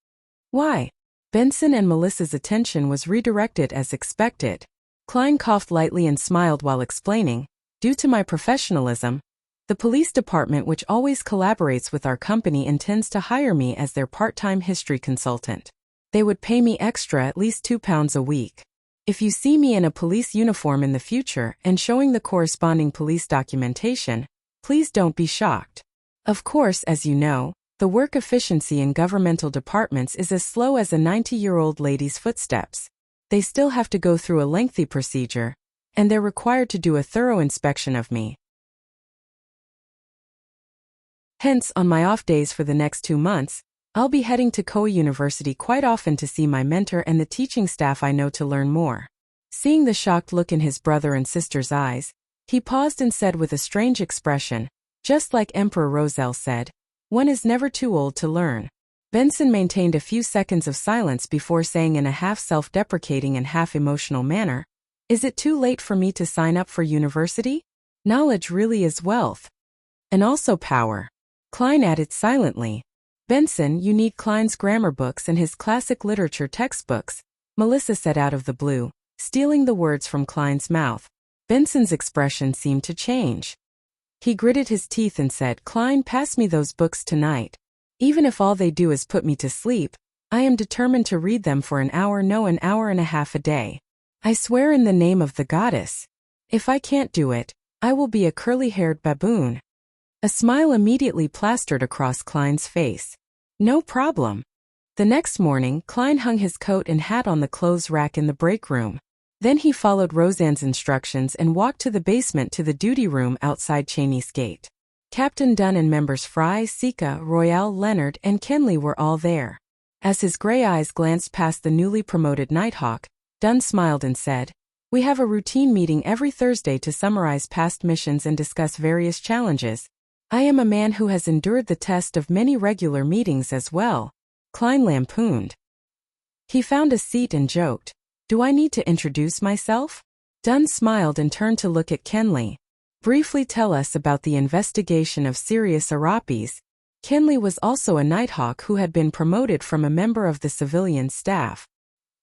Why? Benson and Melissa's attention was redirected as expected. Klein coughed lightly and smiled while explaining, due to my professionalism, the police department, which always collaborates with our company, intends to hire me as their part-time history consultant. They would pay me extra at least £2 a week. If you see me in a police uniform in the future and showing the corresponding police documentation, please don't be shocked. Of course, as you know, the work efficiency in governmental departments is as slow as a 90-year-old lady's footsteps. They still have to go through a lengthy procedure, and they're required to do a thorough inspection of me. Hence, on my off days for the next 2 months, I'll be heading to Koei University quite often to see my mentor and the teaching staff I know to learn more. Seeing the shocked look in his brother and sister's eyes, he paused and said with a strange expression, just like Emperor Roselle said, one is never too old to learn. Benson maintained a few seconds of silence before saying in a half self-deprecating and half emotional manner, is it too late for me to sign up for university? Knowledge really is wealth. And also power. Klein added silently. Benson, you need Klein's grammar books and his classic literature textbooks, Melissa said out of the blue, stealing the words from Klein's mouth. Benson's expression seemed to change. He gritted his teeth and said, Klein, pass me those books tonight. Even if all they do is put me to sleep, I am determined to read them for an hour, no, an hour and a half a day. I swear in the name of the goddess. If I can't do it, I will be a curly-haired baboon. A smile immediately plastered across Klein's face. No problem. The next morning, Klein hung his coat and hat on the clothes rack in the break room. Then he followed Roseanne's instructions and walked to the basement to the duty room outside Cheney's gate. Captain Dunn and members Fry, Sika, Royale, Leonard, and Kenley were all there. As his gray eyes glanced past the newly promoted Nighthawk, Dunn smiled and said, "We have a routine meeting every Thursday to summarize past missions and discuss various challenges. I am a man who has endured the test of many regular meetings as well," Klein lampooned. He found a seat and joked, "Do I need to introduce myself?" Dunn smiled and turned to look at Kenley. "Briefly tell us about the investigation of Sirius Arapis." Kenley was also a Nighthawk who had been promoted from a member of the civilian staff.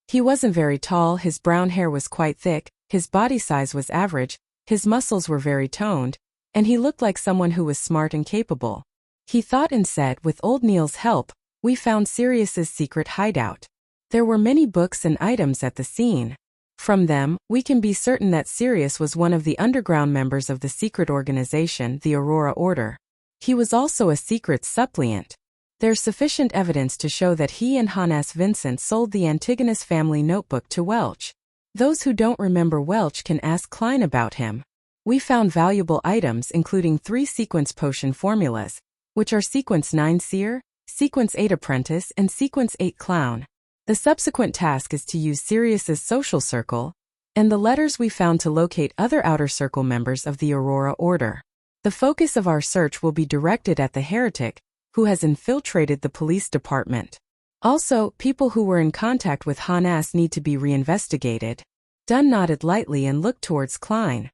He wasn't very tall, his brown hair was quite thick, his body size was average, his muscles were very toned, and he looked like someone who was smart and capable. He thought and said, "With old Neil's help, we found Sirius's secret hideout. There were many books and items at the scene. From them, we can be certain that Sirius was one of the underground members of the secret organization, the Aurora Order. He was also a secret suppliant. There's sufficient evidence to show that he and Hannes Vincent sold the Antigonus family notebook to Welch. Those who don't remember Welch can ask Klein about him. We found valuable items including 3 sequence potion formulas, which are Sequence 9 Seer, Sequence 8 Apprentice, and Sequence 8 Clown. The subsequent task is to use Sirius's social circle, and the letters we found to locate other outer circle members of the Aurora Order. The focus of our search will be directed at the heretic, who has infiltrated the police department. Also, people who were in contact with Hannes need to be reinvestigated." Dunn nodded lightly and looked towards Klein.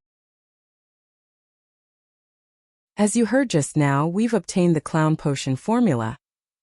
"As you heard just now, we've obtained the clown potion formula,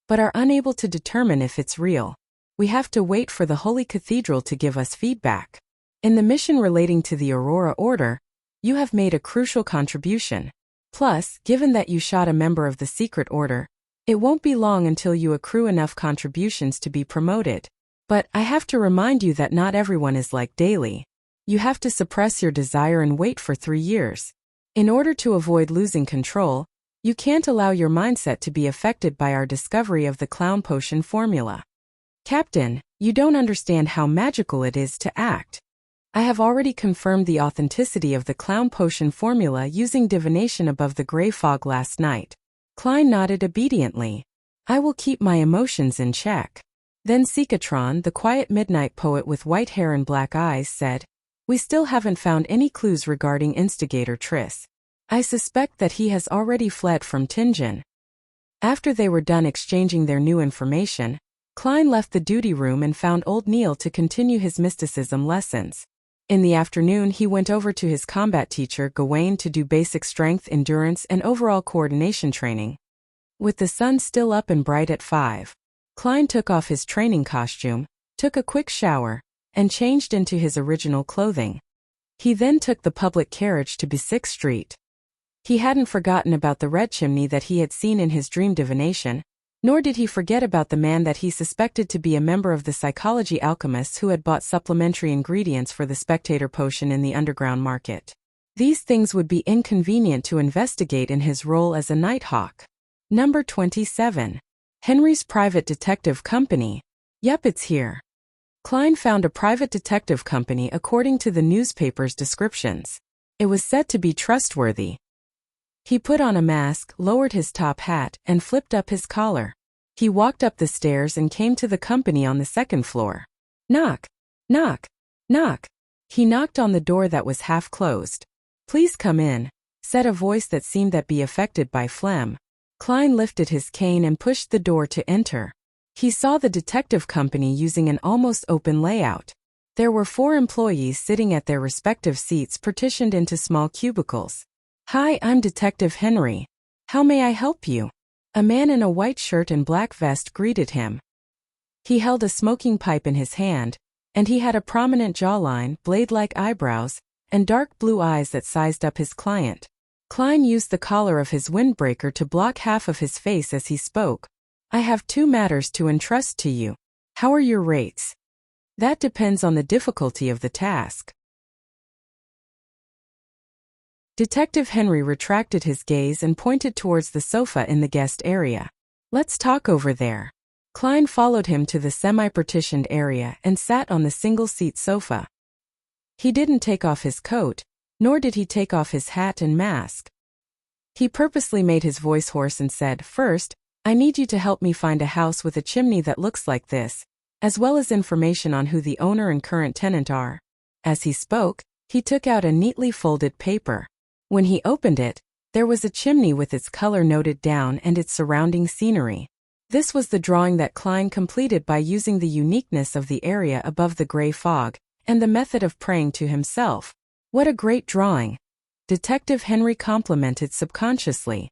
but are unable to determine if it's real. We have to wait for the Holy Cathedral to give us feedback. In the mission relating to the Aurora Order, you have made a crucial contribution. Plus, given that you shot a member of the secret order, it won't be long until you accrue enough contributions to be promoted. But I have to remind you that not everyone is like Daly. You have to suppress your desire and wait for 3 years. In order to avoid losing control, you can't allow your mindset to be affected by our discovery of the clown potion formula. Captain, you don't understand how magical it is to act. I have already confirmed the authenticity of the clown potion formula using divination above the gray fog last night." Klein nodded obediently. "I will keep my emotions in check." Then Sikatron, the quiet midnight poet with white hair and black eyes, said, "We still haven't found any clues regarding instigator Triss. I suspect that he has already fled from Tingen." After they were done exchanging their new information, Klein left the duty room and found old Neil to continue his mysticism lessons. In the afternoon, he went over to his combat teacher, Gawain, to do basic strength, endurance, and overall coordination training. With the sun still up and bright at 5, Klein took off his training costume, took a quick shower, and changed into his original clothing. He then took the public carriage to B6 Street. He hadn't forgotten about the red chimney that he had seen in his dream divination, nor did he forget about the man that he suspected to be a member of the psychology alchemists who had bought supplementary ingredients for the spectator potion in the underground market. These things would be inconvenient to investigate in his role as a Nighthawk. Number 27. Henry's Private Detective Company. Yep, it's here. Klein found a private detective company according to the newspaper's descriptions. It was said to be trustworthy. He put on a mask, lowered his top hat, and flipped up his collar. He walked up the stairs and came to the company on the 2nd floor. Knock, knock, knock. He knocked on the door that was half closed. "Please come in," said a voice that seemed to be affected by phlegm. Klein lifted his cane and pushed the door to enter. He saw the detective company using an almost open layout. There were 4 employees sitting at their respective seats partitioned into small cubicles. "Hi, I'm Detective Henry. How may I help you?" A man in a white shirt and black vest greeted him. He held a smoking pipe in his hand, and he had a prominent jawline, blade-like eyebrows, and dark blue eyes that sized up his client. Klein used the collar of his windbreaker to block half of his face as he spoke. "I have 2 matters to entrust to you. How are your rates?" That depends on the difficulty of the task. Detective Henry retracted his gaze and pointed towards the sofa in the guest area. Let's talk over there. Klein followed him to the semi-partitioned area and sat on the single-seat sofa. He didn't take off his coat, nor did he take off his hat and mask. He purposely made his voice hoarse and said, "First, I need you to help me find a house with a chimney that looks like this, as well as information on who the owner and current tenant are." As he spoke, he took out a neatly folded paper. When he opened it, there was a chimney with its color noted down and its surrounding scenery. This was the drawing that Klein completed by using the uniqueness of the area above the gray fog, and the method of praying to himself. What a great drawing! Detective Henry complimented subconsciously.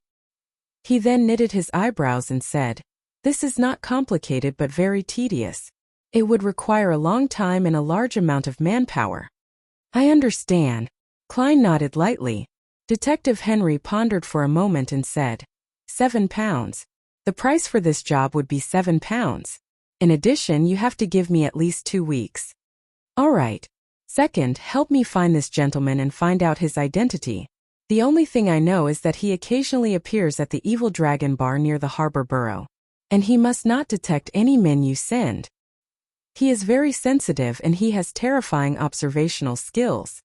He then knitted his eyebrows and said, "This is not complicated but very tedious. It would require a long time and a large amount of manpower." "I understand." Klein nodded lightly. Detective Henry pondered for a moment and said, £7. The price for this job would be £7. In addition, you have to give me at least 2 weeks. All right. Second, help me find this gentleman and find out his identity. The only thing I know is that he occasionally appears at the Evil Dragon Bar near the Harbor Borough. And he must not detect any men you send. He is very sensitive and he has terrifying observational skills.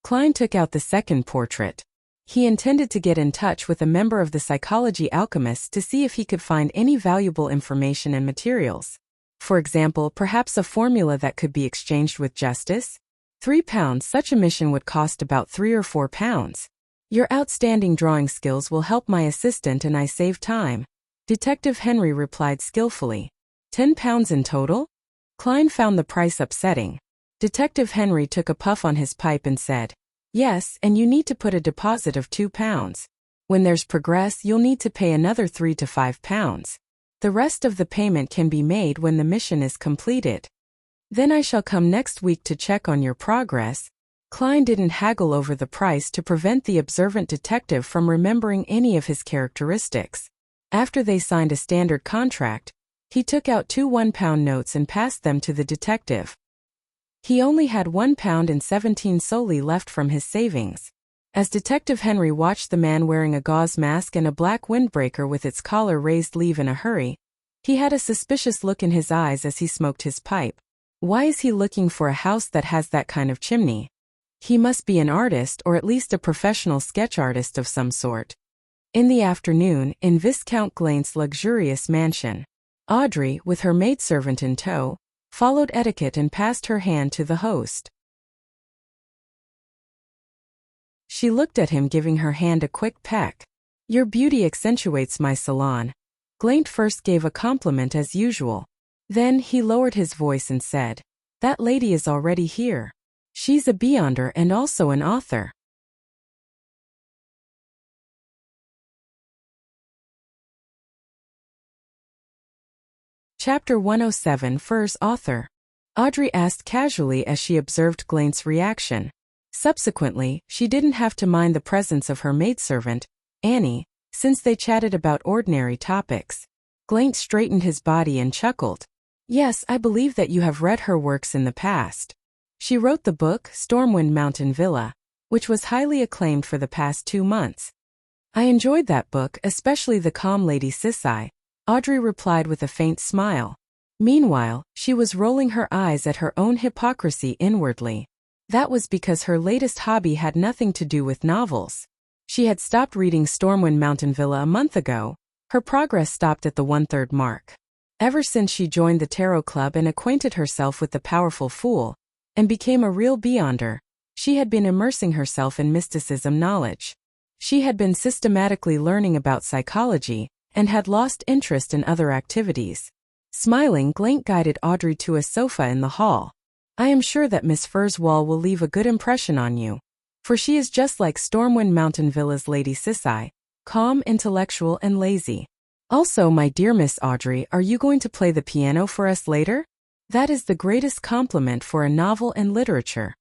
Klein took out the second portrait. He intended to get in touch with a member of the Psychology Alchemists to see if he could find any valuable information and materials. For example, perhaps a formula that could be exchanged with justice? £3. Such a mission would cost about £3 or £4. Your outstanding drawing skills will help my assistant and I save time. Detective Henry replied skillfully. £10 in total? Klein found the price upsetting. Detective Henry took a puff on his pipe and said, "Yes, and you need to put a deposit of £2. When there's progress, you'll need to pay another £3 to £5. The rest of the payment can be made when the mission is completed. Then I shall come next week to check on your progress." Klein didn't haggle over the price to prevent the observant detective from remembering any of his characteristics. After they signed a standard contract, he took out 2 £1 notes and passed them to the detective. He only had £1.17 solely left from his savings. As Detective Henry watched the man wearing a gauze mask and a black windbreaker with its collar raised leave in a hurry, he had a suspicious look in his eyes as he smoked his pipe. Why is he looking for a house that has that kind of chimney? He must be an artist or at least a professional sketch artist of some sort. In the afternoon, in Viscount Glaint's luxurious mansion, Audrey, with her maidservant in tow, followed etiquette and passed her hand to the host. She looked at him, giving her hand a quick peck. "Your beauty accentuates my salon." Glaint first gave a compliment as usual. Then he lowered his voice and said, "That lady is already here. She's a beyonder and also an author." Chapter 107. Fur's author. Audrey asked casually as she observed Glaint's reaction. Subsequently, she didn't have to mind the presence of her maidservant, Annie, since they chatted about ordinary topics. Glaint straightened his body and chuckled. "Yes, I believe that you have read her works in the past. She wrote the book, Stormwind Mountain Villa, which was highly acclaimed for the past 2 months. I enjoyed that book, especially The Calm Lady Sisai," Audrey replied with a faint smile. Meanwhile, she was rolling her eyes at her own hypocrisy inwardly. That was because her latest hobby had nothing to do with novels. She had stopped reading Stormwind Mountain Villa a month ago. Her progress stopped at the 1/3 mark. Ever since she joined the Tarot Club and acquainted herself with the powerful Fool, and became a real beyonder, she had been immersing herself in mysticism knowledge. She had been systematically learning about psychology, and had lost interest in other activities. Smiling, Glaint guided Audrey to a sofa in the hall. "I am sure that Miss Fur's wall will leave a good impression on you, for she is just like Stormwind Mountain Villa's Lady Sisai, calm, intellectual, and lazy. Also, my dear Miss Audrey, are you going to play the piano for us later? That is the greatest compliment for a novel and literature."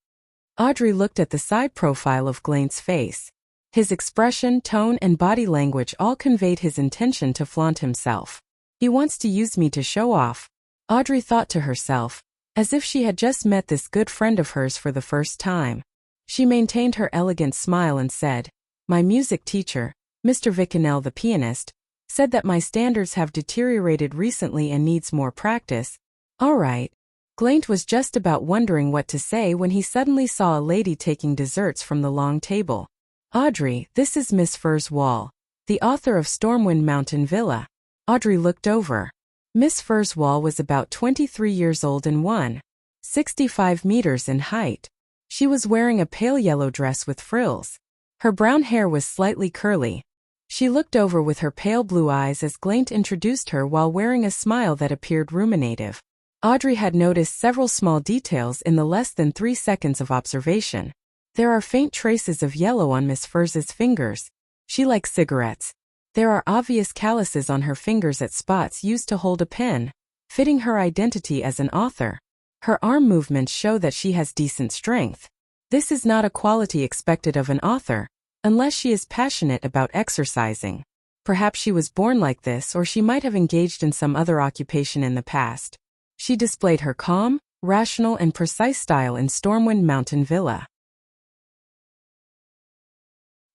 Audrey looked at the side profile of Glaint's face. His expression, tone, and body language all conveyed his intention to flaunt himself. "He wants to use me to show off," Audrey thought to herself, as if she had just met this good friend of hers for the first time. She maintained her elegant smile and said, "My music teacher, Mr. Vicanel the pianist, said that my standards have deteriorated recently and needs more practice." "All right." Glaint was just about wondering what to say when he suddenly saw a lady taking desserts from the long table. "Audrey, this is Miss Furs Wall, the author of Stormwind Mountain Villa." Audrey looked over. Miss Furs Wall was about 23 years old and 165 meters in height. She was wearing a pale yellow dress with frills. Her brown hair was slightly curly. She looked over with her pale blue eyes as Glaint introduced her while wearing a smile that appeared ruminative. Audrey had noticed several small details in the less than 3 seconds of observation. There are faint traces of yellow on Miss Furs's fingers. She likes cigarettes. There are obvious calluses on her fingers at spots used to hold a pen, fitting her identity as an author. Her arm movements show that she has decent strength. This is not a quality expected of an author, unless she is passionate about exercising. Perhaps she was born like this, or she might have engaged in some other occupation in the past. She displayed her calm, rational and precise style in Stormwind Mountain Villa.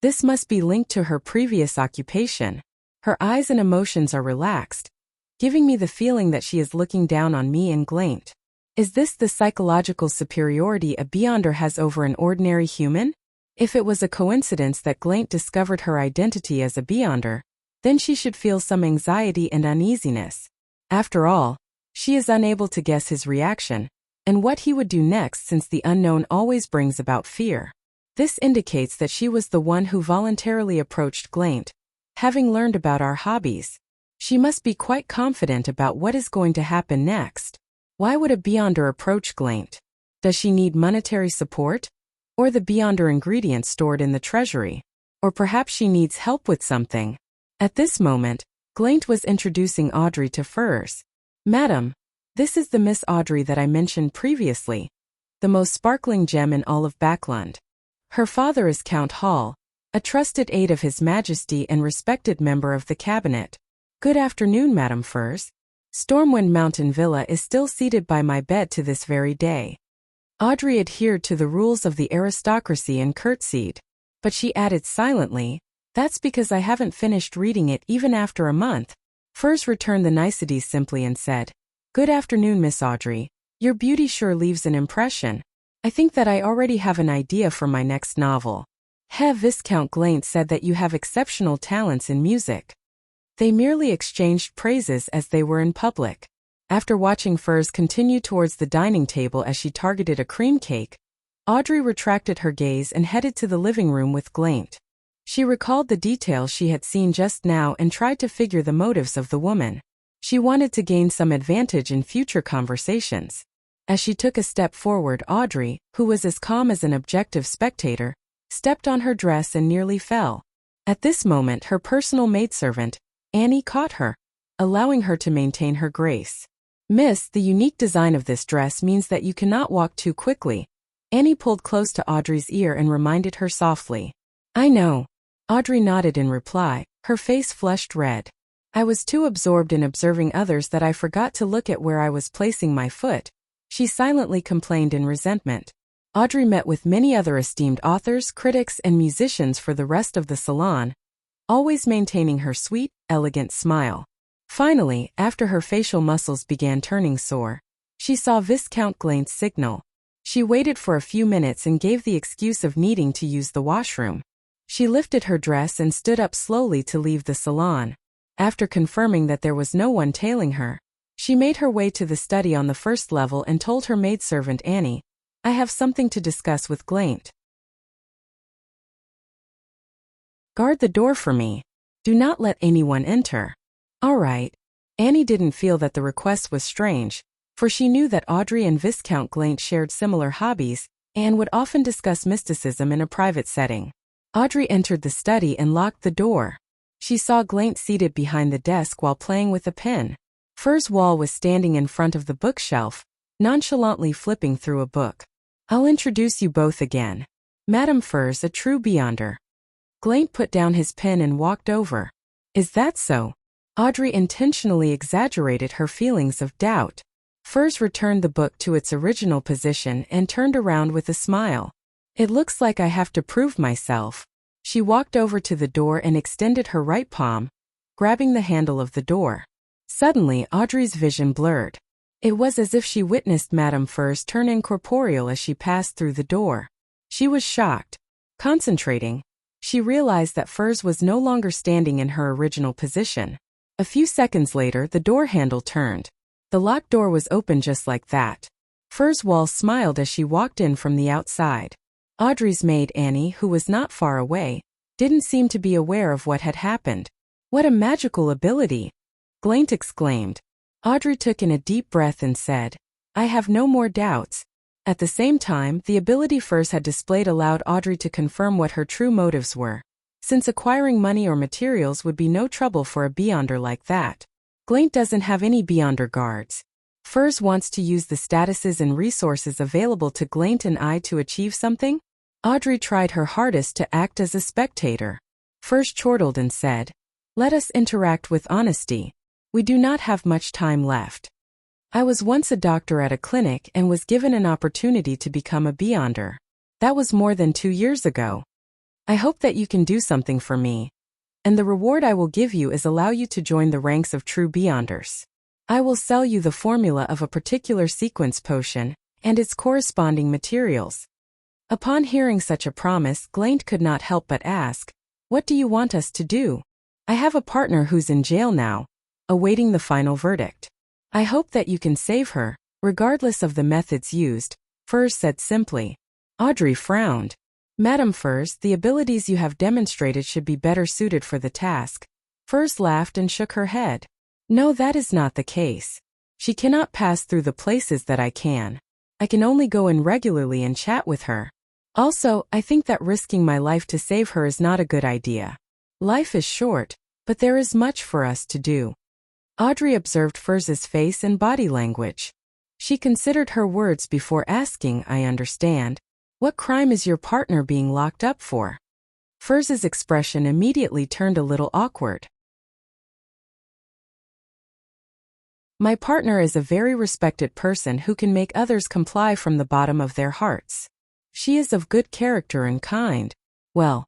This must be linked to her previous occupation. Her eyes and emotions are relaxed, giving me the feeling that she is looking down on me and Glaint. Is this the psychological superiority a Beyonder has over an ordinary human? If it was a coincidence that Glaint discovered her identity as a Beyonder, then she should feel some anxiety and uneasiness. After all, she is unable to guess his reaction, and what he would do next, since the unknown always brings about fear. This indicates that she was the one who voluntarily approached Glaint, having learned about our hobbies. She must be quite confident about what is going to happen next. Why would a Beyonder approach Glaint? Does she need monetary support? Or the Beyonder ingredients stored in the treasury? Or perhaps she needs help with something? At this moment, Glaint was introducing Audrey to Furs. "Madam, this is the Miss Audrey that I mentioned previously, the most sparkling gem in all of Backland. Her father is Count Hall, a trusted aide of His Majesty and respected member of the cabinet." "Good afternoon, Madam Furs. Stormwind Mountain Villa is still seated by my bed to this very day." Audrey adhered to the rules of the aristocracy and curtsied, but she added silently, "That's because I haven't finished reading it even after a month." Furs returned the niceties simply and said, "Good afternoon, Miss Audrey. Your beauty sure leaves an impression. I think that I already have an idea for my next novel." Viscount Glaint said that you have exceptional talents in music." They merely exchanged praises as they were in public. After watching Furs continue towards the dining table as she targeted a cream cake, Audrey retracted her gaze and headed to the living room with Glaint. She recalled the details she had seen just now and tried to figure the motives of the woman. She wanted to gain some advantage in future conversations. As she took a step forward, Audrey, who was as calm as an objective spectator, stepped on her dress and nearly fell. At this moment, her personal maidservant, Annie, caught her, allowing her to maintain her grace. "Miss, the unique design of this dress means that you cannot walk too quickly." Annie pulled close to Audrey's ear and reminded her softly. "I know." Audrey nodded in reply, her face flushed red. "I was too absorbed in observing others that I forgot to look at where I was placing my foot," she silently complained in resentment. Audrey met with many other esteemed authors, critics, and musicians for the rest of the salon, always maintaining her sweet, elegant smile. Finally, after her facial muscles began turning sore, she saw Viscount Glaint's signal. She waited for a few minutes and gave the excuse of needing to use the washroom. She lifted her dress and stood up slowly to leave the salon. After confirming that there was no one tailing her, she made her way to the study on the first level and told her maidservant Annie, "I have something to discuss with Glaint. Guard the door for me. Do not let anyone enter." "All right." Annie didn't feel that the request was strange, for she knew that Audrey and Viscount Glaint shared similar hobbies and would often discuss mysticism in a private setting. Audrey entered the study and locked the door. She saw Glaint seated behind the desk while playing with a pen. Furs Wall was standing in front of the bookshelf, nonchalantly flipping through a book. "I'll introduce you both again. Madame Furs, a true Beyonder." Glaint put down his pen and walked over. "Is that so?" Audrey intentionally exaggerated her feelings of doubt. Furs returned the book to its original position and turned around with a smile. It looks like I have to prove myself. She walked over to the door and extended her right palm, grabbing the handle of the door. Suddenly, Audrey's vision blurred. It was as if she witnessed Madame Furs turn incorporeal as she passed through the door. She was shocked. Concentrating, she realized that Furs was no longer standing in her original position. A few seconds later, the door handle turned. The locked door was open just like that. Furs Wall smiled as she walked in from the outside. Audrey's maid Annie, who was not far away, didn't seem to be aware of what had happened. "What a magical ability!" Glaint exclaimed. Audrey took in a deep breath and said, "I have no more doubts." At the same time, the ability Furs had displayed allowed Audrey to confirm what her true motives were. Since acquiring money or materials would be no trouble for a Beyonder like that. Glaint doesn't have any Beyonder guards. Furs wants to use the statuses and resources available to Glaint and I to achieve something? Audrey tried her hardest to act as a spectator. Furs chortled and said, "Let us interact with honesty. We do not have much time left. I was once a doctor at a clinic and was given an opportunity to become a Beyonder. That was more than 2 years ago. I hope that you can do something for me. And the reward I will give you is allow you to join the ranks of true Beyonders. I will sell you the formula of a particular sequence potion and its corresponding materials." Upon hearing such a promise, Glaint could not help but ask, "What do you want us to do? I have a partner who's in jail now, awaiting the final verdict. I hope that you can save her, regardless of the methods used," Furs said simply. Audrey frowned. "Madame Furs, the abilities you have demonstrated should be better suited for the task." Furs laughed and shook her head. "No, that is not the case. She cannot pass through the places that I can. I can only go in regularly and chat with her. Also, I think that risking my life to save her is not a good idea. Life is short, but there is much for us to do." Audrey observed Furs's face and body language. She considered her words before asking, "I understand. What crime is your partner being locked up for?" Furs's expression immediately turned a little awkward. "My partner is a very respected person who can make others comply from the bottom of their hearts. She is of good character and kind. Well,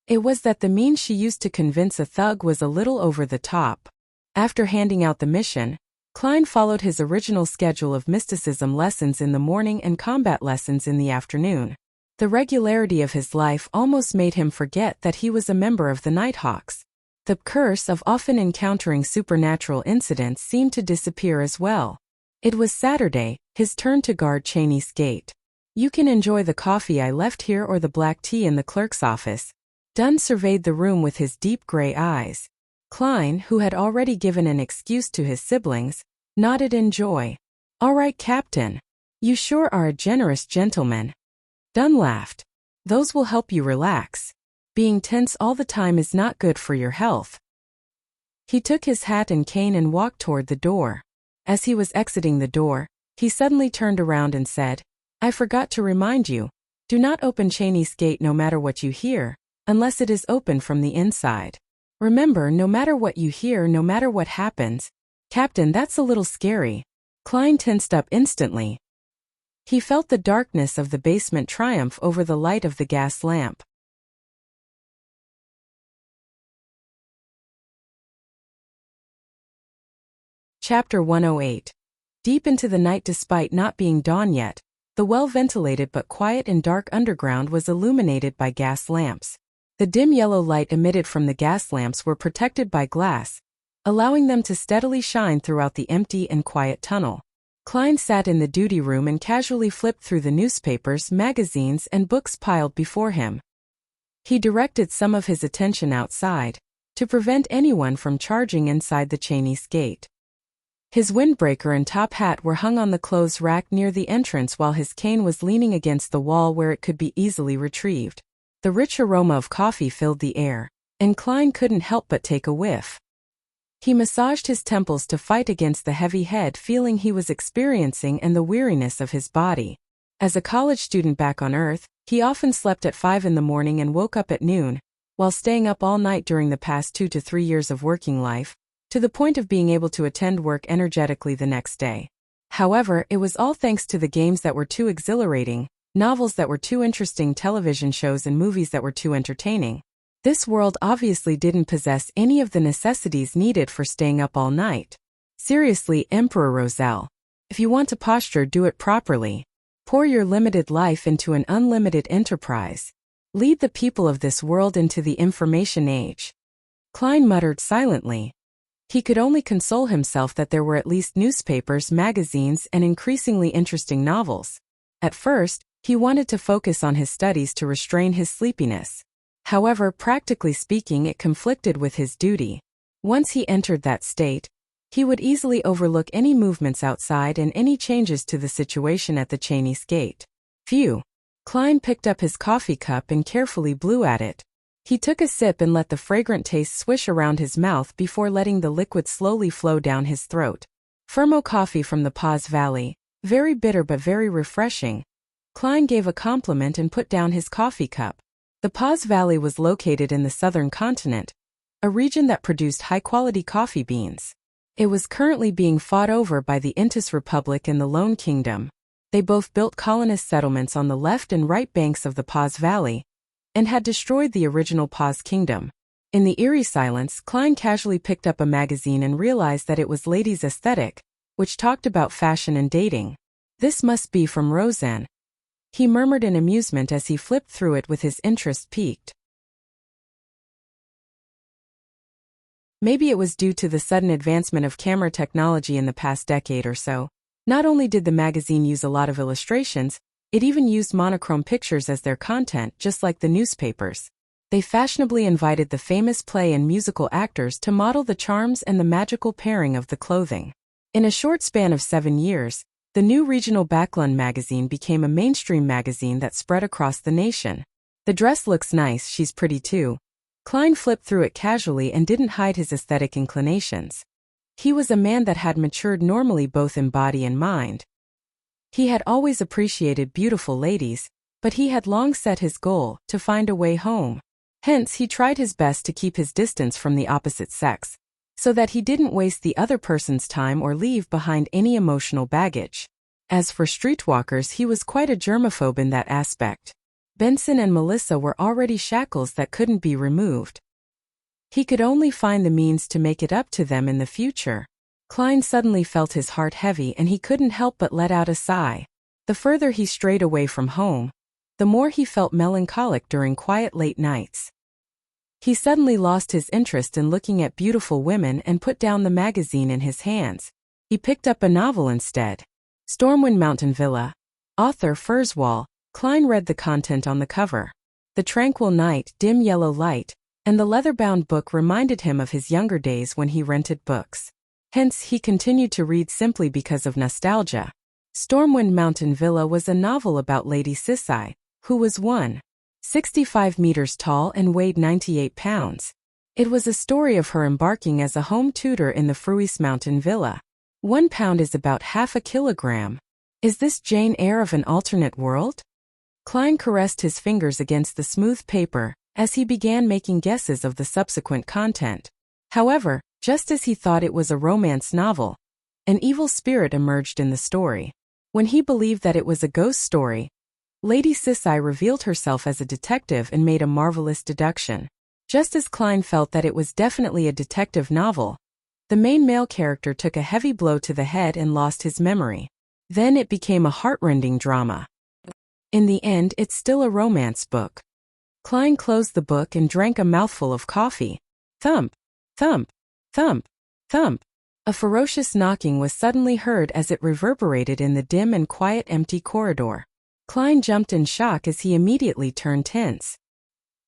it was that the means she used to convince a thug was a little over the top." After handing out the mission, Klein followed his original schedule of mysticism lessons in the morning and combat lessons in the afternoon. The regularity of his life almost made him forget that he was a member of the Nighthawks. The curse of often encountering supernatural incidents seemed to disappear as well. It was Saturday, his turn to guard Cheney's gate. "You can enjoy the coffee I left here or the black tea in the clerk's office." Dunn surveyed the room with his deep gray eyes. Klein, who had already given an excuse to his siblings, nodded in joy. "All right, Captain. You sure are a generous gentleman." Dunn laughed. "Those will help you relax. Being tense all the time is not good for your health." He took his hat and cane and walked toward the door. As he was exiting the door, he suddenly turned around and said, "I forgot to remind you. Do not open Cheney's gate no matter what you hear, unless it is open from the inside. Remember, no matter what you hear, no matter what happens." "Captain, that's a little scary." Klein tensed up instantly. He felt the darkness of the basement triumph over the light of the gas lamp. Chapter 108. Deep into the night, despite not being dawn yet, the well-ventilated but quiet and dark underground was illuminated by gas lamps. The dim yellow light emitted from the gas lamps were protected by glass, allowing them to steadily shine throughout the empty and quiet tunnel. Klein sat in the duty room and casually flipped through the newspapers, magazines, and books piled before him. He directed some of his attention outside, to prevent anyone from charging inside the Cheney's gate. His windbreaker and top hat were hung on the clothes rack near the entrance while his cane was leaning against the wall where it could be easily retrieved. The rich aroma of coffee filled the air, and Klein couldn't help but take a whiff. He massaged his temples to fight against the heavy head feeling he was experiencing and the weariness of his body. As a college student back on Earth, he often slept at 5 in the morning and woke up at noon, while staying up all night during the past 2 to 3 years of working life, to the point of being able to attend work energetically the next day. However, it was all thanks to the games that were too exhilarating, novels that were too interesting, television shows and movies that were too entertaining. This world obviously didn't possess any of the necessities needed for staying up all night. Seriously, Emperor Roselle. If you want to posture, do it properly. Pour your limited life into an unlimited enterprise. Lead the people of this world into the information age. Klein muttered silently. He could only console himself that there were at least newspapers, magazines, and increasingly interesting novels. At first, he wanted to focus on his studies to restrain his sleepiness. However, practically speaking, it conflicted with his duty. Once he entered that state, he would easily overlook any movements outside and any changes to the situation at the Chinese gate. Phew! Klein picked up his coffee cup and carefully blew at it. He took a sip and let the fragrant taste swish around his mouth before letting the liquid slowly flow down his throat. Fermo coffee from the Paz Valley, very bitter but very refreshing. Klein gave a compliment and put down his coffee cup. The Paz Valley was located in the southern continent, a region that produced high-quality coffee beans. It was currently being fought over by the Intis Republic and the Lone Kingdom. They both built colonist settlements on the left and right banks of the Paz Valley, and had destroyed the original Paz Kingdom. In the eerie silence, Klein casually picked up a magazine and realized that it was Ladies' Aesthetic, which talked about fashion and dating. This must be from Roseanne. He murmured in amusement as he flipped through it with his interest piqued. Maybe it was due to the sudden advancement of camera technology in the past decade or so. Not only did the magazine use a lot of illustrations, it even used monochrome pictures as their content, just like the newspapers. They fashionably invited the famous play and musical actors to model the charms and the magical pairing of the clothing. In a short span of 7 years, the new regional Backlund magazine became a mainstream magazine that spread across the nation. The dress looks nice, she's pretty too. Klein flipped through it casually and didn't hide his aesthetic inclinations. He was a man that had matured normally both in body and mind. He had always appreciated beautiful ladies, but he had long set his goal to find a way home. Hence, he tried his best to keep his distance from the opposite sex, so that he didn't waste the other person's time or leave behind any emotional baggage. As for streetwalkers, he was quite a germaphobe in that aspect. Benson and Melissa were already shackles that couldn't be removed. He could only find the means to make it up to them in the future. Klein suddenly felt his heart heavy and he couldn't help but let out a sigh. The further he strayed away from home, the more he felt melancholic during quiet late nights. He suddenly lost his interest in looking at beautiful women and put down the magazine in his hands. He picked up a novel instead. Stormwind Mountain Villa. Author Furswall. Klein read the content on the cover. The tranquil night, dim yellow light, and the leather-bound book reminded him of his younger days when he rented books. Hence, he continued to read simply because of nostalgia. Stormwind Mountain Villa was a novel about Lady Sissai, who was 1.65 meters tall and weighed 98 pounds. It was a story of her embarking as a home tutor in the Fruis Mountain Villa. 1 pound is about half a kilogram. Is this Jane Eyre of an alternate world? Klein caressed his fingers against the smooth paper as he began making guesses of the subsequent content. However, just as he thought it was a romance novel, an evil spirit emerged in the story. When he believed that it was a ghost story, Lady Sissai revealed herself as a detective and made a marvelous deduction. Just as Klein felt that it was definitely a detective novel, the main male character took a heavy blow to the head and lost his memory. Then it became a heartrending drama. In the end, it's still a romance book. Klein closed the book and drank a mouthful of coffee. Thump, thump, thump, thump. A ferocious knocking was suddenly heard as it reverberated in the dim and quiet empty corridor. Klein jumped in shock as he immediately turned tense.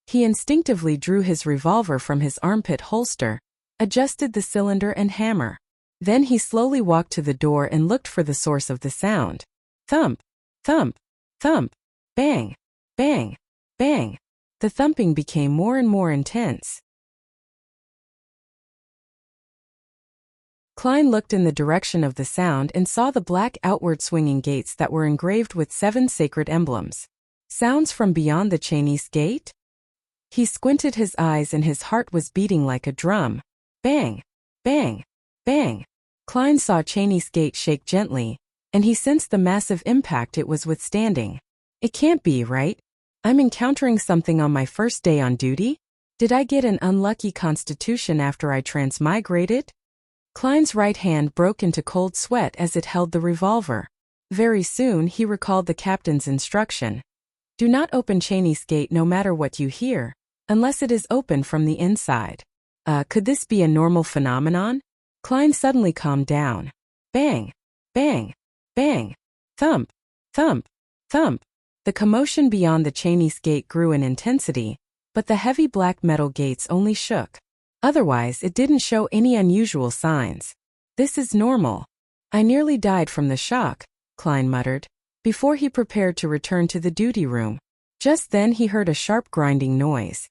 He instinctively drew his revolver from his armpit holster, adjusted the cylinder and hammer. Then he slowly walked to the door and looked for the source of the sound. Thump, thump, thump, bang, bang, bang. The thumping became more and more intense. Klein looked in the direction of the sound and saw the black outward swinging gates that were engraved with 7 sacred emblems. Sounds from beyond the Chinese gate? He squinted his eyes and his heart was beating like a drum. Bang, bang, bang. Klein saw Chinese gate shake gently, and he sensed the massive impact it was withstanding. It can't be, right? I'm encountering something on my first day on duty? Did I get an unlucky constitution after I transmigrated? Klein's right hand broke into cold sweat as it held the revolver. Very soon he recalled the captain's instruction. Do not open Cheney's gate no matter what you hear, unless it is open from the inside. Could this be a normal phenomenon? Klein suddenly calmed down. Bang! Bang! Bang! Thump! Thump! Thump! The commotion beyond the Cheney's gate grew in intensity, but the heavy black metal gates only shook. Otherwise, it didn't show any unusual signs. This is normal. I nearly died from the shock, Klein muttered, before he prepared to return to the duty room. Just then he heard a sharp grinding noise.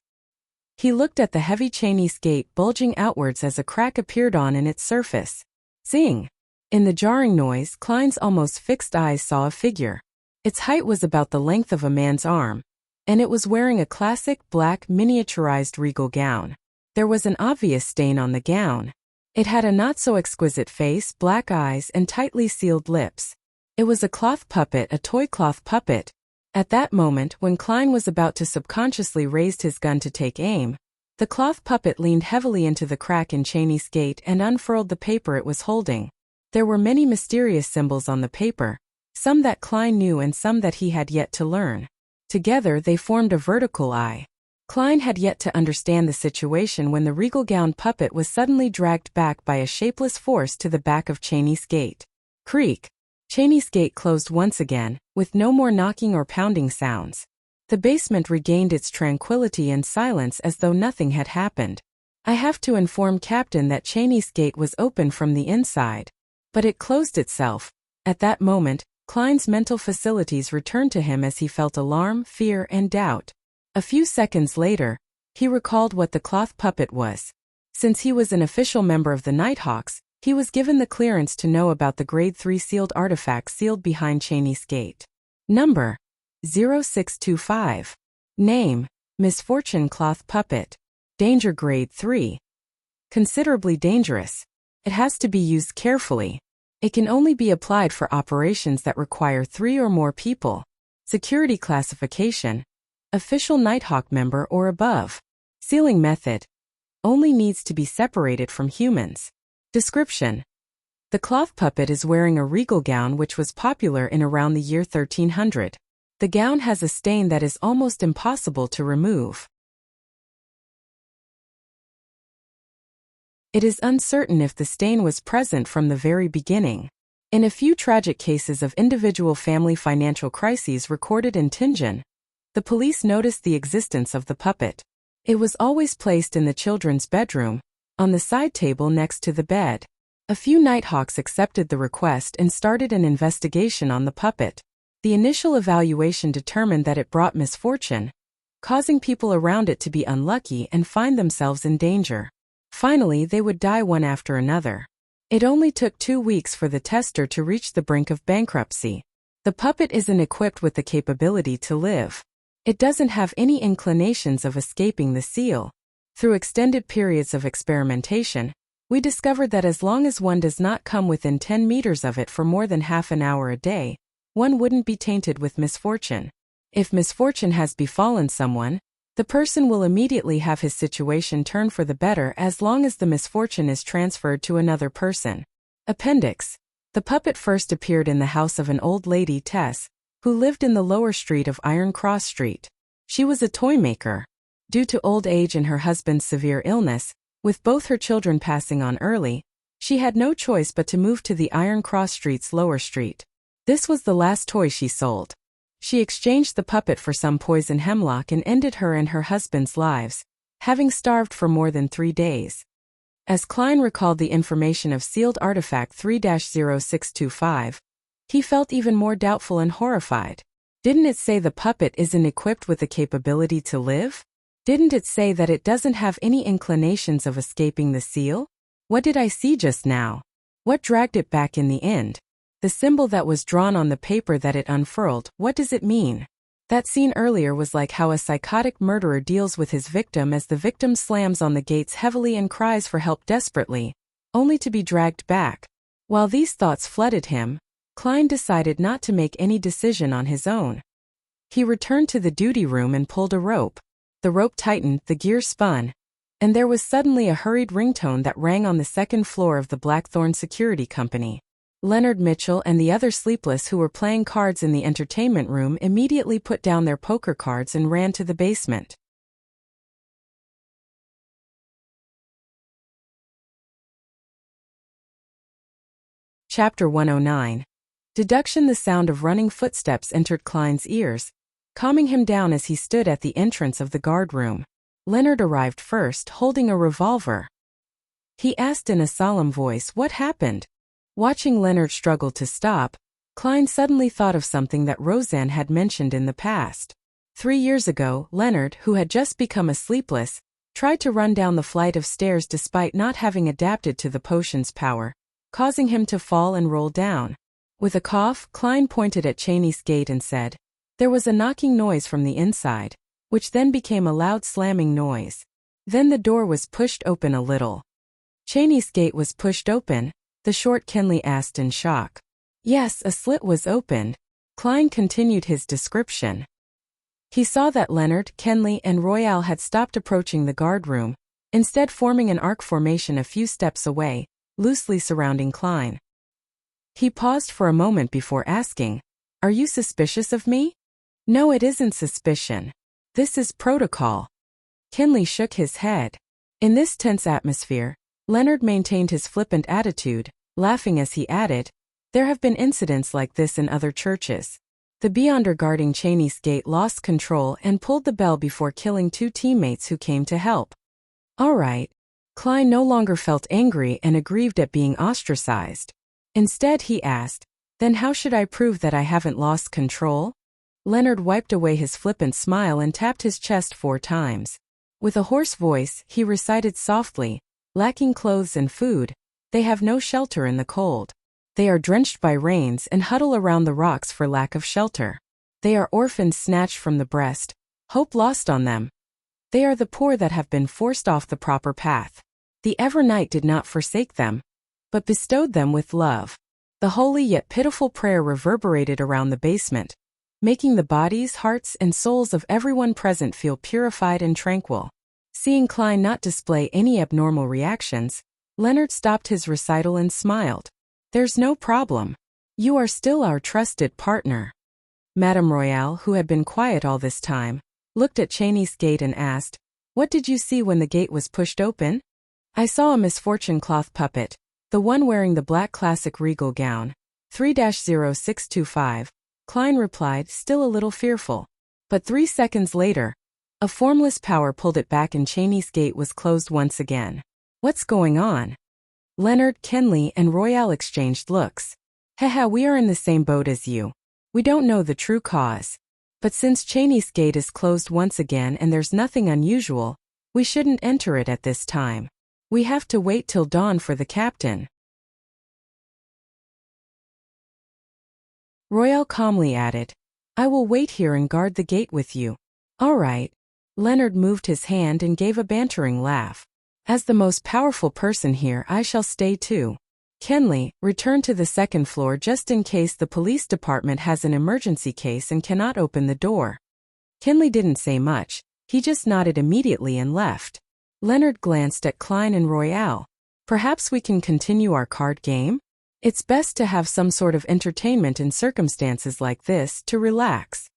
He looked at the heavy Cheney's gate bulging outwards as a crack appeared on its surface. Zing! In the jarring noise, Klein's almost fixed eyes saw a figure. Its height was about the length of a man's arm, and it was wearing a classic black miniaturized regal gown. There was an obvious stain on the gown. It had a not-so-exquisite face, black eyes, and tightly sealed lips. It was a cloth puppet, a toy cloth puppet. At that moment, when Klein was about to subconsciously raise his gun to take aim, the cloth puppet leaned heavily into the crack in Cheney's gate and unfurled the paper it was holding. There were many mysterious symbols on the paper, some that Klein knew and some that he had yet to learn. Together they formed a vertical eye. Klein had yet to understand the situation when the regal gown puppet was suddenly dragged back by a shapeless force to the back of Cheney's gate. Creak! Cheney's gate closed once again, with no more knocking or pounding sounds. The basement regained its tranquility and silence as though nothing had happened. I have to inform Captain that Cheney's gate was open from the inside. But it closed itself. At that moment, Klein's mental faculties returned to him as he felt alarm, fear, and doubt. A few seconds later, he recalled what the cloth puppet was. Since he was an official member of the Nighthawks, he was given the clearance to know about the Grade 3 sealed artifact sealed behind Cheney's gate. Number 0625. Name, Misfortune Cloth Puppet. Danger Grade 3. Considerably dangerous. It has to be used carefully. It can only be applied for operations that require 3 or more people. Security classification. Official Nighthawk member or above. Sealing method. Only needs to be separated from humans. Description. The cloth puppet is wearing a regal gown which was popular in around the year 1300. The gown has a stain that is almost impossible to remove. It is uncertain if the stain was present from the very beginning. In a few tragic cases of individual family financial crises recorded in Tianjin, the police noticed the existence of the puppet. It was always placed in the children's bedroom, on the side table next to the bed. A few Nighthawks accepted the request and started an investigation on the puppet. The initial evaluation determined that it brought misfortune, causing people around it to be unlucky and find themselves in danger. Finally, they would die one after another. It only took 2 weeks for the tester to reach the brink of bankruptcy. The puppet isn't equipped with the capability to live. It doesn't have any inclinations of escaping the seal. Through extended periods of experimentation, we discovered that as long as one does not come within 10 meters of it for more than half an hour a day, one wouldn't be tainted with misfortune. If misfortune has befallen someone, the person will immediately have his situation turn for the better as long as the misfortune is transferred to another person. Appendix. The puppet first appeared in the house of an old lady, Tess, who lived in the lower street of Iron Cross Street. She was a toy maker. Due to old age and her husband's severe illness, with both her children passing on early, she had no choice but to move to the Iron Cross Street's lower street. This was the last toy she sold. She exchanged the puppet for some poison hemlock and ended her and her husband's lives, having starved for more than 3 days. As Klein recalled the information of sealed artifact 3-0625, he felt even more doubtful and horrified. Didn't it say the puppet isn't equipped with the capability to live? Didn't it say that it doesn't have any inclinations of escaping the seal? What did I see just now? What dragged it back in the end? The symbol that was drawn on the paper that it unfurled, what does it mean? That scene earlier was like how a psychotic murderer deals with his victim as the victim slams on the gates heavily and cries for help desperately, only to be dragged back. While these thoughts flooded him, Klein decided not to make any decision on his own. He returned to the duty room and pulled a rope. The rope tightened, the gear spun, and there was suddenly a hurried ringtone that rang on the second floor of the Blackthorn Security Company. Leonard Mitchell and the other sleepless who were playing cards in the entertainment room immediately put down their poker cards and ran to the basement. Chapter 109. Deduction. The sound of running footsteps entered Klein's ears, calming him down as he stood at the entrance of the guard room. Leonard arrived first, holding a revolver. He asked in a solemn voice, "What happened?" Watching Leonard struggle to stop, Klein suddenly thought of something that Roseanne had mentioned in the past. 3 years ago, Leonard, who had just become a sleepless, tried to run down the flight of stairs despite not having adapted to the potion's power, causing him to fall and roll down. With a cough, Klein pointed at Cheney's gate and said, "There was a knocking noise from the inside," which then became a loud slamming noise. Then the door was pushed open a little. Cheney's gate was pushed open, the short Kenley asked in shock. Yes, a slit was opened. Klein continued his description. He saw that Leonard, Kenley, and Royale had stopped approaching the guard room, instead forming an arc formation a few steps away, loosely surrounding Klein. He paused for a moment before asking, "Are you suspicious of me?" "No, it isn't suspicion. This is protocol." Kenley shook his head. In this tense atmosphere, Leonard maintained his flippant attitude, laughing as he added, "There have been incidents like this in other churches." The beyonder guarding Cheney's gate lost control and pulled the bell before killing 2 teammates who came to help. All right. Klein no longer felt angry and aggrieved at being ostracized. Instead, he asked, "Then how should I prove that I haven't lost control?" Leonard wiped away his flippant smile and tapped his chest 4 times. With a hoarse voice, he recited softly, "Lacking clothes and food, they have no shelter in the cold. They are drenched by rains and huddle around the rocks for lack of shelter. They are orphans snatched from the breast, hope lost on them. They are the poor that have been forced off the proper path. The Evernight did not forsake them, but bestowed them with love." The holy yet pitiful prayer reverberated around the basement, making the bodies, hearts, and souls of everyone present feel purified and tranquil. Seeing Klein not display any abnormal reactions, Leonard stopped his recital and smiled. "There's no problem. You are still our trusted partner." Madame Royale, who had been quiet all this time, looked at Cheney's gate and asked, "What did you see when the gate was pushed open?" "I saw a misfortune cloth puppet, the one wearing the black classic regal gown, 3-0625, Klein replied, still a little fearful. But 3 seconds later, a formless power pulled it back and Cheney's gate was closed once again. "What's going on?" Leonard, Kenley, and Royale exchanged looks. "Haha, we are in the same boat as you. We don't know the true cause. But since Cheney's gate is closed once again and there's nothing unusual, we shouldn't enter it at this time. We have to wait till dawn for the captain." Royale calmly added, "I will wait here and guard the gate with you." "All right." Leonard moved his hand and gave a bantering laugh. "As the most powerful person here, I shall stay too. Kenley, return to the second floor just in case the police department has an emergency case and cannot open the door." Kenley didn't say much, he just nodded immediately and left. Leonard glanced at Klein and Royale. "Perhaps we can continue our card game? It's best to have some sort of entertainment in circumstances like this to relax."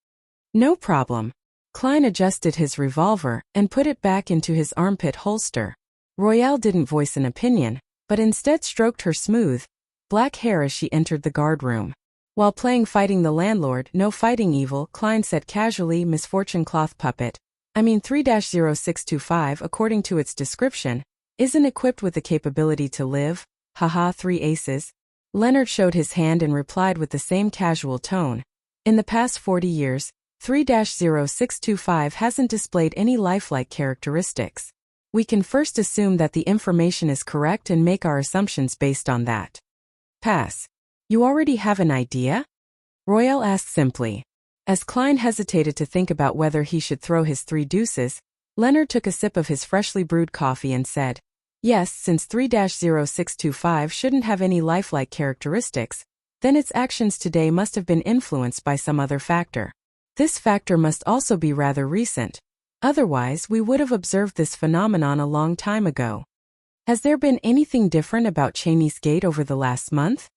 "No problem." Klein adjusted his revolver and put it back into his armpit holster. Royale didn't voice an opinion, but instead stroked her smooth, black hair as she entered the guard room. While playing Fighting the Landlord, No Fighting Evil, Klein said casually, "Misfortune cloth puppet, 3-0625 according to its description, isn't equipped with the capability to live, haha 3 aces." Leonard showed his hand and replied with the same casual tone. "In the past 40 years, 3-0625 hasn't displayed any lifelike characteristics. We can first assume that the information is correct and make our assumptions based on that." "Pass. You already have an idea?" Royale asked simply. As Klein hesitated to think about whether he should throw his 3 deuces, Leonard took a sip of his freshly brewed coffee and said, "Yes, since 3-0625 shouldn't have any lifelike characteristics, then its actions today must have been influenced by some other factor. This factor must also be rather recent. Otherwise, we would have observed this phenomenon a long time ago. Has there been anything different about Cheney's Gate over the last month?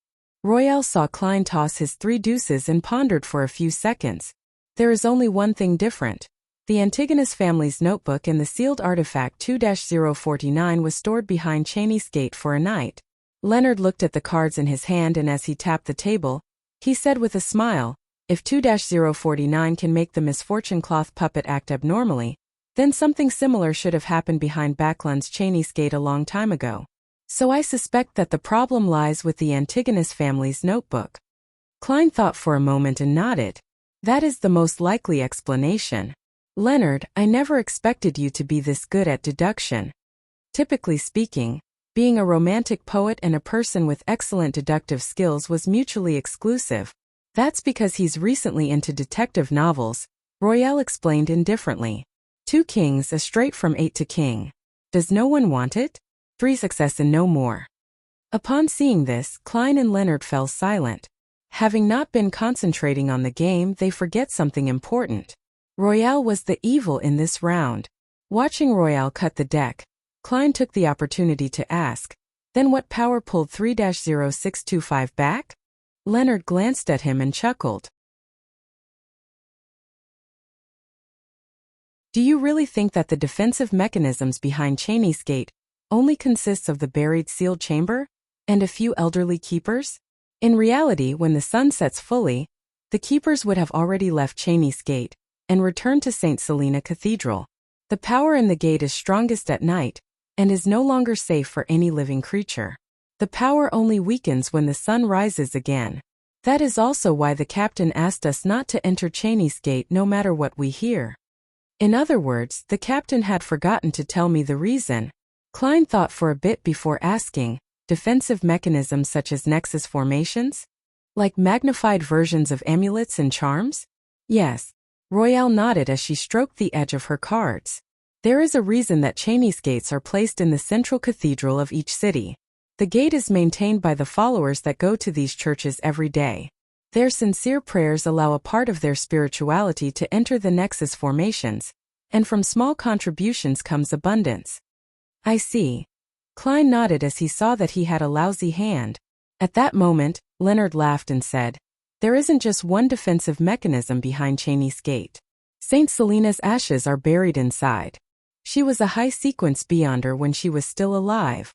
Royale saw Klein toss his 3 deuces and pondered for a few seconds. There is only one thing different. The Antigonus family's notebook and the sealed artifact 2-049 was stored behind Cheney's Gate for a night. Leonard looked at the cards in his hand, and as he tapped the table, he said with a smile, if 2-049 can make the misfortune cloth puppet act abnormally, then something similar should have happened behind Backlund's Cheney's Gate a long time ago. So I suspect that the problem lies with the Antigonus family's notebook. Klein thought for a moment and nodded. That is the most likely explanation. Leonard, I never expected you to be this good at deduction. Typically speaking, being a romantic poet and a person with excellent deductive skills was mutually exclusive. That's because he's recently into detective novels, Royale explained indifferently. 2 kings, a straight from 8 to king. Does no one want it? 3 success and no more. Upon seeing this, Klein and Leonard fell silent. Having not been concentrating on the game, they forget something important. Royale was the evil in this round. Watching Royale cut the deck, Klein took the opportunity to ask, then what power pulled 3-0625 back? Leonard glanced at him and chuckled. Do you really think that the defensive mechanisms behind Cheney's Gate only consists of the buried sealed chamber and a few elderly keepers? In reality, when the sun sets fully, the keepers would have already left Cheney's Gate and returned to St. Selina Cathedral. The power in the gate is strongest at night and is no longer safe for any living creature. The power only weakens when the sun rises again. That is also why the captain asked us not to enter Cheney's Gate no matter what we hear. In other words, the captain had forgotten to tell me the reason. Klein thought for a bit before asking, defensive mechanisms such as nexus formations? Like magnified versions of amulets and charms? Yes. Royale nodded as she stroked the edge of her cards. There is a reason that Cheney's Gates are placed in the central cathedral of each city. The gate is maintained by the followers that go to these churches every day. Their sincere prayers allow a part of their spirituality to enter the nexus formations, and from small contributions comes abundance. I see. Klein nodded as he saw that he had a lousy hand. At that moment, Leonard laughed and said, there isn't just one defensive mechanism behind Cheney's Gate. St. Selina's ashes are buried inside. She was a high-sequence beyonder when she was still alive.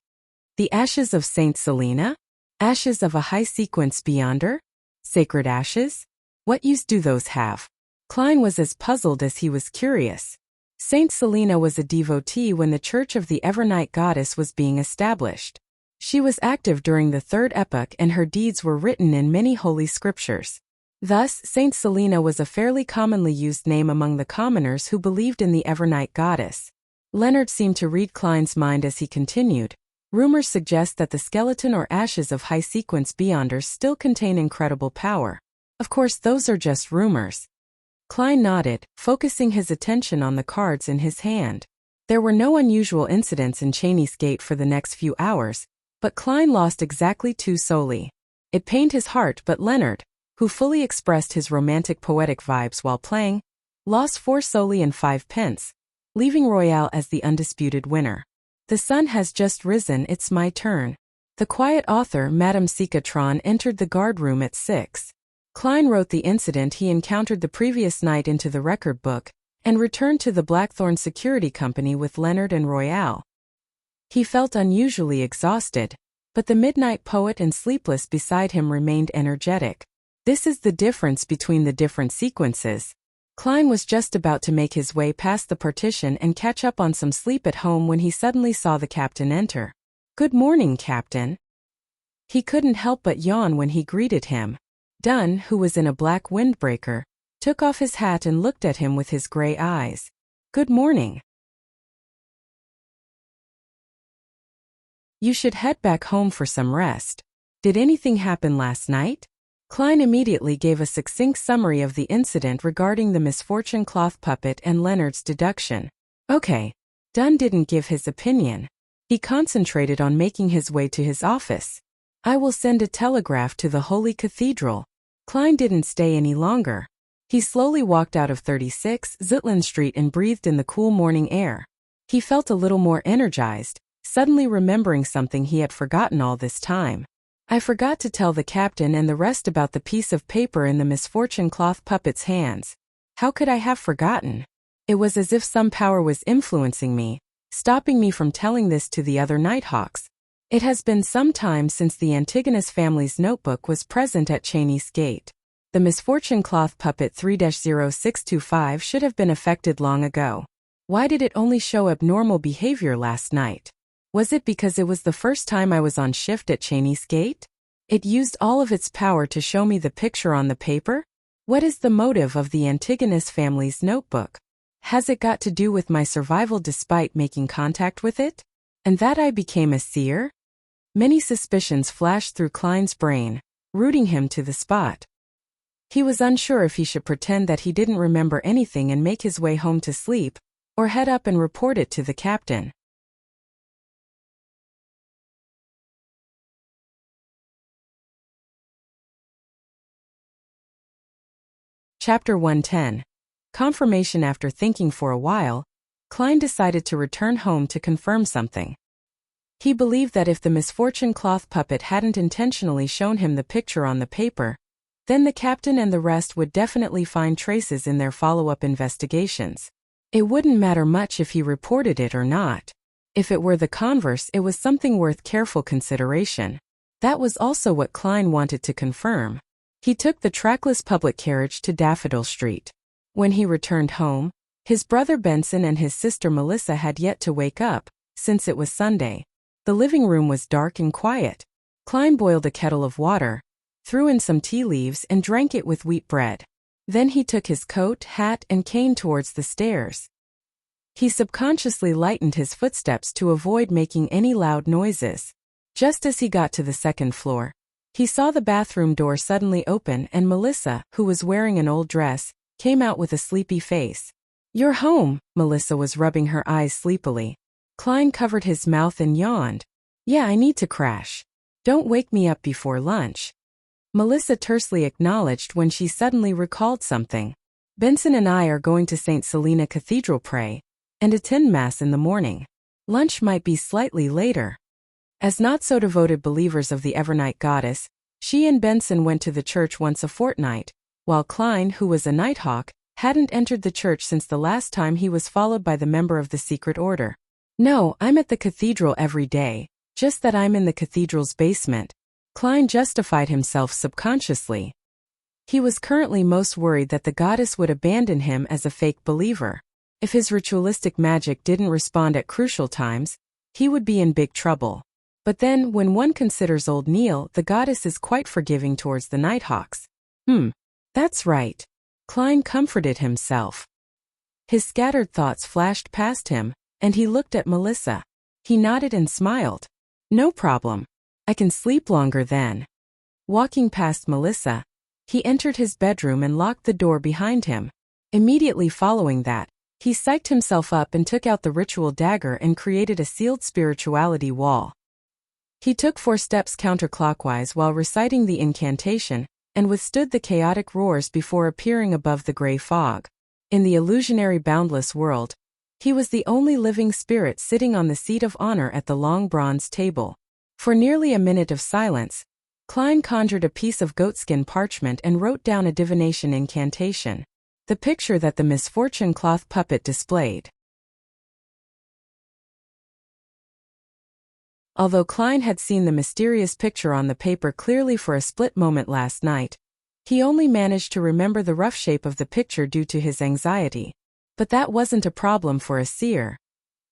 The ashes of St. Selina? Ashes of a high-sequence beyonder? Sacred ashes? What use do those have? Klein was as puzzled as he was curious. St. Selina was a devotee when the Church of the Evernight Goddess was being established. She was active during the Third Epoch and her deeds were written in many holy scriptures. Thus, St. Selina was a fairly commonly used name among the commoners who believed in the Evernight Goddess. Leonard seemed to read Klein's mind as he continued. Rumors suggest that the skeleton or ashes of high-sequence beyonders still contain incredible power. Of course, those are just rumors. Klein nodded, focusing his attention on the cards in his hand. There were no unusual incidents in Cheney's Gate for the next few hours, but Klein lost exactly 2 solely. It pained his heart, but Leonard, who fully expressed his romantic poetic vibes while playing, lost 4 solely and 5 pence, leaving Royale as the undisputed winner. The sun has just risen, it's my turn. The quiet author, Madame Sikatron, entered the guard room at 6. Klein wrote the incident he encountered the previous night into the record book, and returned to the Blackthorn Security Company with Leonard and Royale. He felt unusually exhausted, but the midnight poet and sleepless beside him remained energetic. This is the difference between the different sequences. Klein was just about to make his way past the partition and catch up on some sleep at home when he suddenly saw the captain enter. Good morning, Captain. He couldn't help but yawn when he greeted him. Dunn, who was in a black windbreaker, took off his hat and looked at him with his gray eyes. Good morning. You should head back home for some rest. Did anything happen last night? Klein immediately gave a succinct summary of the incident regarding the misfortune cloth puppet and Leonard's deduction. Okay. Dunn didn't give his opinion. He concentrated on making his way to his office. I will send a telegraph to the Holy Cathedral. Klein didn't stay any longer. He slowly walked out of 36 Zitland Street and breathed in the cool morning air. He felt a little more energized, suddenly remembering something he had forgotten all this time. I forgot to tell the captain and the rest about the piece of paper in the misfortune cloth puppet's hands. How could I have forgotten? It was as if some power was influencing me, stopping me from telling this to the other Nighthawks. It has been some time since the Antigonus family's notebook was present at Cheney's Gate. The misfortune cloth puppet 3-0625 should have been affected long ago. Why did it only show abnormal behavior last night? Was it because it was the first time I was on shift at Cheney's Gate? It used all of its power to show me the picture on the paper? What is the motive of the Antigonus family's notebook? Has it got to do with my survival despite making contact with it? And that I became a seer? Many suspicions flashed through Klein's brain, rooting him to the spot. He was unsure if he should pretend that he didn't remember anything and make his way home to sleep, or head up and report it to the captain. Chapter 110. Confirmation. After thinking for a while, Klein decided to return home to confirm something. He believed that if the misfortune cloth puppet hadn't intentionally shown him the picture on the paper, then the captain and the rest would definitely find traces in their follow-up investigations. It wouldn't matter much if he reported it or not. If it were the converse, it was something worth careful consideration. That was also what Klein wanted to confirm. He took the trackless public carriage to Daffodil Street. When he returned home, his brother Benson and his sister Melissa had yet to wake up, since it was Sunday. The living room was dark and quiet. Klein boiled a kettle of water, threw in some tea leaves and drank it with wheat bread. Then he took his coat, hat, and cane towards the stairs. He subconsciously lightened his footsteps to avoid making any loud noises. Just as he got to the second floor, he saw the bathroom door suddenly open and Melissa, who was wearing an old dress, came out with a sleepy face. "You're home," Melissa was rubbing her eyes sleepily. Klein covered his mouth and yawned. "Yeah, I need to crash. Don't wake me up before lunch." Melissa tersely acknowledged when she suddenly recalled something. "Benson and I are going to St. Selena Cathedral pray and attend Mass in the morning. Lunch might be slightly later." As not-so-devoted believers of the Evernight goddess, she and Benson went to the church once a fortnight, while Klein, who was a Nighthawk, hadn't entered the church since the last time he was followed by the member of the secret order. "No, I'm at the cathedral every day, just that I'm in the cathedral's basement," Klein justified himself subconsciously. He was currently most worried that the goddess would abandon him as a fake believer. If his ritualistic magic didn't respond at crucial times, he would be in big trouble. But then, when one considers old Neil, the goddess is quite forgiving towards the Nighthawks. That's right. Klein comforted himself. His scattered thoughts flashed past him, and he looked at Melissa. He nodded and smiled. "No problem. I can sleep longer then." Walking past Melissa, he entered his bedroom and locked the door behind him. Immediately following that, he psyched himself up and took out the ritual dagger and created a sealed spirituality wall. He took 4 steps counterclockwise while reciting the incantation, and withstood the chaotic roars before appearing above the gray fog. In the illusionary boundless world, he was the only living spirit sitting on the seat of honor at the long bronze table. For nearly a minute of silence, Klein conjured a piece of goatskin parchment and wrote down a divination incantation, the picture that the misfortune cloth puppet displayed. Although Klein had seen the mysterious picture on the paper clearly for a split moment last night, he only managed to remember the rough shape of the picture due to his anxiety. But that wasn't a problem for a seer.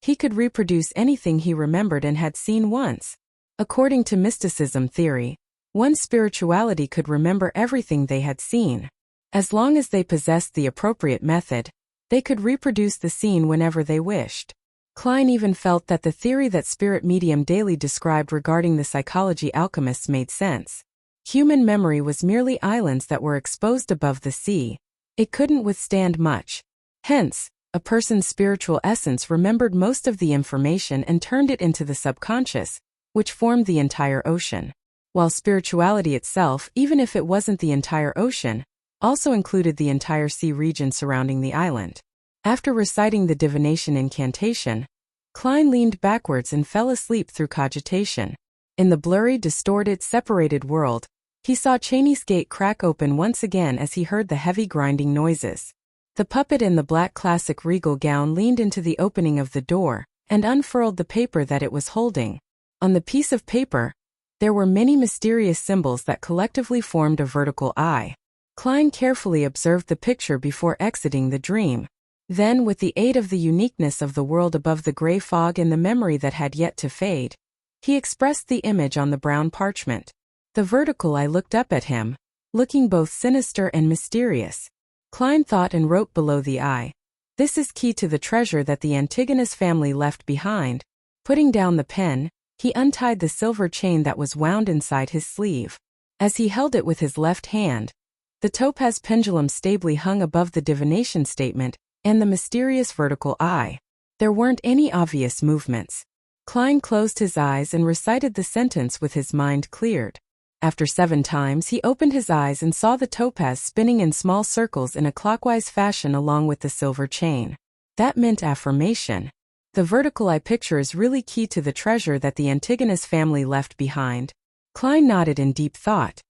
He could reproduce anything he remembered and had seen once. According to mysticism theory, one's spirituality could remember everything they had seen. As long as they possessed the appropriate method, they could reproduce the scene whenever they wished. Klein even felt that the theory that spirit medium Daly described regarding the psychology alchemists made sense. Human memory was merely islands that were exposed above the sea. It couldn't withstand much. Hence, a person's spiritual essence remembered most of the information and turned it into the subconscious, which formed the entire ocean. while spirituality itself, even if it wasn't the entire ocean, also included the entire sea region surrounding the island. After reciting the divination incantation, Klein leaned backwards and fell asleep through cogitation. In the blurry, distorted, separated world, he saw Cheney's gate crack open once again as he heard the heavy grinding noises. The puppet in the black classic regal gown leaned into the opening of the door and unfurled the paper that it was holding. On the piece of paper, there were many mysterious symbols that collectively formed a vertical eye. Klein carefully observed the picture before exiting the dream. Then, with the aid of the uniqueness of the world above the gray fog and the memory that had yet to fade, he expressed the image on the brown parchment. The vertical eye looked up at him, looking both sinister and mysterious. Klein thought and wrote below the eye, "This is key to the treasure that the Antigonus family left behind." Putting down the pen, he untied the silver chain that was wound inside his sleeve. As he held it with his left hand, the topaz pendulum stably hung above the divination statement and the mysterious vertical eye. There weren't any obvious movements. Klein closed his eyes and recited the sentence with his mind cleared. After 7 times he opened his eyes and saw the topaz spinning in small circles in a clockwise fashion along with the silver chain. That meant affirmation. The vertical eye picture is really key to the treasure that the Antigonus family left behind. Klein nodded in deep thought.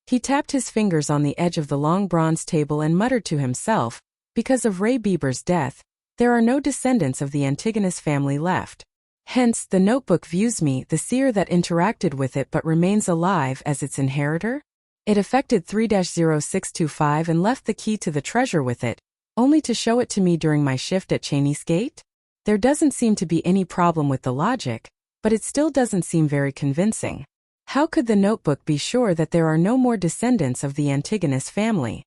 He tapped his fingers on the edge of the long bronze table and muttered to himself, "Because of Ray Bieber's death, there are no descendants of the Antigonus family left. Hence, the notebook views me, the seer that interacted with it but remains alive, as its inheritor." It affected 3-0625 and left the key to the treasure with it, only to show it to me during my shift at Cheney's gate? There doesn't seem to be any problem with the logic, but it still doesn't seem very convincing. How could the notebook be sure that there are no more descendants of the Antigonus family?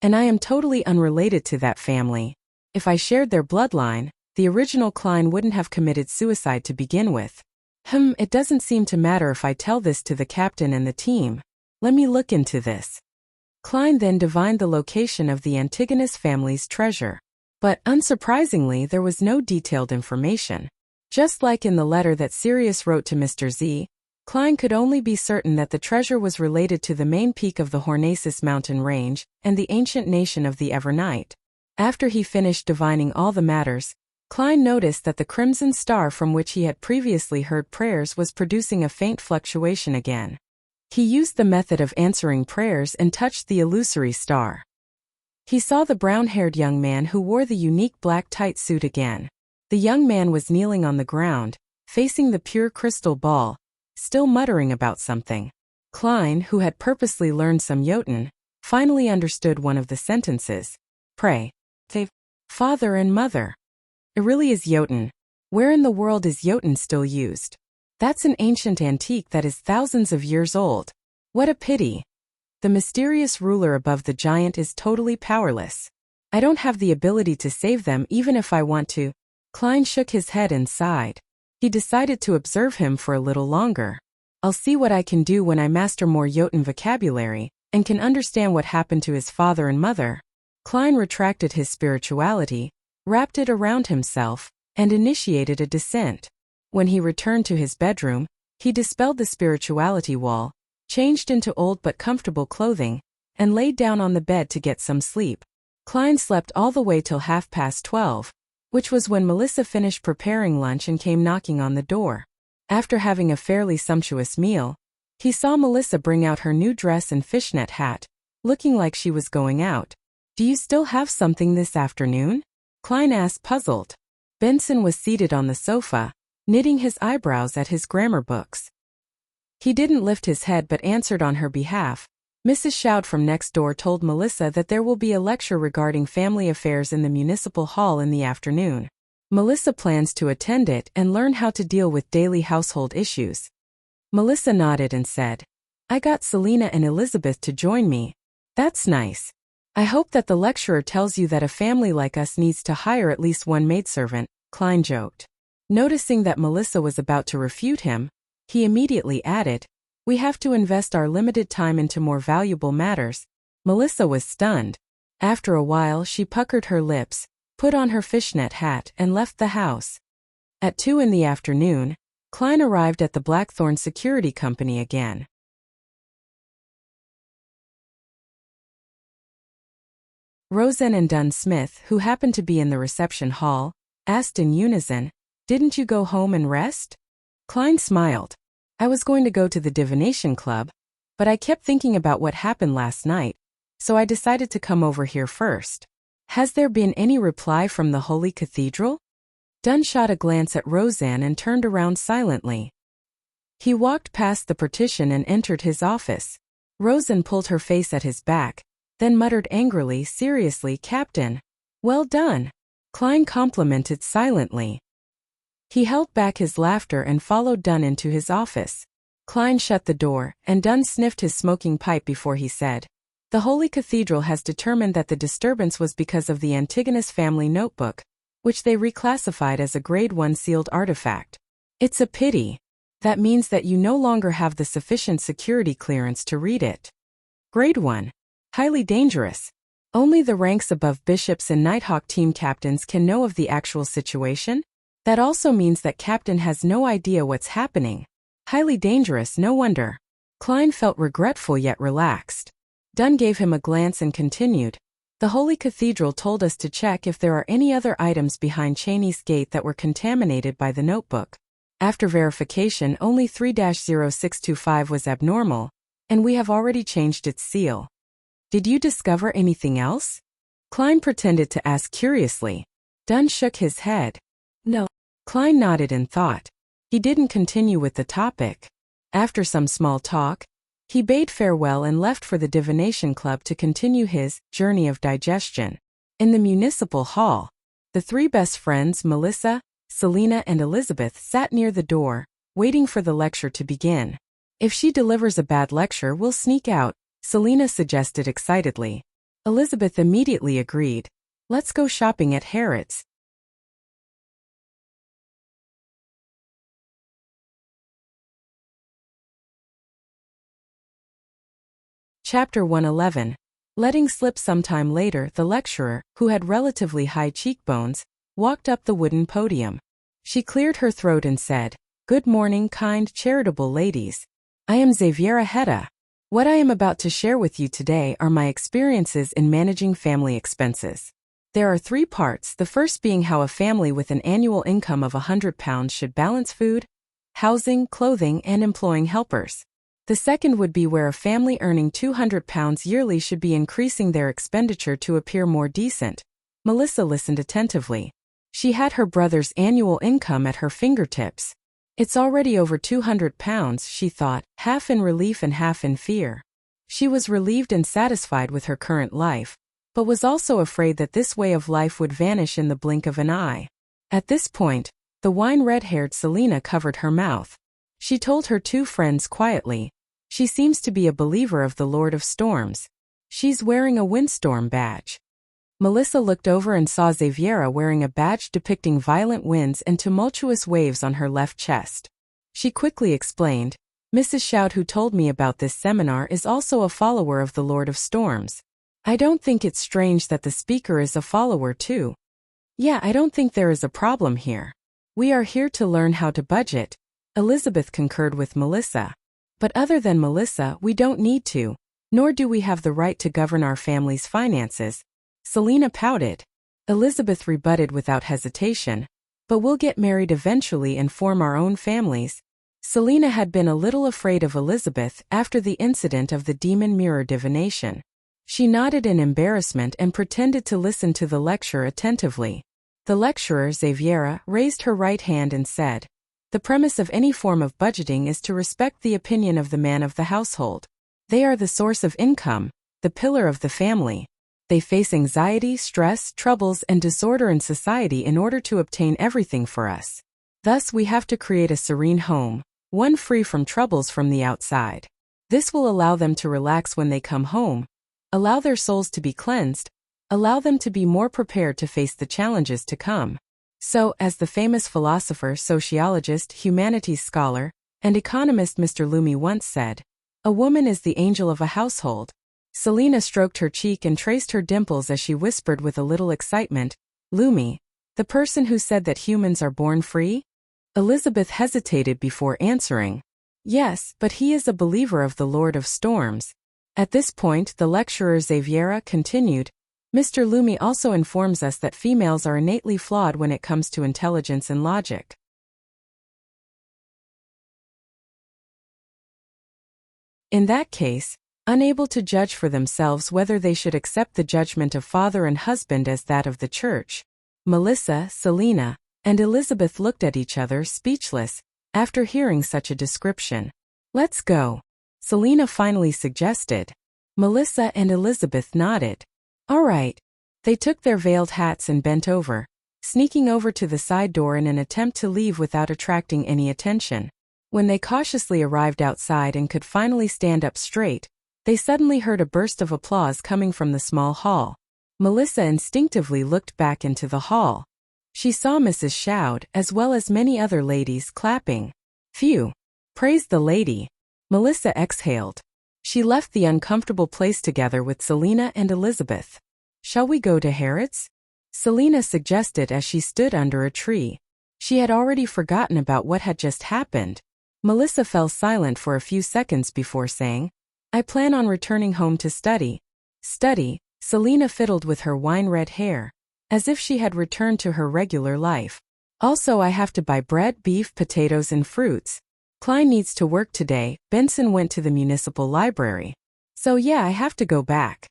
And I am totally unrelated to that family. If I shared their bloodline, the original Klein wouldn't have committed suicide to begin with. It doesn't seem to matter if I tell this to the captain and the team. Let me look into this. Klein then divined the location of the Antigonus family's treasure. But unsurprisingly, there was no detailed information. Just like in the letter that Sirius wrote to Mr. Z, Klein could only be certain that the treasure was related to the main peak of the Hornacis mountain range and the ancient nation of the Evernight. After he finished divining all the matters, Klein noticed that the crimson star from which he had previously heard prayers was producing a faint fluctuation again. He used the method of answering prayers and touched the illusory star. He saw the brown-haired young man who wore the unique black tight suit again. The young man was kneeling on the ground, facing the pure crystal ball, still muttering about something. Klein, who had purposely learned some Jotun, finally understood one of the sentences. "Pray. Save father and mother." It really is Jotun. Where in the world is Jotun still used? That's an ancient antique that is thousands of years old. What a pity. The mysterious ruler above the giant is totally powerless. I don't have the ability to save them even if I want to. Klein shook his head and sighed. He decided to observe him for a little longer. I'll see what I can do when I master more Jotun vocabulary and can understand what happened to his father and mother. Klein retracted his spirituality, wrapped it around himself, and initiated a descent. When he returned to his bedroom, he dispelled the spirituality wall, changed into old but comfortable clothing, and laid down on the bed to get some sleep. Klein slept all the way till 12:30, which was when Melissa finished preparing lunch and came knocking on the door. After having a fairly sumptuous meal, he saw Melissa bring out her new dress and fishnet hat, looking like she was going out. "Do you still have something this afternoon?" Klein asked, puzzled. Benson was seated on the sofa, knitting his eyebrows at his grammar books. He didn't lift his head but answered on her behalf. Mrs. Shout from next door told Melissa that there will be a lecture regarding family affairs in the municipal hall in the afternoon. Melissa plans to attend it and learn how to deal with daily household issues. Melissa nodded and said, "I got Selena and Elizabeth to join me." "That's nice. I hope that the lecturer tells you that a family like us needs to hire at least one maidservant," Klein joked. Noticing that Melissa was about to refute him, he immediately added, "We have to invest our limited time into more valuable matters." Melissa was stunned. After a while she puckered her lips, put on her fishnet hat and left the house. At 2 in the afternoon, Klein arrived at the Blackthorn Security Company again. Roseanne and Dunn Smith, who happened to be in the reception hall, asked in unison, "Didn't you go home and rest?" Klein smiled. "I was going to go to the divination club, but I kept thinking about what happened last night, so I decided to come over here first." "Has there been any reply from the Holy Cathedral?" Dunn shot a glance at Roseanne and turned around silently. He walked past the partition and entered his office. Roseanne pulled her face at his back, then muttered angrily, "Seriously, Captain? Well done." Klein complimented silently. He held back his laughter and followed Dunn into his office. Klein shut the door, and Dunn sniffed his smoking pipe before he said, "The Holy Cathedral has determined that the disturbance was because of the Antigonus family notebook, which they reclassified as a Grade 1 sealed artifact. It's a pity. That means that you no longer have the sufficient security clearance to read it. Grade 1. Highly dangerous. Only the ranks above bishops and Nighthawk team captains can know of the actual situation. That also means that Captain has no idea what's happening. Highly dangerous, no wonder." Klein felt regretful yet relaxed. Dunn gave him a glance and continued, "The Holy Cathedral told us to check if there are any other items behind Cheney's gate that were contaminated by the notebook. After verification, only 3-0625 was abnormal, and we have already changed its seal." "Did you discover anything else?" Klein pretended to ask curiously. Dunn shook his head. "No." Klein nodded in thought. He didn't continue with the topic. After some small talk, he bade farewell and left for the Divination Club to continue his journey of digestion. In the municipal hall, the three best friends, Melissa, Selena, and Elizabeth, sat near the door, waiting for the lecture to begin. "If she delivers a bad lecture, we'll sneak out," Selena suggested excitedly. Elizabeth immediately agreed. "Let's go shopping at Harrods." Chapter 111. Letting slip sometime later, the lecturer, who had relatively high cheekbones, walked up the wooden podium. She cleared her throat and said, "Good morning, kind, charitable ladies. I am Xaviera Hedda. What I am about to share with you today are my experiences in managing family expenses. There are 3 parts, the first being how a family with an annual income of £100 should balance food, housing, clothing, and employing helpers. The second would be where a family earning £200 yearly should be increasing their expenditure to appear more decent." Melissa listened attentively. She had her brother's annual income at her fingertips. It's already over £200, she thought, half in relief and half in fear. She was relieved and satisfied with her current life, but was also afraid that this way of life would vanish in the blink of an eye. At this point, the wine-red-haired Selena covered her mouth. She told her 2 friends quietly, "She seems to be a believer of the Lord of Storms. She's wearing a windstorm badge." Melissa looked over and saw Xaviera wearing a badge depicting violent winds and tumultuous waves on her left chest. She quickly explained, "Mrs. Shout, who told me about this seminar, is also a follower of the Lord of Storms. I don't think it's strange that the speaker is a follower too. Yeah, I don't think there is a problem here. We are here to learn how to budget." Elizabeth concurred with Melissa. "But other than Melissa, we don't need to, nor do we have the right to govern our family's finances." Selena pouted. Elizabeth rebutted without hesitation, "But we'll get married eventually and form our own families." Selena had been a little afraid of Elizabeth after the incident of the demon mirror divination. She nodded in embarrassment and pretended to listen to the lecture attentively. The lecturer, Xaviera, raised her right hand and said, "The premise of any form of budgeting is to respect the opinion of the man of the household. They are the source of income, the pillar of the family. They face anxiety, stress, troubles, and disorder in society in order to obtain everything for us. Thus, we have to create a serene home, one free from troubles from the outside. This will allow them to relax when they come home, allow their souls to be cleansed, allow them to be more prepared to face the challenges to come." So, as the famous philosopher, sociologist, humanities scholar, and economist Mr. Loomy once said, "A woman is the angel of a household." Selena stroked her cheek and traced her dimples as she whispered with a little excitement, "Loomy, the person who said that humans are born free?" Elizabeth hesitated before answering. Yes, but he is a believer of the Lord of Storms. At this point, the lecturer Xaviera continued, Mr. Lumi also informs us that females are innately flawed when it comes to intelligence and logic. In that case, unable to judge for themselves whether they should accept the judgment of father and husband as that of the church, Melissa, Selina, and Elizabeth looked at each other speechless after hearing such a description. Let's go, Selina finally suggested. Melissa and Elizabeth nodded. All right. They took their veiled hats and bent over, sneaking over to the side door in an attempt to leave without attracting any attention. When they cautiously arrived outside and could finally stand up straight, they suddenly heard a burst of applause coming from the small hall. Melissa instinctively looked back into the hall. She saw Mrs. Shoud, as well as many other ladies, clapping. Phew! Praise the lady! Melissa exhaled. She left the uncomfortable place together with Selina and Elizabeth. Shall we go to Harrods? Selina suggested as she stood under a tree. She had already forgotten about what had just happened. Melissa fell silent for a few seconds before saying, I plan on returning home to study. Study? Selina fiddled with her wine-red hair, as if she had returned to her regular life. Also, I have to buy bread, beef, potatoes, and fruits. Klein needs to work today. Benson went to the municipal library. So yeah, I have to go back.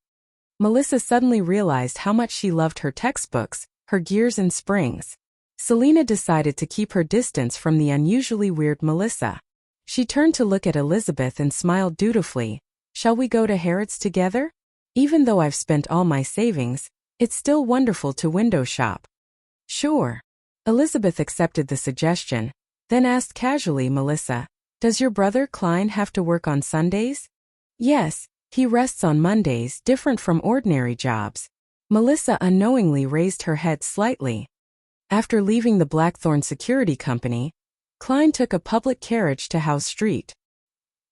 Melissa suddenly realized how much she loved her textbooks, her gears and springs. Selina decided to keep her distance from the unusually weird Melissa. She turned to look at Elizabeth and smiled dutifully. Shall we go to Harrods together? Even though I've spent all my savings, it's still wonderful to window shop. Sure. Elizabeth accepted the suggestion, then asked casually, Melissa, does your brother Klein have to work on Sundays? Yes, he rests on Mondays, different from ordinary jobs. Melissa unknowingly raised her head slightly. After leaving the Blackthorn Security Company, Klein took a public carriage to Howe Street.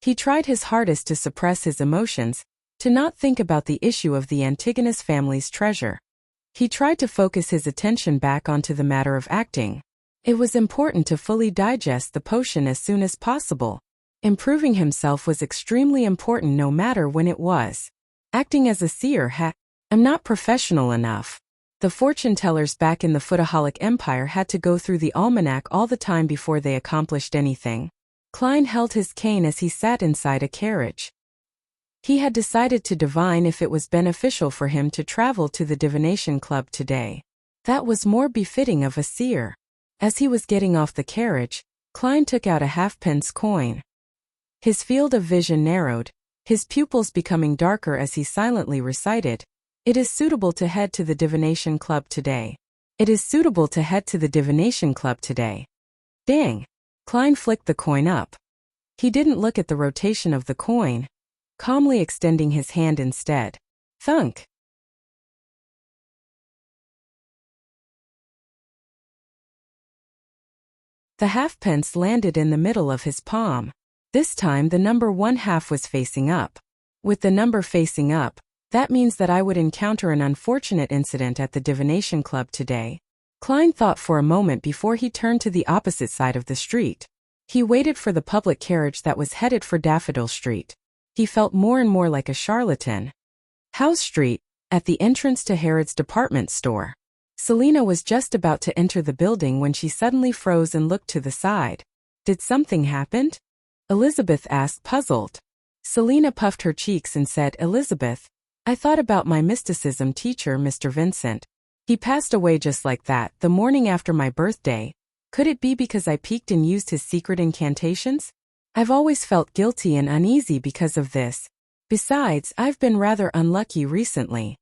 He tried his hardest to suppress his emotions, to not think about the issue of the Antigonus family's treasure. He tried to focus his attention back onto the matter of acting. It was important to fully digest the potion as soon as possible. Improving himself was extremely important no matter when it was. Acting as a seer I'm not professional enough. The fortune tellers back in the Footaholic Empire had to go through the almanac all the time before they accomplished anything. Klein held his cane as he sat inside a carriage. He had decided to divine if it was beneficial for him to travel to the divination club today. That was more befitting of a seer. As he was getting off the carriage, Klein took out a halfpence coin. His field of vision narrowed, his pupils becoming darker as he silently recited, It is suitable to head to the divination club today. It is suitable to head to the divination club today. Dang! Klein flicked the coin up. He didn't look at the rotation of the coin, calmly extending his hand instead. Thunk! The halfpence landed in the middle of his palm. This time the number 1/2 was facing up. With the number facing up, that means that I would encounter an unfortunate incident at the divination club today. Klein thought for a moment before he turned to the opposite side of the street. He waited for the public carriage that was headed for Daffodil Street. He felt more and more like a charlatan. Howe Street, at the entrance to Harrods department store. Selina was just about to enter the building when she suddenly froze and looked to the side. Did something happen? Elizabeth asked, puzzled. Selina puffed her cheeks and said, Elizabeth, I thought about my mysticism teacher, Mr. Vincent. He passed away just like that, the morning after my birthday. Could it be because I peeked and used his secret incantations? I've always felt guilty and uneasy because of this. Besides, I've been rather unlucky recently.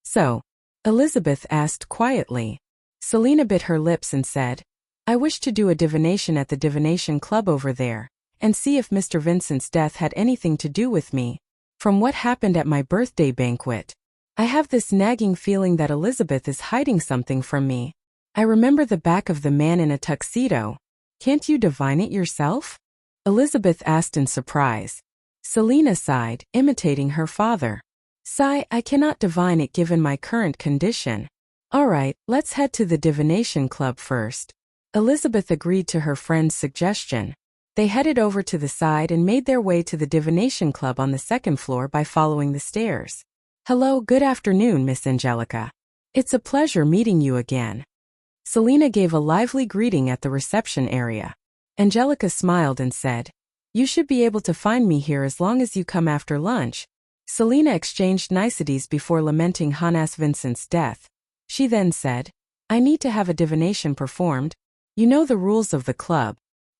So? Elizabeth asked quietly. Selina bit her lips and said, I wish to do a divination at the divination club over there, and see if Mr. Vincent's death had anything to do with me. From what happened at my birthday banquet, I have this nagging feeling that Elizabeth is hiding something from me. I remember the back of the man in a tuxedo. Can't you divine it yourself? Elizabeth asked in surprise. Selina sighed, imitating her father. Sigh, I cannot divine it given my current condition. All right, let's head to the divination club first. Elizabeth agreed to her friend's suggestion. They headed over to the side and made their way to the divination club on the second floor by following the stairs. "Hello, good afternoon, Miss Angelica. It's a pleasure meeting you again." Selina gave a lively greeting at the reception area. Angelica smiled and said, "You should be able to find me here as long as you come after lunch." Selina exchanged niceties before lamenting Hannes Vincent's death. She then said, "I need to have a divination performed. You know the rules of the club.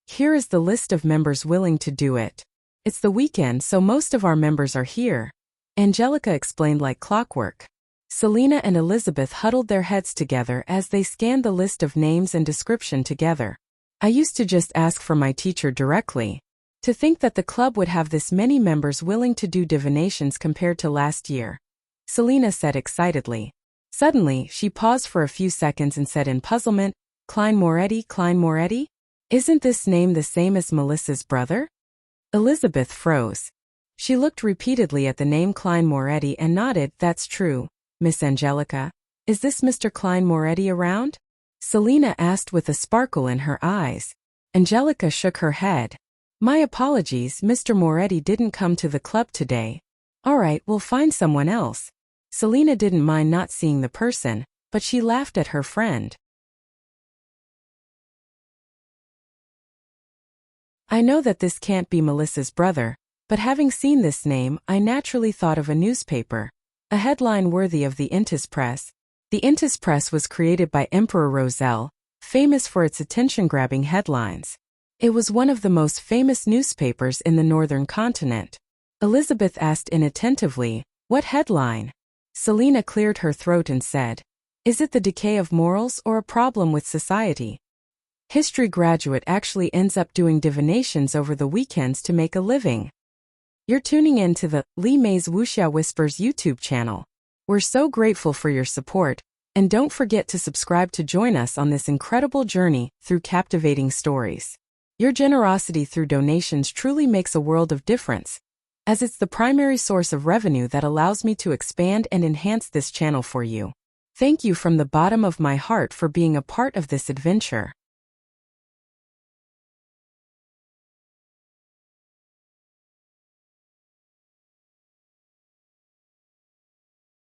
Here is the list of members willing to do it. It's the weekend, so most of our members are here." Angelica explained like clockwork. Selina and Elizabeth huddled their heads together as they scanned the list of names and description together. "I used to just ask for my teacher directly. To think that the club would have this many members willing to do divinations compared to last year," Selina said excitedly. Suddenly, she paused for a few seconds and said in puzzlement, Klein Moretti? Isn't this name the same as Melissa's brother?" Elizabeth froze. She looked repeatedly at the name Klein Moretti and nodded. "That's true, Miss Angelica. Is this Mr. Klein Moretti around?" Selina asked with a sparkle in her eyes. Angelica shook her head. "My apologies, Mr. Moretti didn't come to the club today." "All right, we'll find someone else." Selina didn't mind not seeing the person, but she laughed at her friend. "I know that this can't be Melissa's brother, but having seen this name, I naturally thought of a newspaper. A headline worthy of the Intis Press. The Intis Press was created by Emperor Roselle, famous for its attention-grabbing headlines. It was one of the most famous newspapers in the northern continent." Elizabeth asked inattentively, "What headline?" Selina cleared her throat and said, "Is it the decay of morals or a problem with society?" History graduate actually ends up doing divinations over the weekends to make a living. You're tuning in to the Li Mei's Wuxia Whispers YouTube channel. We're so grateful for your support, and don't forget to subscribe to join us on this incredible journey through captivating stories. Your generosity through donations truly makes a world of difference, as it's the primary source of revenue that allows me to expand and enhance this channel for you. Thank you from the bottom of my heart for being a part of this adventure.